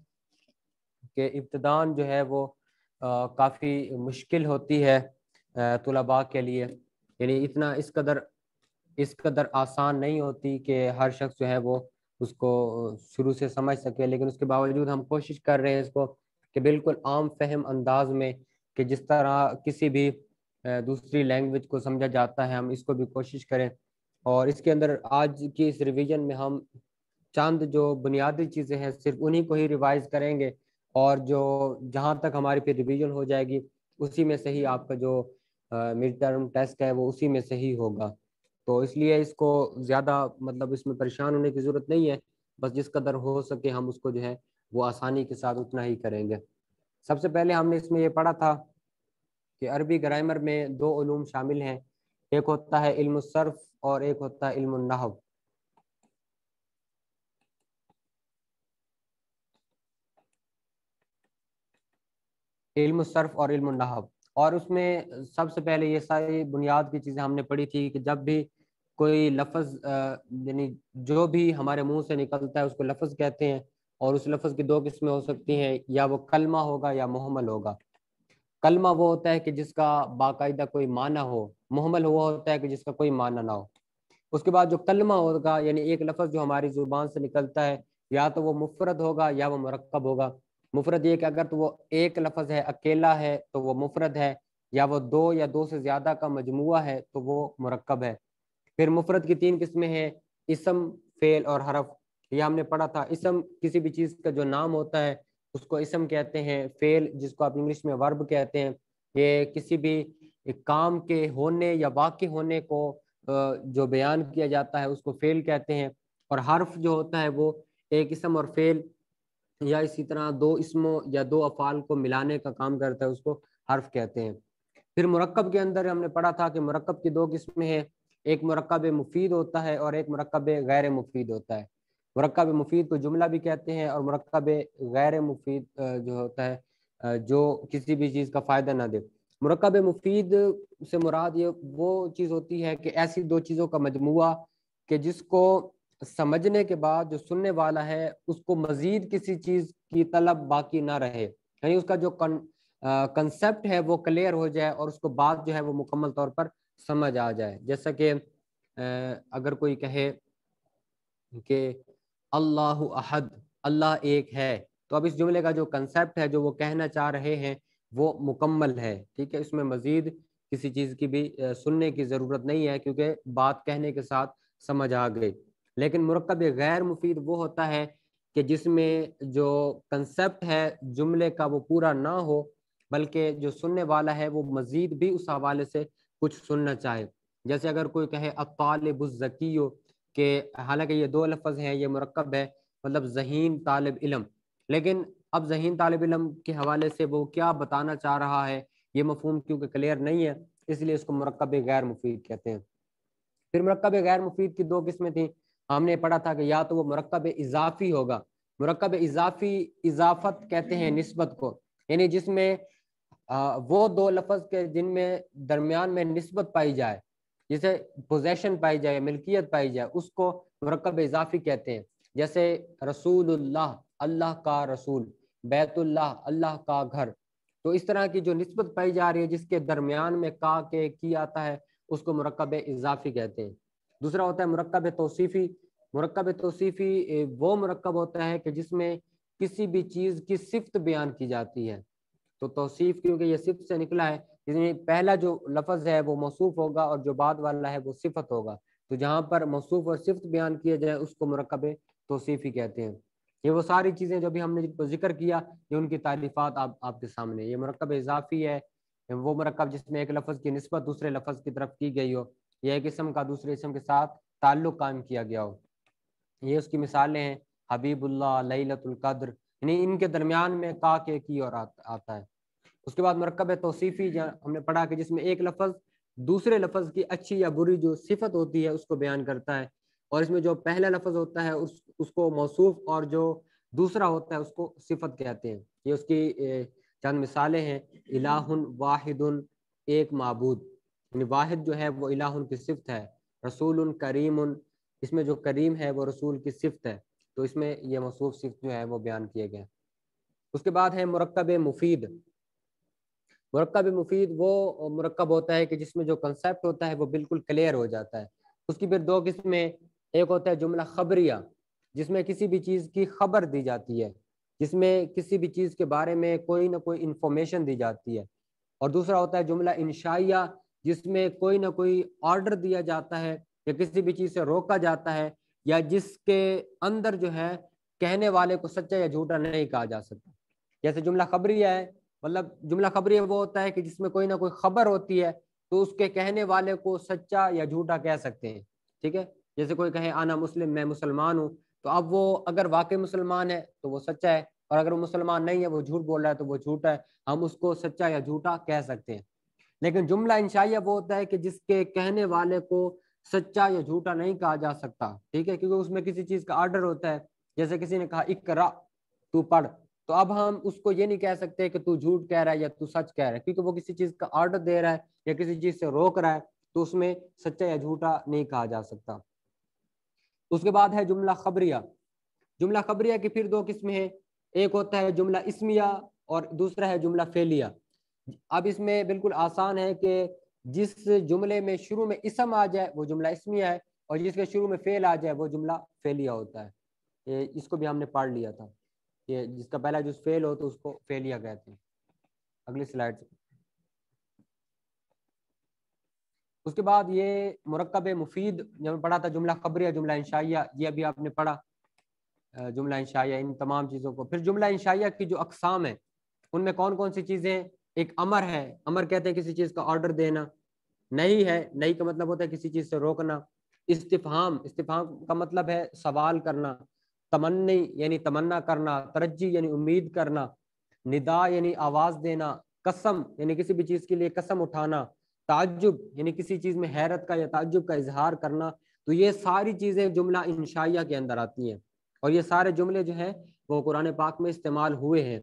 کہ ابتداءً جو ہے وہ کافی مشکل ہوتی ہے طلباء کے لیے, یعنی اتنا اس قدر آسان نہیں ہوتی کہ ہر شخص جو ہے وہ اس کو شروع سے سمجھ سکے. لیکن اس کے باوجود ہم کوشش کر رہے ہیں اس کو کہ بالکل عام فہم انداز میں, کہ جس طرح کسی بھی دوسری لینگویج کو سمجھا جاتا ہے, ہم اس کو بھی کوشش کریں. اور اس کے اندر آج کی اس ریویژن میں ہم چند جو بنیادی چیزیں ہیں صرف انہی کو ہی ریوائز کریں گے, اور جو جہاں تک ہماری پھر ریویژن ہو جائے گی اسی میں سے ہی آپ کا جو مڈ ٹرم ٹیسٹ ہے وہ اسی میں سے ہی ہوگا. تو اس لیے اس کو زیادہ مطلب اس میں پریشان ہونے کی ضرورت نہیں ہے, بس جس قدر ہو سکے ہم اس کو جو ہے وہ آسانی کے ساتھ اتنا ہی کریں گے. سب سے پہلے ہم نے اس میں یہ پڑھا تھا کہ عربی گرامر میں دو علوم شامل ہیں, ایک ہوتا ہے علم الصرف اور ایک ہوتا ہے علم النحو. علم الصرف اور علم النحو, اور اس میں سب سے پہلے یہ ساری بنیاد کی چیزیں ہم نے پڑھی تھی کہ جب بھی کوئی لفظ یعنی جو بھی ہمارے منہ سے نکلتا ہے اس کو لفظ کہتے ہیں, اور اس لفظ کی دو قسمیں ہو سکتی ہیں, یا وہ کلمہ ہوگا یا محمل ہوگا. کلمہ وہ ہوتا ہے کہ جس کا باقاعدہ کوئی معنی ہو, محمل وہ ہوتا ہے کہ جس کا کوئی معنی نہ ہو. اس کے بعد جو کلمہ ہوگا یعنی ایک لفظ جو ہماری زبان سے نکلتا ہے, یا تو وہ مفرد ہوگا یا وہ مرکب ہوگا. مفرد یہ کہ اگر تو وہ ایک لفظ ہے اکیلا ہے تو وہ مفرد ہے, یا وہ دو یا دو سے زیادہ کا مجموعہ ہے تو وہ مرکب ہے. پھر مفرد کی تین قسمیں ہیں, اسم, فعل اور حرف. یہ ہم نے پڑھا تھا. اسم کسی بھی چیز کا جو نام ہوتا ہے اس کو اسم کہتے ہیں. فعل جس کو آپ انگلش میں ورب کہتے ہیں, یہ کسی بھی کام کے ہونے یا واقع ہونے کو جو بیان کیا جاتا ہے اس کو فعل کہتے ہیں. اور حرف جو ہوتا ہے وہ ایک اسم اور فعل یا اسی طرح دو اسموں یا دو افعال کو ملانے کا کام کرتا ہے, اس کو حرف کہتے ہیں. پھر مرکب کے اندر ہم نے پڑھا تھا کہ مرکب کی دو قسمیں ہیں, ایک مرکب مفید ہوتا ہے اور ایک مرکب غیر مفید ہوتا ہے. مرکب مفید کو جملہ بھی کہتے ہیں، اور مرکب غیر مفید جو ہوتا ہے جو کسی بھی چیز کا فائدہ نہ دے۔ مرکب مفید سے مراد یہ وہ چیز ہوتی ہے کہ ایسی دو چیزوں کا مجموعہ کہ جس کو سمجھنے کے بعد جو سننے والا ہے اس کو مزید کسی چیز کی طلب باقی نہ رہے، یعنی اس کا جو کنسیپٹ ہے وہ کلیئر ہو جائے اور اس کو بات جو ہے وہ مکمل طور پر سمجھ آ جائے۔ جیسا کہ اگر کوئی کہے کہ اللہ احد، اللہ ایک ہے، تو اب اس جملے کا جو کنسیپٹ ہے جو وہ کہنا چاہ رہے ہیں وہ مکمل ہے، ٹھیک ہے، اس میں مزید کسی چیز کی بھی سننے کی ضرورت نہیں ہے کیونکہ بات کہنے کے ساتھ سمجھ آ گئی۔ لیکن مرکب غیر مفید وہ ہوتا ہے کہ جس میں جو کنسیپٹ ہے جملے کا وہ پورا نہ ہو، بلکہ جو سننے والا ہے وہ مزید بھی اس حوالے سے کچھ سننا چاہے۔ جیسے اگر کوئی کہے الطالب الذکی، کہ حالانکہ یہ دو لفظ ہیں، یہ مرکب ہے، مطلب ذہین طالب علم، لیکن اب ذہین طالب علم کے حوالے سے وہ کیا بتانا چاہ رہا ہے یہ مفہوم کیونکہ کلیئر نہیں ہے، اس لیے اس کو مرکب غیر مفید کہتے ہیں۔ پھر مرکب غیر مفید کی دو قسمیں تھیں، ہم نے پڑھا تھا کہ یا تو وہ مرکب اضافی ہوگا، مرکب اضافی اضافت کہتے ہیں نسبت کو، یعنی جس میں وہ دو لفظ کے جن میں درمیان میں نسبت پائی جائے، جسے پوزیشن پائی جائے، ملکیت پائی جائے، اس کو مرکب اضافی کہتے ہیں۔ جیسے رسول اللہ، اللہ کا رسول، بیت اللہ، اللہ کا گھر، تو اس طرح کی جو نسبت پائی جا رہی ہے جس کے درمیان میں کا کے کی آتا ہے اس کو مرکب اضافی کہتے ہیں۔ دوسرا ہوتا ہے مرکب توصیفی۔ مرکب توصیفی وہ مرکب ہوتا ہے کہ جس میں کسی بھی چیز کی صفت بیان کی جاتی ہے، تو توصیف کیونکہ یہ صفت سے نکلا ہے، جس میں پہلا جو لفظ ہے وہ موصوف ہوگا اور جو بعد والا ہے وہ صفت ہوگا، تو جہاں پر موصوف اور صفت بیان کیے جائے اس کو مرکب توصیفی کہتے ہیں۔ یہ وہ ساری چیزیں جو بھی ہم نے ذکر کیا یہ ان کی تعریفات آپ کے سامنے۔ یہ مرکب اضافی ہے وہ مرکب جس میں ایک لفظ کی نسبت دوسرے لفظ کی طرف کی گئی ہو، یا ایک اسم کا دوسرے اسم کے ساتھ تعلق قائم کیا گیا ہو۔ یہ اس کی مثالیں ہیں حبیب اللہ، لیلۃ القدر، یعنی ان کے درمیان میں کا کے کی اور آتا ہے۔ اس کے بعد مرکب توصیفی ہم نے پڑھا کہ جس میں ایک لفظ دوسرے لفظ کی اچھی یا بری جو صفت ہوتی ہے اس کو بیان کرتا ہے، اور اس میں جو پہلا لفظ ہوتا ہے اس کو موصوف اور جو دوسرا ہوتا ہے اس کو صفت کہتے ہیں۔ یہ اس کی چند مثالیں ہیں، الہ واحد، ایک معبود، یعنی واحد جو ہے وہ الہ کی صفت ہے، رسول کریم، اس میں جو کریم ہے وہ رسول کی صفت ہے، تو اس میں یہ موصوف صفت جو ہے وہ بیان کیے گئے۔ اس کے بعد ہے مرکب مفید۔ مرکب مفید وہ مرکب ہوتا ہے کہ جس میں جو کنسیپٹ ہوتا ہے وہ بالکل کلیئر ہو جاتا ہے۔ اس کی پھر دو قسمیں، ایک ہوتا ہے جملہ خبریہ جس میں کسی بھی چیز کی خبر دی جاتی ہے، جس میں کسی بھی چیز کے بارے میں کوئی نہ کوئی انفارمیشن دی جاتی ہے، اور دوسرا ہوتا ہے جملہ انشائیہ جس میں کوئی نہ کوئی آرڈر دیا جاتا ہے یا کسی بھی چیز سے روکا جاتا ہے، یا جس کے اندر جو ہے کہنے والے کو سچا یا جھوٹا نہیں کہا جا سکتا۔ جیسے جملہ خبریہ ہے، مطلب جملہ خبریہ وہ ہوتا ہے کہ جس میں کوئی نہ کوئی خبر ہوتی ہے تو اس کے کہنے والے کو سچا یا جھوٹا کہہ سکتے ہیں، ٹھیک ہے۔ جیسے کوئی کہے انا مسلم، میں مسلمان ہوں، تو اب وہ اگر واقعی مسلمان ہے تو وہ سچا ہے، اور اگر وہ مسلمان نہیں ہے، وہ جھوٹ بول رہا ہے تو وہ جھوٹا ہے، ہم اس کو سچا یا جھوٹا کہہ سکتے ہیں۔ لیکن جملہ انشائیہ وہ ہوتا ہے کہ جس کے کہنے والے کو سچا یا جھوٹا نہیں کہا جا سکتا، ٹھیک ہے، کیونکہ اس میں کسی چیز کا آرڈر ہوتا ہے۔ جیسے کسی نے کہا اقرا، تو پڑھ، تو اب ہم اس کو یہ نہیں کہہ سکتے کہ تو جھوٹ کہہ رہا ہے یا تو سچ کہہ رہا ہے، کیونکہ وہ کسی چیز کا آرڈر دے رہا ہے یا کسی چیز سے روک رہا ہے، تو اس میں سچا یا جھوٹا نہیں کہا جا سکتا۔ اس کے بعد ہے جملہ خبریہ۔ جملہ خبریہ کی پھر دو قسمیں ہیں، ایک ہوتا ہے جملہ اسمیہ اور دوسرا ہے جملہ فعلیہ۔ اب اس میں بالکل آسان ہے کہ جس جملے میں شروع میں اسم آ جائے وہ جملہ اسمیہ ہے، اور جس کے شروع میں فعل آ جائے وہ جملہ فعلیہ ہوتا ہے۔ اس کو بھی ہم نے پڑھ لیا تھا کہ جس کا پہلا جو فعل ہو تو اس کو فعلیہ کہتے ہیں۔ اگلی سلائڈ سے۔ اس کے بعد یہ مرکب مفید جب پڑھا تھا جملہ خبریہ، جملہ انشائیہ، یہ ابھی آپ نے پڑھا جملہ انشائیہ، ان تمام چیزوں کو۔ پھر جملہ انشائیہ کی جو اقسام ہیں ان میں کون کون سی چیزیں ہیں؟ ایک امر ہے، امر کہتے ہیں کسی چیز کا آرڈر دینا۔ نہیں ہے، نہیں کا مطلب ہوتا ہے کسی چیز سے روکنا۔ استفہام، استفہام کا مطلب ہے سوال کرنا۔ تمنی یعنی تمنا کرنا، ترجی یعنی امید کرنا، ندا یعنی آواز دینا، قسم یعنی کسی بھی چیز کے لیے قسم اٹھانا، تعجب یعنی کسی چیز میں حیرت کا یا تعجب کا اظہار کرنا۔ تو یہ ساری چیزیں جملہ انشائیہ کے اندر آتی ہیں۔ اور یہ سارے جملے جو ہیں وہ قرآن پاک میں استعمال ہوئے ہیں،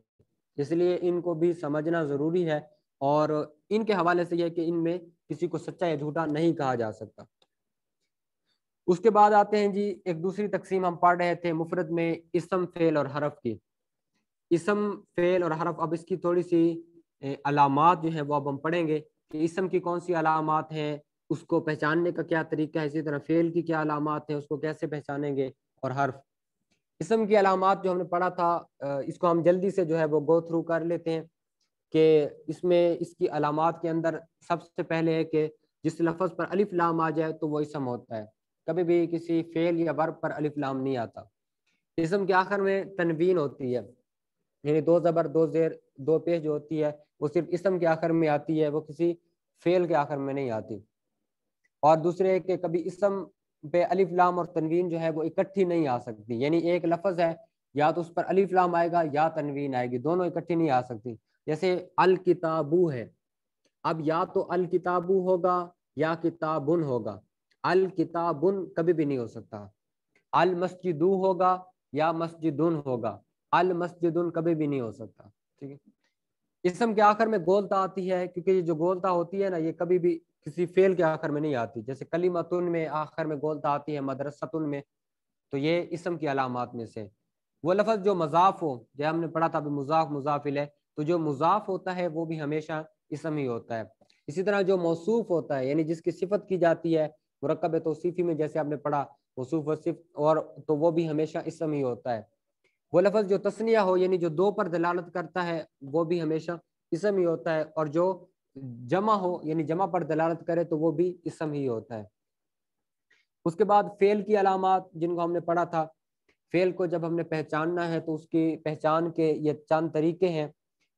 اس لیے ان کو بھی سمجھنا ضروری ہے، اور ان کے حوالے سے یہ کہ ان میں کسی کو سچا یا جھوٹا نہیں کہا جا سکتا۔ اس کے بعد آتے ہیں جی ایک دوسری تقسیم ہم پڑھ رہے تھے مفرد میں اسم، فعل اور حرف کی۔ اسم، فعل اور حرف، اب اس کی تھوڑی سی علامات جو ہیں وہ اب ہم پڑھیں گے کہ اسم کی کون سی علامات ہیں، اس کو پہچاننے کا کیا طریقہ ہے، اسی طرح فعل کی کیا علامات ہیں، اس کو کیسے پہچانیں گے، اور حرف۔ اسم کی علامات جو ہم نے پڑھا تھا اس کو ہم جلدی سے جو ہے وہ گو تھرو کر لیتے ہیں کہ اس میں اس کی علامات کے اندر سب سے پہلے ہے کہ جس لفظ پر الف لام آ جائے تو وہ اسم ہوتا ہے، کبھی بھی کسی فعل یا ورب پر الف لام نہیں آتا۔ اسم کے آخر میں تنوین ہوتی ہے، یعنی دو زبر دو زیر دو پیش جو ہوتی ہے وہ صرف اسم کے آخر میں آتی ہے، وہ کسی فعل کے آخر میں نہیں آتی۔ اور دوسرے کہ کبھی اسم پہ الف لام اور تنوین جو ہے وہ اکٹھی نہیں آ سکتی، یعنی ایک لفظ ہے یا تو اس پر الف لام آئے گا یا تنوین آئے گی، دونوں اکٹھی نہیں آ سکتی۔ جیسے الکتابو ہے، اب یا تو الکتابو ہوگا یا کتابن ہوگا، الکتابن کبھی بھی نہیں ہو سکتا۔ المسجدو ہوگا یا مسجدن ہوگا، المسجدن کبھی بھی نہیں ہو سکتا، ٹھیک ہے۔ اسم کے آخر میں گولتا آتی ہے کیونکہ یہ جو گولتا ہوتی ہے نا یہ کبھی بھی کسی فعل کے آخر میں نہیں آتی، جیسے کلمتن میں آخر میں گولتا آتی ہے، مدرستن میں، تو یہ اسم کی علامات میں سے۔ وہ لفظ جو مضاف ہو، جو ہم نے پڑھا تھا مضاف مضاف الیہ، تو جو مضاف ہوتا ہے وہ بھی ہمیشہ اسم ہی ہوتا ہے۔ اسی طرح جو موصوف ہوتا ہے یعنی جس کی صفت کی جاتی ہے مرکب توصیفی میں، جیسے آپ نے پڑھا موصوف و صفت، اور تو وہ بھی ہمیشہ اسم ہی ہوتا ہے۔ وہ لفظ جو تثنیہ ہو یعنی جو دو پر دلالت کرتا ہے وہ بھی ہمیشہ اسم ہی ہوتا ہے، اور جو جمع ہو یعنی جمع پر دلالت کرے تو وہ بھی اسم ہی ہوتا ہے۔ اس کے بعد فعل کی علامات جن کو ہم نے پڑھا تھا، فعل کو جب ہم نے پہچاننا ہے تو اس کی پہچان کے یہ چند طریقے ہیں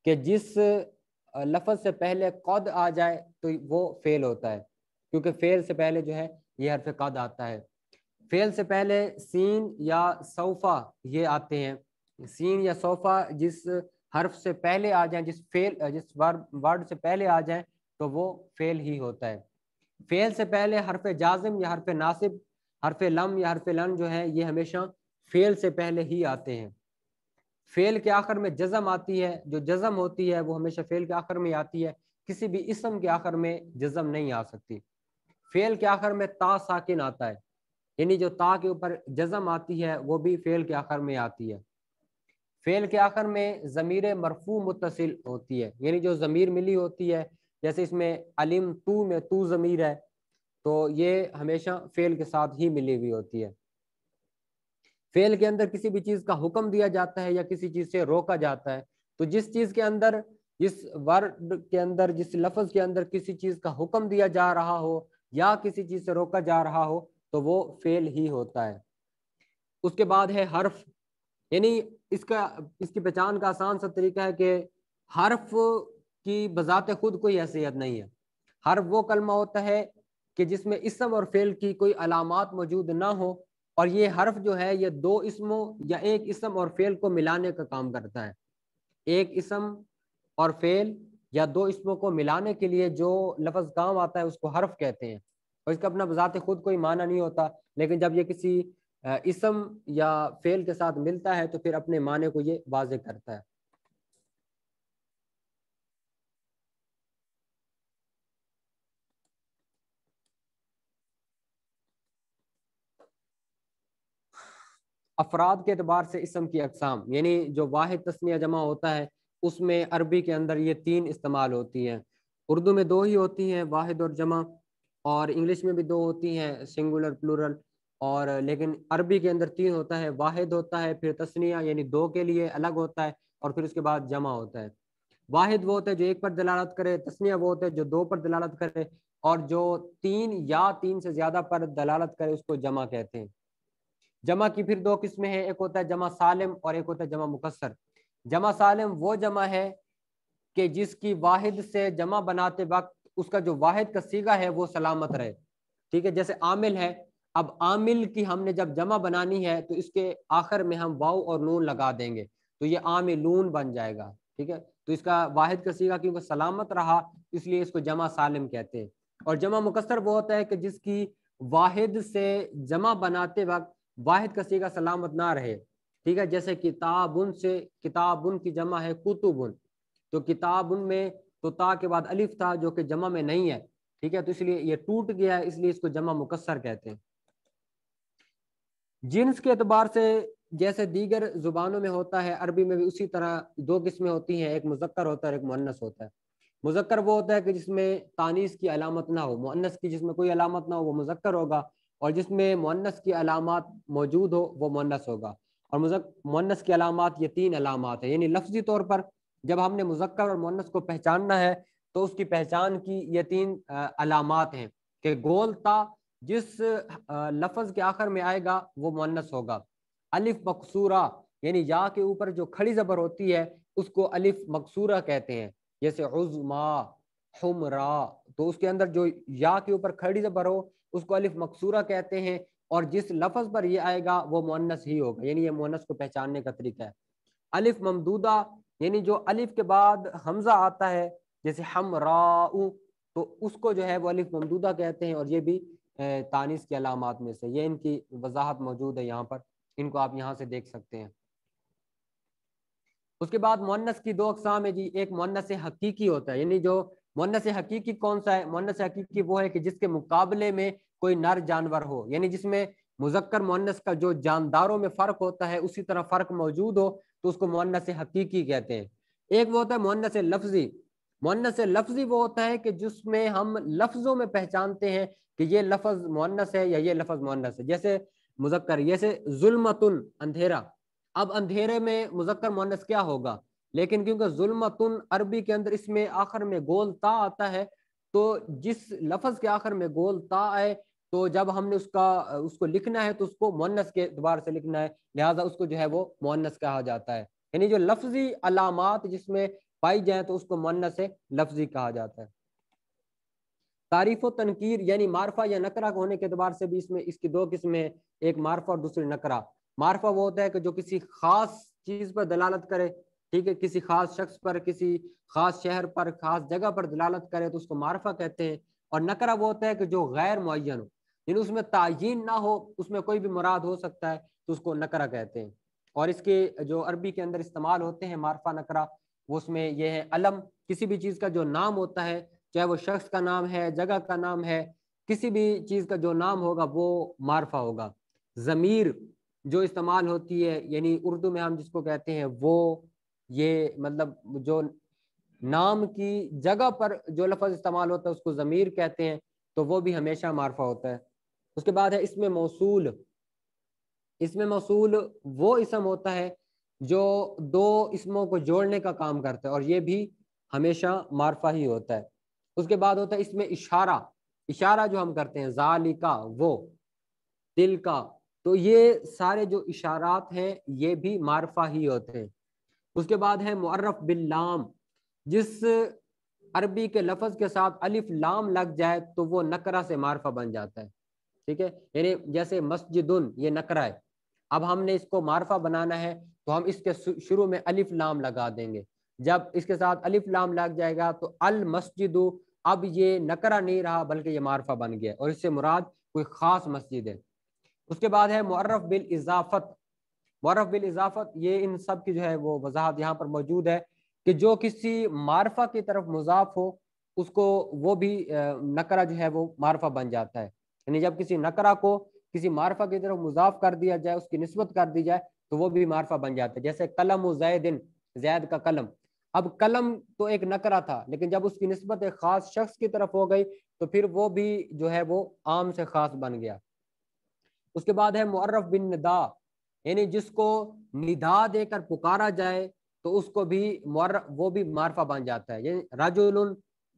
کہ جس لفظ سے پہلے قد آ جائے تو وہ فعل ہوتا ہے، کیونکہ فعل سے پہلے جو ہے یہ حرف قد آتا ہے۔ فعل سے پہلے سین یا سوفا یہ آتے ہیں، سین یا سوفا جس حرف سے پہلے آ جائیں، جس ورڈ سے پہلے آ جائیں تو وہ فعل ہی ہوتا ہے۔ فعل سے پہلے حرف جازم یا حرف ناصب، حرف لم یا حرف لن جو ہے یہ ہمیشہ فعل سے پہلے ہی آتے ہیں۔ فعل کے آخر میں جزم آتی ہے، جو جزم ہوتی ہے وہ ہمیشہ فعل کے آخر میں آتی ہے، کسی بھی اسم کے آخر میں جزم نہیں آ سکتی۔ فعل کے آخر میں تا ساکن آتا ہے، یعنی جو تا کے اوپر جزم آتی ہے وہ بھی فعل کے آخر میں آتی ہے۔ فعل کے آخر میں ضمیر مرفوع متصل ہوتی ہے، یعنی جو ضمیر ملی ہوتی ہے، جیسے اس میں علم تو میں تو ضمیر ہے تو یہ ہمیشہ فعل کے ساتھ ہی ملی ہوئی ہوتی ہے۔ فعل کے اندر کسی بھی چیز کا حکم دیا جاتا ہے یا کسی چیز سے روکا جاتا ہے، تو جس چیز کے اندر، جس ورڈ کے اندر، جس لفظ کے اندر کسی چیز کا حکم دیا جا رہا ہو یا کسی چیز سے روکا جا رہا ہو تو وہ فعل ہی ہوتا ہے۔ اس کے بعد ہے حرف، یعنی اس کی پہچان کا آسان سا طریقہ ہے کہ حرف کی بذات خود کوئی حیثیت نہیں ہے۔ حرف وہ کلمہ ہوتا ہے کہ جس میں اسم اور فعل کی کوئی علامات موجود نہ ہو، اور یہ حرف جو ہے یہ دو اسموں یا ایک اسم اور فعل کو ملانے کا کام کرتا ہے۔ ایک اسم اور فعل یا دو اسموں کو ملانے کے لیے جو لفظ کام آتا ہے اس کو حرف کہتے ہیں، اور اس کا اپنا بذات خود کوئی معنی نہیں ہوتا، لیکن جب یہ کسی اسم یا فعل کے ساتھ ملتا ہے تو پھر اپنے معنی کو یہ واضح کرتا ہے۔ افراد کے اعتبار سے اسم کی اقسام، یعنی جو واحد تثنیہ جمع ہوتا ہے اس میں عربی کے اندر یہ تین استعمال ہوتی ہیں، اردو میں دو ہی ہوتی ہیں، واحد اور جمع، اور انگلش میں بھی دو ہوتی ہیں، سنگولر پلورل، اور لیکن عربی کے اندر تین ہوتا ہے، واحد ہوتا ہے، پھر تثنیہ یعنی دو کے لیے الگ ہوتا ہے، اور پھر اس کے بعد جمع ہوتا ہے۔ واحد وہ ہوتا ہے جو ایک پر دلالت کرے، تثنیہ وہ ہوتا ہے جو دو پر دلالت کرے، اور جو تین یا تین سے زیادہ پر دلالت کرے اس کو جمع کہتے ہیں۔ جمع کی پھر دو قسمیں ہیں، ایک ہوتا ہے جمع سالم اور ایک ہوتا ہے جمع مکسر۔ جمع سالم وہ جمع ہے کہ جس کی واحد سے جمع بناتے وقت اس کا جو واحد کا صیغہ ہے وہ سلامت رہے، ٹھیک ہے۔ جیسے عامل ہے، اب عامل کی ہم نے جب جمع بنانی ہے تو اس کے آخر میں ہم واو اور نون لگا دیں گے تو یہ عاملون بن جائے گا، ٹھیک ہے۔ تو اس کا واحد کا صیغہ کیونکہ سلامت رہا اس لیے اس کو جمع سالم کہتے ہیں۔ اور جمع مکسر وہ ہوتا ہے کہ جس کی واحد سے جمع بناتے وقت واحد کا صیغہ سلامت نہ رہے، ٹھیک ہے، جیسے کتابن سے کتابن کی جمع ہے کتبن، تو کتابن میں تو تا کے بعد الف تھا جو کہ جمع میں نہیں ہے، ٹھیک ہے، تو اس لیے یہ ٹوٹ گیا ہے، اس لیے اس کو جمع مکسر کہتے ہیں۔ جنس کے اعتبار سے جیسے دیگر زبانوں میں ہوتا ہے، عربی میں بھی اسی طرح دو قسمیں ہوتی ہیں، ایک مذکر ہوتا ہے اور ایک مؤنث ہوتا ہے۔ مذکر وہ ہوتا ہے کہ جس میں تانیث کی علامت نہ ہو، مؤنث کی جس میں کوئی علامت نہ ہو وہ مذکر ہوگا، اور جس میں مؤنث کی علامات موجود ہو وہ مؤنث ہوگا۔ اور مؤنث کی علامات یہ 3 علامات ہیں، یعنی لفظی طور پر جب ہم نے مذکر اور مؤنث کو پہچاننا ہے تو اس کی پہچان کی یہ 3 علامات ہیں کہ گول تا جس لفظ کے آخر میں آئے گا وہ مؤنث ہوگا، الف مقصورہ یعنی یا کے اوپر جو کھڑی زبر ہوتی ہے اس کو الف مقصورہ کہتے ہیں، جیسے عظما، حمرا، تو اس کے اندر جو یا کے اوپر کھڑی زبر ہو اس کو الف مقصورہ کہتے ہیں، اور جس لفظ پر یہ آئے گا وہ مؤنث ہی ہوگا، یعنی یہ مؤنث کو پہچاننے کا طریقہ ہے۔ الف ممدودہ یعنی جو الف کے بعد حمزہ آتا ہے جیسے حمراء، تو اس کو جو ہے وہ الف ممدودہ کہتے ہیں، اور یہ بھی تانیث کی علامات میں سے، یہ ان کی وضاحت موجود ہے یہاں پر، ان کو آپ یہاں سے دیکھ سکتے ہیں۔ اس کے بعد مؤنث کی 2 اقسام ہے جی، ایک مؤنث حقیقی ہوتا ہے، یعنی جو مؤنث حقیقی کون سا ہے؟ مؤنث حقیقی وہ ہے کہ جس کے مقابلے میں کوئی نر جانور ہو، یعنی جس میں مذکر مؤنث کا جو جانداروں میں فرق ہوتا ہے اسی طرح فرق موجود ہو تو اس کو مؤنث حقیقی کہتے ہیں۔ ایک وہ ہوتا ہے مؤنث لفظی، مؤنث لفظی وہ ہوتا ہے کہ جس میں ہم لفظوں میں پہچانتے ہیں کہ یہ لفظ مؤنث ہے یا یہ لفظ مؤنث ہے، جیسے مذکر، جیسے ظلمتن اندھیرا، اب اندھیرے میں مذکر مؤنث کیا ہوگا، لیکن کیونکہ ظلمتن عربی کے اندر اس میں آخر میں گول تا آتا ہے، تو جس لفظ کے آخر میں گول تا آئے تو جب ہم نے اس کو لکھنا ہے تو اس کو مؤنث کے اعتبار سے لکھنا ہے، لہٰذا اس کو جو ہے وہ مؤنث کہا جاتا ہے، یعنی جو لفظی علامات جس میں پائی جائیں تو اس کو مؤنث لفظی کہا جاتا ہے۔ تعریف و تنکیر یعنی معرفہ یا نکرہ ہونے کے اعتبار سے بھی اس کی 2 قسمیں، ایک معرفہ اور دوسری نکرہ۔ معرفہ وہ ہوتا ہے کہ جو کسی خاص چیز پر دلالت کرے، ٹھیک ہے، کسی خاص شخص پر، کسی خاص شہر پر، خاص جگہ پر دلالت کرے تو اس کو معرفہ کہتے ہیں، اور نکرہ وہ ہوتا ہے کہ جو غیر معین ہو، یعنی اس میں تعیین نہ ہو، اس میں کوئی بھی مراد ہو سکتا ہے تو اس کو نکرہ کہتے ہیں۔ اور اس کے جو عربی کے اندر استعمال ہوتے ہیں معرفہ نکرہ، وہ اس میں یہ ہے علم، کسی بھی چیز کا جو نام ہوتا ہے، چاہے وہ شخص کا نام ہے، جگہ کا نام ہے، کسی بھی چیز کا جو نام ہوگا وہ معرفہ ہوگا۔ ضمیر جو استعمال ہوتی ہے، یعنی اردو میں ہم جس کو کہتے ہیں وہ، یہ مطلب جو نام کی جگہ پر جو لفظ استعمال ہوتا ہے اس کو ضمیر کہتے ہیں، تو وہ بھی ہمیشہ معرفہ ہوتا ہے۔ اس کے بعد ہے اسم موصول۔ اسم موصول وہ اسم ہوتا ہے جو 2 اسموں کو جوڑنے کا کام کرتا ہے، اور یہ بھی ہمیشہ معرفہ ہی ہوتا ہے۔ اس کے بعد ہوتا ہے اسم اشارہ، اشارہ جو ہم کرتے ہیں، ذالکا وہ، دل کا، تو یہ سارے جو اشارات ہیں یہ بھی معرفہ ہی ہوتے ہیں۔ اس کے بعد ہے معرف باللام، جس عربی کے لفظ کے ساتھ الف لام لگ جائے تو وہ نکرہ سے معرفہ بن جاتا ہے، ٹھیک ہے، یعنی جیسے مسجدن یہ نکرہ ہے، اب ہم نے اس کو معرفہ بنانا ہے تو ہم اس کے شروع میں الف لام لگا دیں گے، جب اس کے ساتھ الف لام لگ جائے گا تو المسجد، اب یہ نکرہ نہیں رہا بلکہ یہ معرفہ بن گیا، اور اس سے مراد کوئی خاص مسجد ہے۔ اس کے بعد ہے معرف بالاضافت۔ معرف بالاضافت یہ ان سب کی جو ہے وہ وضاحت یہاں پر موجود ہے کہ جو کسی معرفہ کی طرف مضاف ہو اس کو وہ بھی نکرہ جو ہے وہ معرفہ بن جاتا ہے، یعنی جب کسی نکرہ کو کسی معرفہ کی طرف مضاف کر دیا جائے، اس کی نسبت کر دی جائے تو وہ بھی معرفہ بن جاتا ہے، جیسے قلم و زیدن، زید کا قلم، اب قلم تو ایک نکرہ تھا لیکن جب اس کی نسبت ایک خاص شخص کی طرف ہو گئی تو پھر وہ بھی جو ہے وہ عام سے خاص بن گیا۔ اس کے بعد ہے معرف بالندا، یعنی جس کو ندا دے کر پکارا جائے تو اس کو بھی وہ بھی معرفہ بن جاتا ہے، یعنی رجل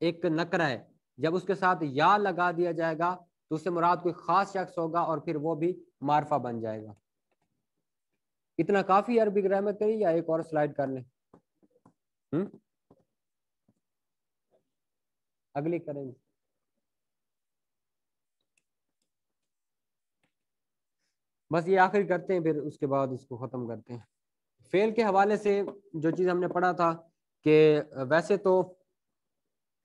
ایک نکرہ ہے، جب اس کے ساتھ یا لگا دیا جائے گا تو اس سے مراد کوئی خاص شخص ہوگا اور پھر وہ بھی معرفہ بن جائے گا۔ اتنا کافی عربی گرامر کری یا ایک اور سلائیڈ کر لیں؟ اگلی کریں گے۔ بس یہ آخر کرتے ہیں، پھر اس کے بعد اس کو ختم کرتے ہیں۔ فعل کے حوالے سے جو چیز ہم نے پڑھا تھا کہ ویسے تو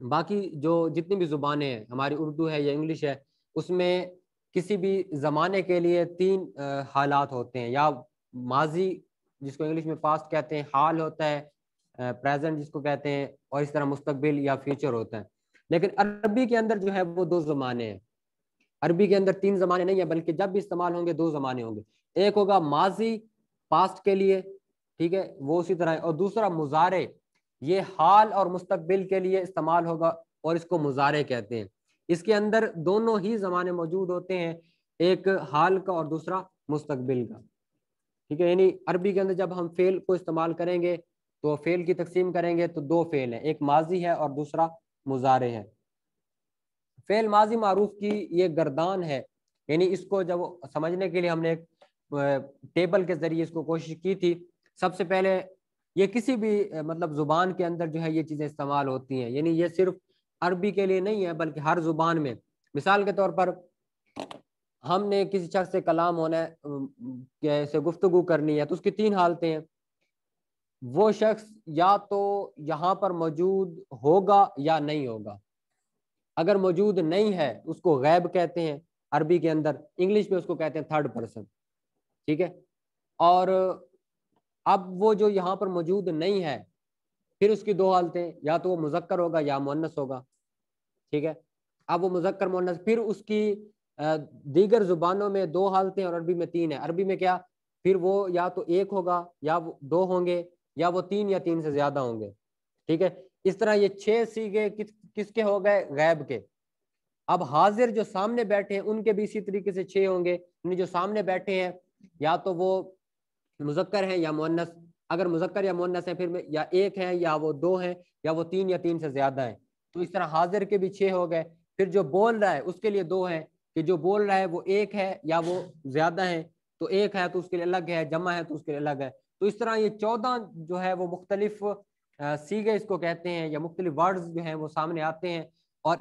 باقی جو جتنی بھی زبانیں ہیں، ہماری اردو ہے یا انگلش ہے، اس میں کسی بھی زمانے کے لیے 3 حالات ہوتے ہیں، یا ماضی جس کو انگلش میں پاسٹ کہتے ہیں، حال ہوتا ہے، پریزنٹ جس کو کہتے ہیں، اور اس طرح مستقبل یا فیوچر ہوتا ہے. لیکن عربی کے اندر جو ہے وہ دو زمانے ہیں. عربی کے اندر تین زمانے نہیں ہیں، بلکہ جب بھی استعمال ہوں گے دو زمانے ہوں گے. ایک ہوگا ماضی پاسٹ کے لیے، ٹھیک ہے، وہ اسی طرح ہے، اور دوسرا مضارع، یہ حال اور مستقبل کے لیے استعمال ہوگا اور اس کو مضارع کہتے ہیں. اس کے اندر دونوں ہی زمانے موجود ہوتے ہیں، ایک حال کا اور دوسرا مستقبل کا. ٹھیک ہے، یعنی عربی کے اندر جب ہم فعل کو استعمال کریں گے تو فعل کی تقسیم کریں گے تو دو فعل ہیں، ایک ماضی ہے اور دوسرا مضارع ہے. فعل ماضی معروف کی یہ گردان ہے، یعنی اس کو جب سمجھنے کے لیے ہم نے ایک ٹیبل کے ذریعے اس کو کوشش کی تھی. سب سے پہلے یہ کسی بھی مطلب زبان کے اندر جو ہے یہ چیزیں استعمال ہوتی ہیں، یعنی یہ صرف عربی کے لیے نہیں ہے بلکہ ہر زبان میں. مثال کے طور پر ہم نے کسی شخص سے کلام ہونا ہے، سے گفتگو کرنی ہے، تو اس کی تین حالتیں ہیں. وہ شخص یا تو یہاں پر موجود ہوگا یا نہیں ہوگا. اگر موجود نہیں ہے اس کو غیب کہتے ہیں عربی کے اندر، انگلش میں اس کو کہتے ہیں تھرڈ پرسن. ٹھیک ہے، اور اب وہ جو یہاں پر موجود نہیں ہے پھر اس کی دو حالتیں، یا تو وہ مذکر ہوگا یا مؤنث ہوگا. ٹھیک ہے، اب وہ مذکر مؤنث، پھر اس کی دیگر زبانوں میں دو حالتیں اور عربی میں تین ہے. عربی میں کیا، پھر وہ یا تو ایک ہوگا یا وہ دو ہوں گے یا وہ تین یا تین سے زیادہ ہوں گے. ٹھیک ہے، اس طرح یہ 6 صیغے کس کے ہو گئے، غیب کے. اب حاضر جو سامنے بیٹھے ہیں ان کے بھی اسی طریقے سے 6 ہوں گے، یعنی جو سامنے بیٹھے ہیں یا تو وہ مذکر ہیں یا مؤنث. اگر مذکر یا مؤنث ہیں پھر یا ایک ہیں یا وہ دو ہیں یا وہ تین یا تین سے زیادہ ہیں. تو اس طرح حاضر کے بھی 6 ہو گئے. پھر جو بول رہا ہے اس کے لیے دو ہیں، کہ جو بول رہا ہے وہ ایک ہے یا وہ زیادہ ہیں. تو ایک ہے تو اس کے لیے الگ ہے، جمع ہے تو اس کے لیے الگ ہے. تو اس طرح یہ 14 جو ہے وہ مختلف صیغے اس کو کہتے ہیں، یا مختلف ورڈز جو ہیں وہ سامنے آتے ہیں. اور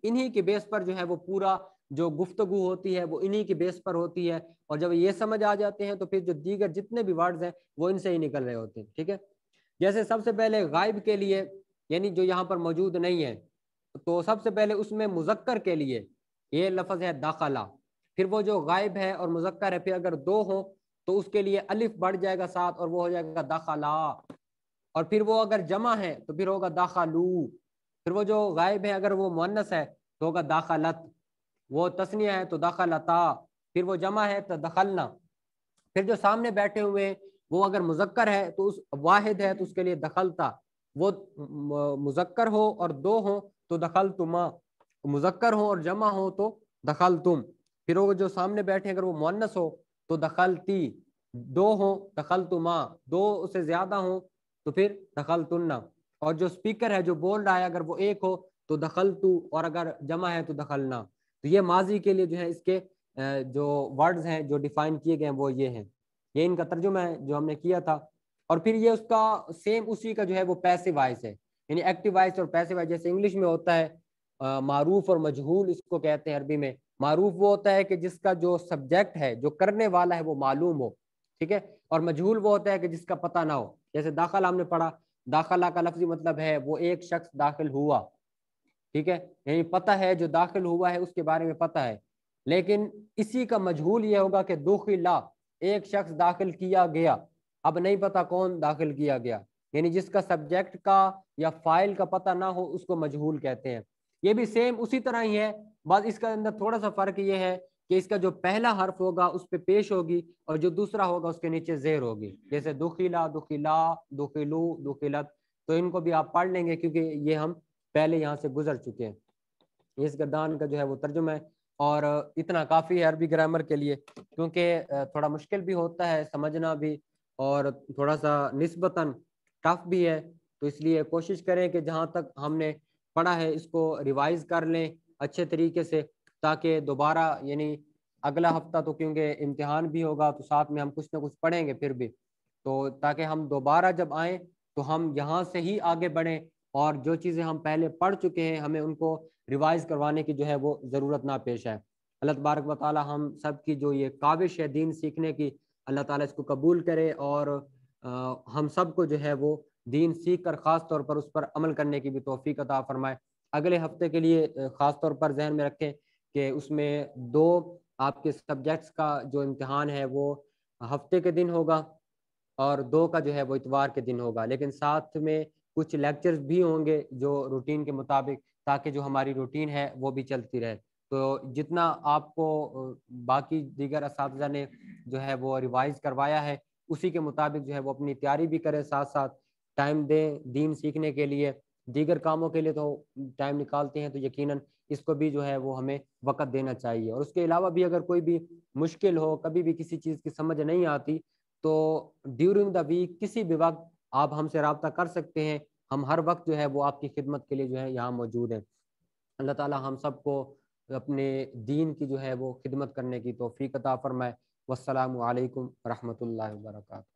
انہی کے بیس پر جو ہے وہ پورا جو گفتگو ہوتی ہے وہ انہی کے بیس پر ہوتی ہے. اور جب یہ سمجھ آ جاتے ہیں تو پھر جو دیگر جتنے بھی ورڈز ہیں وہ ان سے ہی نکل رہے ہوتے ہیں. ٹھیک ہے، جیسے سب سے پہلے غائب کے لیے، یعنی جو یہاں پر موجود نہیں ہے، تو سب سے پہلے اس میں مذکر کے لیے یہ لفظ ہے داخلہ. پھر وہ جو غائب ہے اور مذکر ہے، پھر اگر دو ہوں تو اس کے لیے الف بڑھ جائے گا ساتھ اور وہ ہو جائے گا داخلہ. اور پھر وہ اگر جمع ہے تو پھر ہوگا داخلو. پھر وہ جو غائب ہے اگر وہ مؤنث ہے تو ہوگا داخلت. وہ تثنیہ ہے تو داخلتا. پھر وہ جمع ہے تو دخلنا. پھر جو سامنے بیٹھے ہوئے وہ اگر مذکر ہے تو اس واحد ہے تو اس کے لیے دخلتا. وہ مذکر ہو اور دو ہوں تو دخلتما. مذکر ہو اور جمع ہو تو دخلتم. پھر وہ جو سامنے بیٹھے اگر وہ مؤنث ہو تو دخلتی. دو ہوں دخلتما، دو سے زیادہ ہوں تو پھر دخلتن. اور جو سپیکر ہے جو بول رہا ہے اگر وہ ایک ہو تو دخلتو، اور اگر جمع ہے تو دخلنا. تو یہ ماضی کے لیے جو ہے اس کے جو ورڈز ہیں جو ڈیفائن کیے گئے ہیں وہ یہ ہیں. یہ ان کا ترجمہ ہے جو ہم نے کیا تھا. اور پھر یہ اس کا سیم اسی کا جو ہے وہ پیسو وائس ہے، یعنی ایکٹیو وائس اور پیسو وائس. جیسے انگلش میں ہوتا ہے معروف اور مجہول، اس کو کہتے ہیں عربی میں. معروف وہ ہوتا ہے کہ جس کا جو سبجیکٹ ہے جو کرنے والا ہے وہ معلوم ہو. ٹھیک ہے، اور مجہول وہ ہوتا ہے کہ جس کا پتہ نہ ہو. جیسے داخلہ ہم نے پڑھا، داخلہ کا لفظی مطلب ہے وہ ایک شخص داخل ہوا. ٹھیک ہے، یعنی پتہ ہے جو داخل ہوا ہے اس کے بارے میں پتہ ہے. لیکن اسی کا مجہول یہ ہوگا کہ دخلا، ایک شخص داخل کیا گیا. اب نہیں پتہ کون داخل کیا گیا، یعنی جس کا سبجیکٹ کا یا فائل کا پتہ نہ ہو اس کو مجہول کہتے ہیں. یہ بھی سیم اسی طرح ہی ہے، بس اس کا اندر تھوڑا سا فرق یہ ہے کہ اس کا جو پہلا حرف ہوگا اس پہ پیش ہوگی اور جو دوسرا ہوگا اس کے نیچے زیر ہوگی. جیسے دخلا، دخلا، دخلو، دخلت. تو ان کو بھی آپ پڑھ لیں گے کیونکہ یہ ہم پہلے یہاں سے گزر چکے ہیں. اس گردان کا جو ہے وہ ترجمہ ہے، اور اتنا کافی ہے عربی گرامر کے لیے، کیونکہ تھوڑا مشکل بھی ہوتا ہے سمجھنا بھی اور تھوڑا سا نسبتاً ٹف بھی ہے. تو اس لیے کوشش کریں کہ جہاں تک ہم نے پڑھا ہے اس کو ریوائز کر لیں اچھے طریقے سے، تاکہ دوبارہ یعنی اگلا ہفتہ تو کیونکہ امتحان بھی ہوگا تو ساتھ میں ہم کچھ نہ کچھ پڑھیں گے پھر بھی، تو تاکہ ہم دوبارہ جب آئیں تو ہم یہاں سے ہی آگے بڑھیں اور جو چیزیں ہم پہلے پڑھ چکے ہیں ہمیں ان کو ریوائز کروانے کی جو ہے وہ ضرورت نہ پیش آئے. اللہ تبارک و تعالی ہم سب کی جو یہ کاوش ہے دین سیکھنے کی، اللہ تعالیٰ اس کو قبول کرے اور ہم سب کو جو ہے وہ دین سیکھ کر خاص طور پر اس پر عمل کرنے کی بھی توفیق عطا فرمائے. اگلے ہفتے کے لیے خاص طور پر ذہن میں رکھیں کہ اس میں 2 آپ کے سبجیکٹس کا جو امتحان ہے وہ ہفتے کے دن ہوگا. اور 2 کا جو ہے وہ اتوار کے دن ہوگا، لیکن ساتھ میں کچھ لیکچرز بھی ہوں گے جو روٹین کے مطابق، تاکہ جو ہماری روٹین ہے وہ بھی چلتی رہے۔ تو جتنا آپ کو باقی دیگر اساتذہ نے جو ہے وہ ریوائز کروایا ہے، اسی کے مطابق جو ہے وہ اپنی تیاری بھی کریں، ساتھ ساتھ ٹائم دیں دین سیکھنے کے لیے، دیگر کاموں کے لیے تو ٹائم نکالتے ہیں، تو یقیناً اس کو بھی جو ہے وہ ہمیں وقت دینا چاہیے۔ اور اس کے علاوہ بھی اگر کوئی بھی مشکل ہو، کبھی بھی کسی چیز کی سمجھ نہیں آتی، تو ڈیورنگ دا ویک کسی بھی وقت آپ ہم سے رابطہ کر سکتے ہیں، ہم ہر وقت جو ہے وہ آپ کی خدمت کے لیے جو ہے یہاں موجود ہیں۔ اللہ تعالی ہم سب کو اپنے دین کی جو ہے وہ خدمت کرنے کی توفیق عطا فرمائے۔ والسلام علیکم ورحمۃ اللہ وبرکاتہ۔